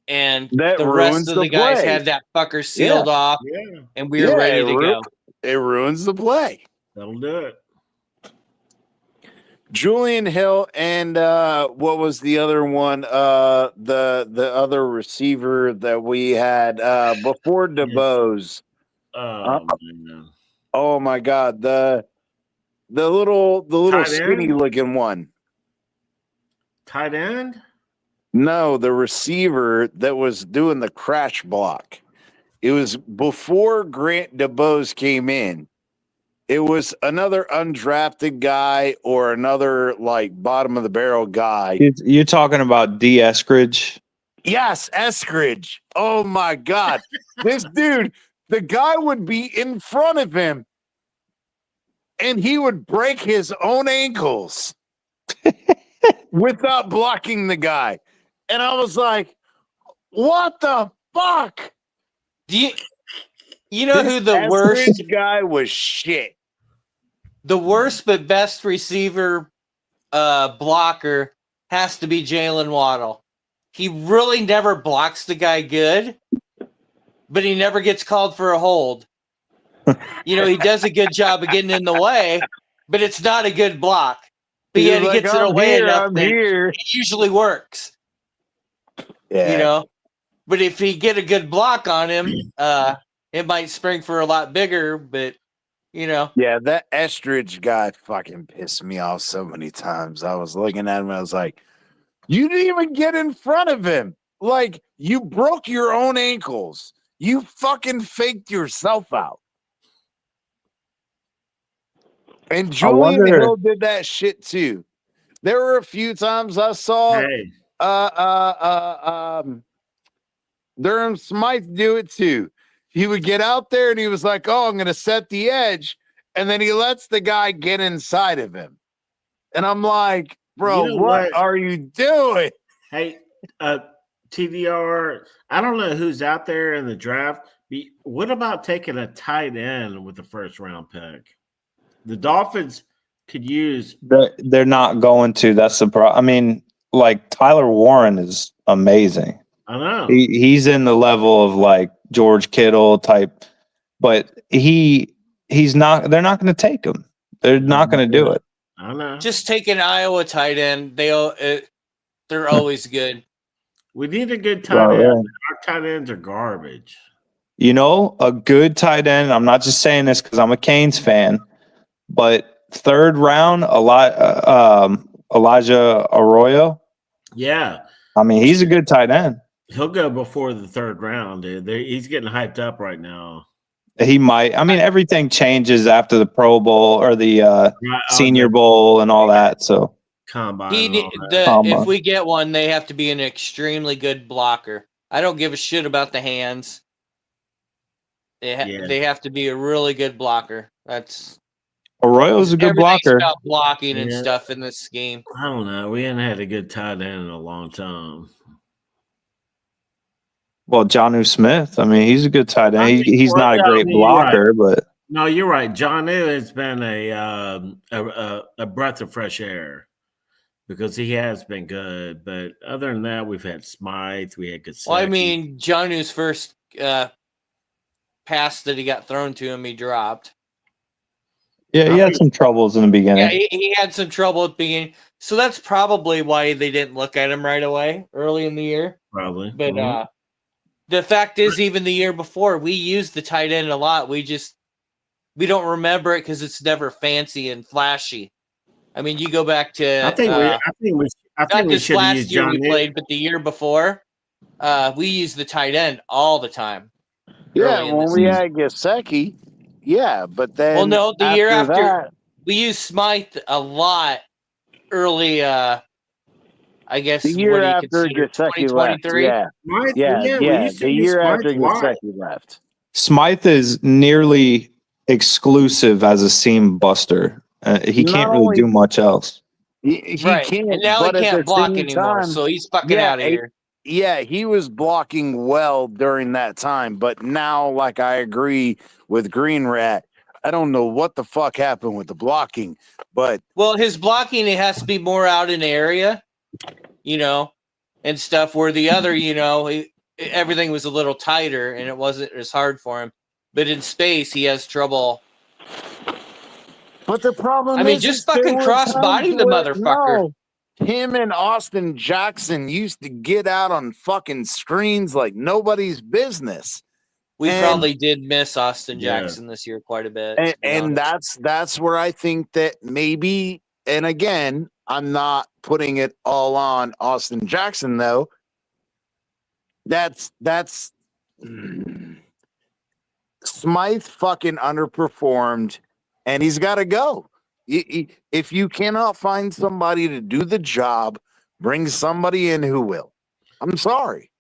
and that the rest of the guys had that fucker sealed off, and we were ready to go. It ruins the play. That'll do it. Julian Hill and what was the other one? The other receiver that we had before DeBose. Man. Oh my God, the little skinny looking one. Tight end? No, the receiver that was doing the crash block. It was before Grant DeBose came in. It was another undrafted guy or another like bottom of the barrel guy. You're talking about D. Eskridge? Yes, Eskridge. Oh my God. This dude, the guy would be in front of him and he would break his own ankles without blocking the guy. And I was like, what the fuck? You know who the worst guy was? Shit. The worst but best receiver blocker has to be Jalen Waddle. He really never blocks the guy good, but he never gets called for a hold. He does a good job of getting in the way, but it's not a good block. But yet he gets it away enough that it usually works. Yeah. But if he get a good block on him, it might spring for a lot bigger, but Yeah, that Estridge guy fucking pissed me off so many times. I was looking at him, I was like, you didn't even get in front of him. Like, you broke your own ankles. You fucking faked yourself out. And Julian Hill did that shit too. There were a few times I saw Durham Smythe do it too. he would get out there and he was like, "Oh, I'm going to set the edge," and then he lets the guy get inside of him, and I'm like, "Bro, You know what are you doing?" Hey, TDR, I don't know who's out there in the draft. What about taking a tight end with the first round pick? The Dolphins could use. They're not going to. That's the problem. I mean, like Tyler Warren is amazing. I know. He's in the level of like George Kittle type, but he's not. They're not going to take him. They're not going to do it. I know. Just take an Iowa tight end. They're always good. We need a good tight end. Our tight ends are garbage. You know, a good tight end. I'm not just saying this because I'm a Canes fan, but third round, Elijah Arroyo. Yeah. I mean, he's a good tight end. He'll go before the third round, dude. He's getting hyped up right now. He might. I mean, everything changes after the Pro Bowl or the Senior Bowl and all that. So combine. If we get one, they have to be an extremely good blocker. I don't give a shit about the hands. They have to be a really good blocker. That's Arroyo's a good blocker. About blocking and stuff in this game. I don't know. We haven't had a good tight end in a long time. Well, Jonnu Smith. I mean, he's a good tight end. He's not a great blocker, but no, you're right. Jonnu has been a breath of fresh air because he has been good. But other than that, we've had Smythe. We had Gesicki. Well, I mean, Jonnu's first pass that he got thrown to him, he dropped. Yeah, he had some troubles in the beginning. Yeah, he had some trouble at the beginning. So that's probably why they didn't look at him right away early in the year. Probably. But the fact is, even the year before, we used the tight end a lot. We don't remember it because it's never fancy and flashy. I mean, you go back to I think we should have used John. We played, but the year before, we used the tight end all the time. Yeah, when we had Gesicki, yeah, but then the year after we used Smythe a lot early. I guess the year after Gesicki left, the year after Gesicki left. Smythe is nearly exclusive as a seam buster. He can't really do much else. He can't, and now he can't block anymore, so he's fucking out of here. Yeah, he was blocking well during that time, but now, like I agree with Green Rat, I don't know what the fuck happened with the blocking, but his blocking, it has to be more out in area, and stuff. Where the other, everything was a little tighter and it wasn't as hard for him. But in space, he has trouble. But the problem is, just fucking cross-body the motherfucker. No. Him and Austin Jackson used to get out on fucking screens like nobody's business. We probably did miss Austin Jackson this year quite a bit. And that's where I think that maybe, and again, I'm not putting it all on Austin Jackson though. That's Smythe fucking underperformed and he's got to go. If you cannot find somebody to do the job, bring somebody in who will. I'm sorry.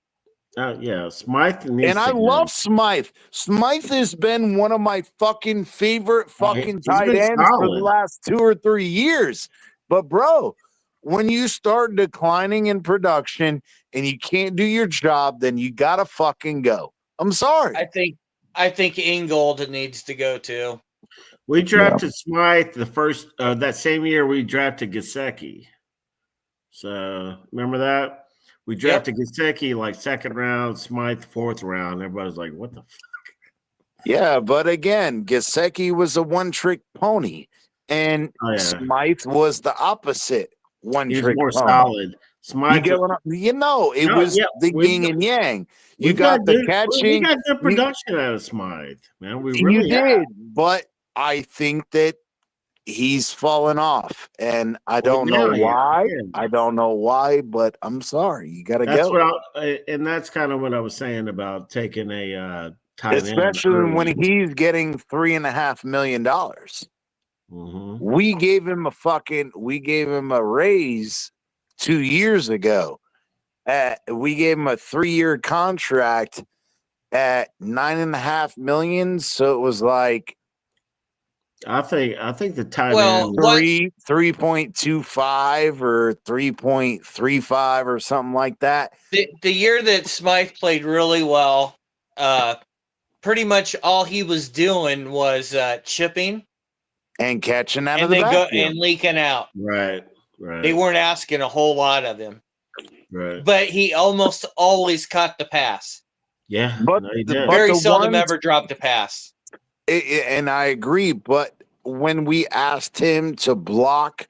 Smythe needs and I love Smythe. Smythe has been one of my fucking favorite fucking tight ends for the last 2 or 3 years. But bro, when you start declining in production and you can't do your job, then you gotta fucking go. I'm sorry. I think Ingold needs to go too. We drafted Smythe the first that same year we drafted Gesicki. So remember that? We drafted Gesicki like second round, Smythe fourth round. Everybody's like, what the fuck? Yeah, but again, Gesicki was a one-trick pony. And Smythe was the opposite one-trick more pony. Solid. Smythe, it was the yin and yang. You got the catching. We got good production out of Smythe, man. We really did, but I think that he's fallen off, and I don't know why. I don't know why, but I'm sorry. You got to go. And that's kind of what I was saying about taking a tight end, especially when he's getting $3.5 million. Mm-hmm. We gave him a raise 2 years ago. We gave him a 3-year contract at $9.5 million. So it was like I think the tight Well, end. 3.25 or 3.35 or something like that. The year that Smythe played really well, pretty much all he was doing was chipping and catching out of and the then backfield. and leaking out. Right. They weren't asking a whole lot of him, Right. but he almost always caught the pass. Yeah. But no, he the- did. but Very the seldom ones- ever dropped a pass. And I agree, but when we asked him to block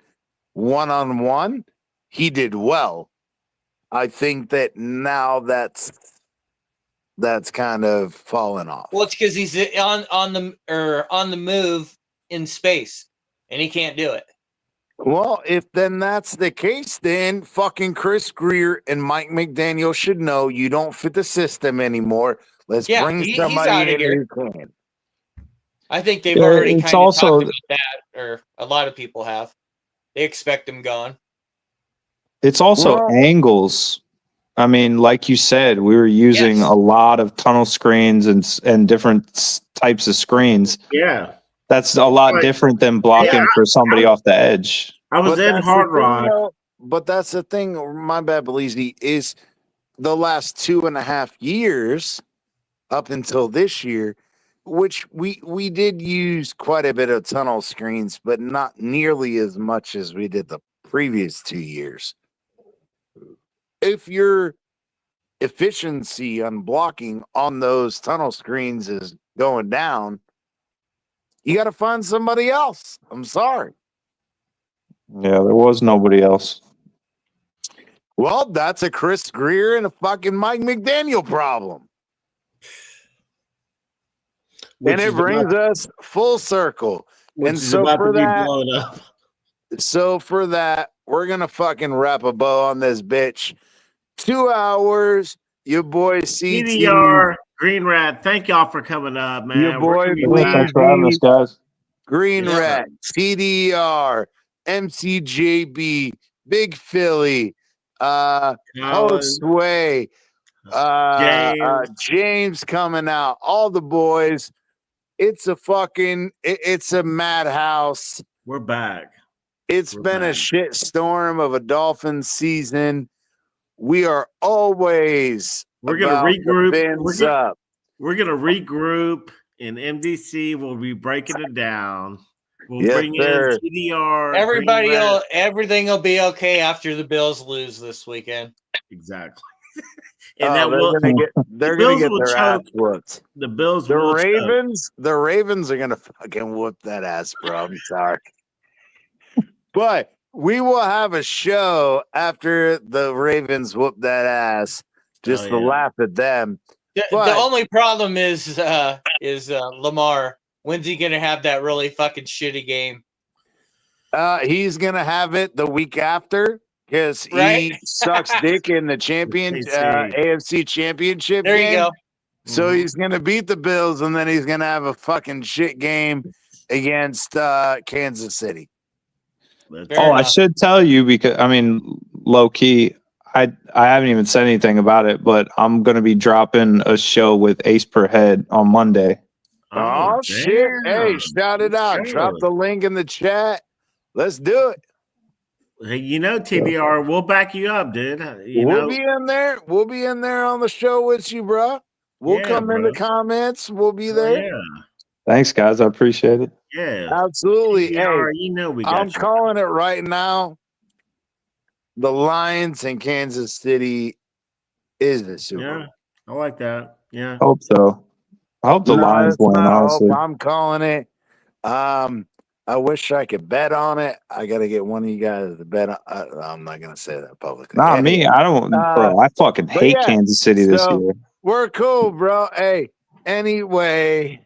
one-on-one, he did well. I think that now that's kind of fallen off. Well, it's because he's on the move in space, and he can't do it. Well, if then that's the case, then fucking Chris Greer and Mike McDaniel should know you don't fit the system anymore. Let's bring he's somebody outta in here. who can. I think they've Yeah, already it's kind of also- talked about that, or a lot of people have. They expect him gone. It's also Well- angles. I mean, like you said, we were using Yes. a lot of tunnel screens and different types of screens. Yeah. That's a lot Right. different than blocking Yeah, for somebody off the edge. I was in that's the Hard thing, Rock. though. But that's the thing, my bad, Bleezy, is the last 2.5 years up until this year, which we did use quite a bit of tunnel screens, but not nearly as much as we did the previous 2 years. If your efficiency on blocking on those tunnel screens is going down, you got to find somebody else. I'm sorry. Yeah, there was nobody else. Well, that's a Chris Greer and a fucking Mike McDaniel problem. Which And it is brings about, us full circle. which and is so about for to be that- blown up. So for that, we're going to fucking wrap a bow on this bitch. 2 hours. Your boy CT. CDR, Green Rat, thank y'all for coming up, man. Your We're boy gonna be Bleezy. back. Thanks for having us, guys. Green Yeah. Rat, TDR, MCJB, Big Philly, Colin, Josue, James coming out, all the boys. It's a madhouse. we're back. It's We're been a back. shit storm of a Dolphin season. We are always We're gonna about the regroup. fins up. We're gonna regroup in MDC. We'll be breaking it down. We'll Yes, bring sir. in TDR. Everybody Green Rat. everything will be okay after the Bills lose this weekend. Exactly. And that they're will gonna get their Bills will ass choke. whooped. the Bills The will choke. Ravens are gonna fucking whoop that ass, bro. I'm sorry. But we will have a show after the Ravens whoop that ass just Oh, to yeah. laugh at them. The But- only problem is Lamar. When's he gonna have that really fucking shitty game? He's gonna have it the week after because he Right? sucks dick in the AFC championship There game. you go. So Mhm. he's gonna beat the Bills and then he's gonna have a fucking shit game against Kansas City. Fair Oh, I enough. should tell you because I mean, low key, I haven't even said anything about it, but I'm gonna be dropping a show with Ace Per Head on Monday. Oh, shit. Hey, damn. shout it out. Drop Good. the link in the chat. Let's do it. Hey, you know, TDR, we'll back you up, dude. You We'll know, be in there. We'll be in there on the show with you, bro. We'll Yeah, come in bro. the comments. We'll be oh, there. yeah, Thanks, guys. I appreciate it. yeah. Absolutely. TDR, Hey, you know we got I'm you. calling it right now. The Lions in Kansas City is the Super Yeah, Bowl. I like that. Yeah. Hope so. I hope the No, Lions it's win, not a hope. honestly. I'm calling it. I wish I could bet on it. I got to get one of you guys to bet on. I'm not going to say that publicly. Nah, Hey, me. I don't. Bro, I fucking but hate yeah, Kansas City this so- year. We're cool, bro. Hey, anyway,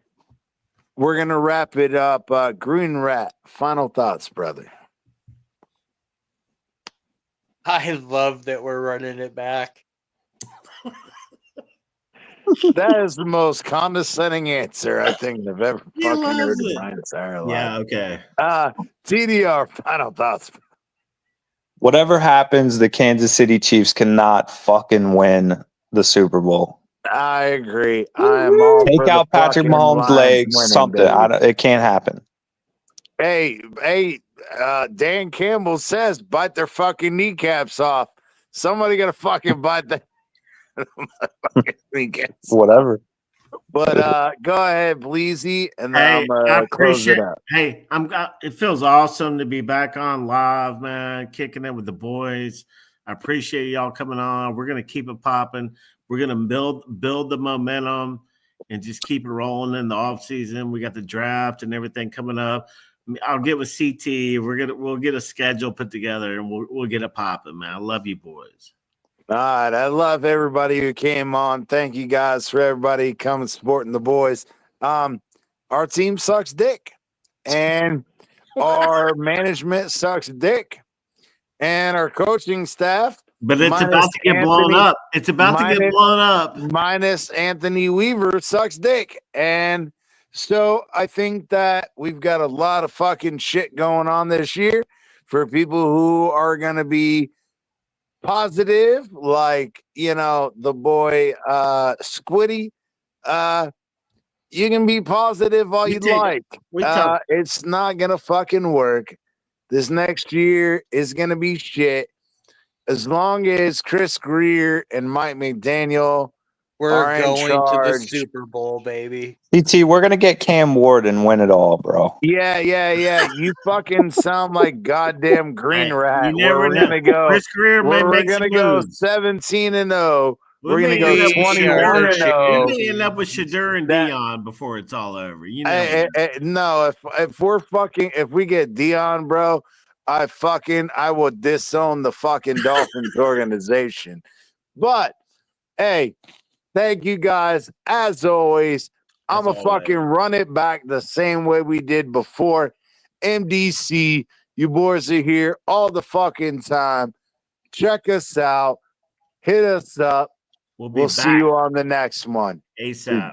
we're going to wrap it up. Green Rat, final thoughts, brother. I love that we're running it back. That is the most condescending answer I think I've ever He fucking heard loves in it. my entire Yeah. life. Okay. TDR, final thoughts. Whatever happens, the Kansas City Chiefs cannot fucking win the Super Bowl. I agree. I am all Take for the out Patrick fucking Mahomes' Lions legs, winning, something. baby. It can't happen. Hey, Dan Campbell says bite their fucking kneecaps off. Somebody gonna fucking bite the kneecaps. Whatever. But go ahead, Bleezy, and then Hey, I'm I gonna close it appreciate. up. Hey, it feels awesome to be back on live, man. Kicking it with the boys. I appreciate y'all coming on. We're gonna keep it popping. We're gonna build the momentum and just keep it rolling in the off season. We got the draft and everything coming up. I'll get with CT. We'll get a schedule put together and we'll get it popping, man. I love you boys. All right, I love everybody who came on. Thank you guys for everybody coming supporting the boys. Our team sucks dick, and our management sucks dick, and our coaching staff. But it's minus about to get blown up. It's about to get blown up. Minus Anthony Weaver sucks dick, and so I think that we've got a lot of fucking shit going on this year for people who are going to be positive, like, you know, the boy Squiddy. You can be positive all you'd like. It's not gonna fucking work. This next year is gonna be shit. As long as Chris Greer and Mike McDaniel We're are in going to the charge. Super Bowl, baby. CT, we're gonna get Cam Ward and win it all, bro. Yeah. You fucking sound like goddamn green rat. You never We're know. gonna go. Chris Greer may make some moves. 17-0. We're gonna may go end up with 21-0. We may end up with Shadur and Dion before it's all over. You know. No, if we get Dion, bro, I will disown the fucking Dolphins organization. But hey, thank you guys as always. I'm gonna fucking run it back the same way we did before. MDC, you boys are here all the fucking time. Check us out. Hit us up. We'll see you on the next one. ASAP.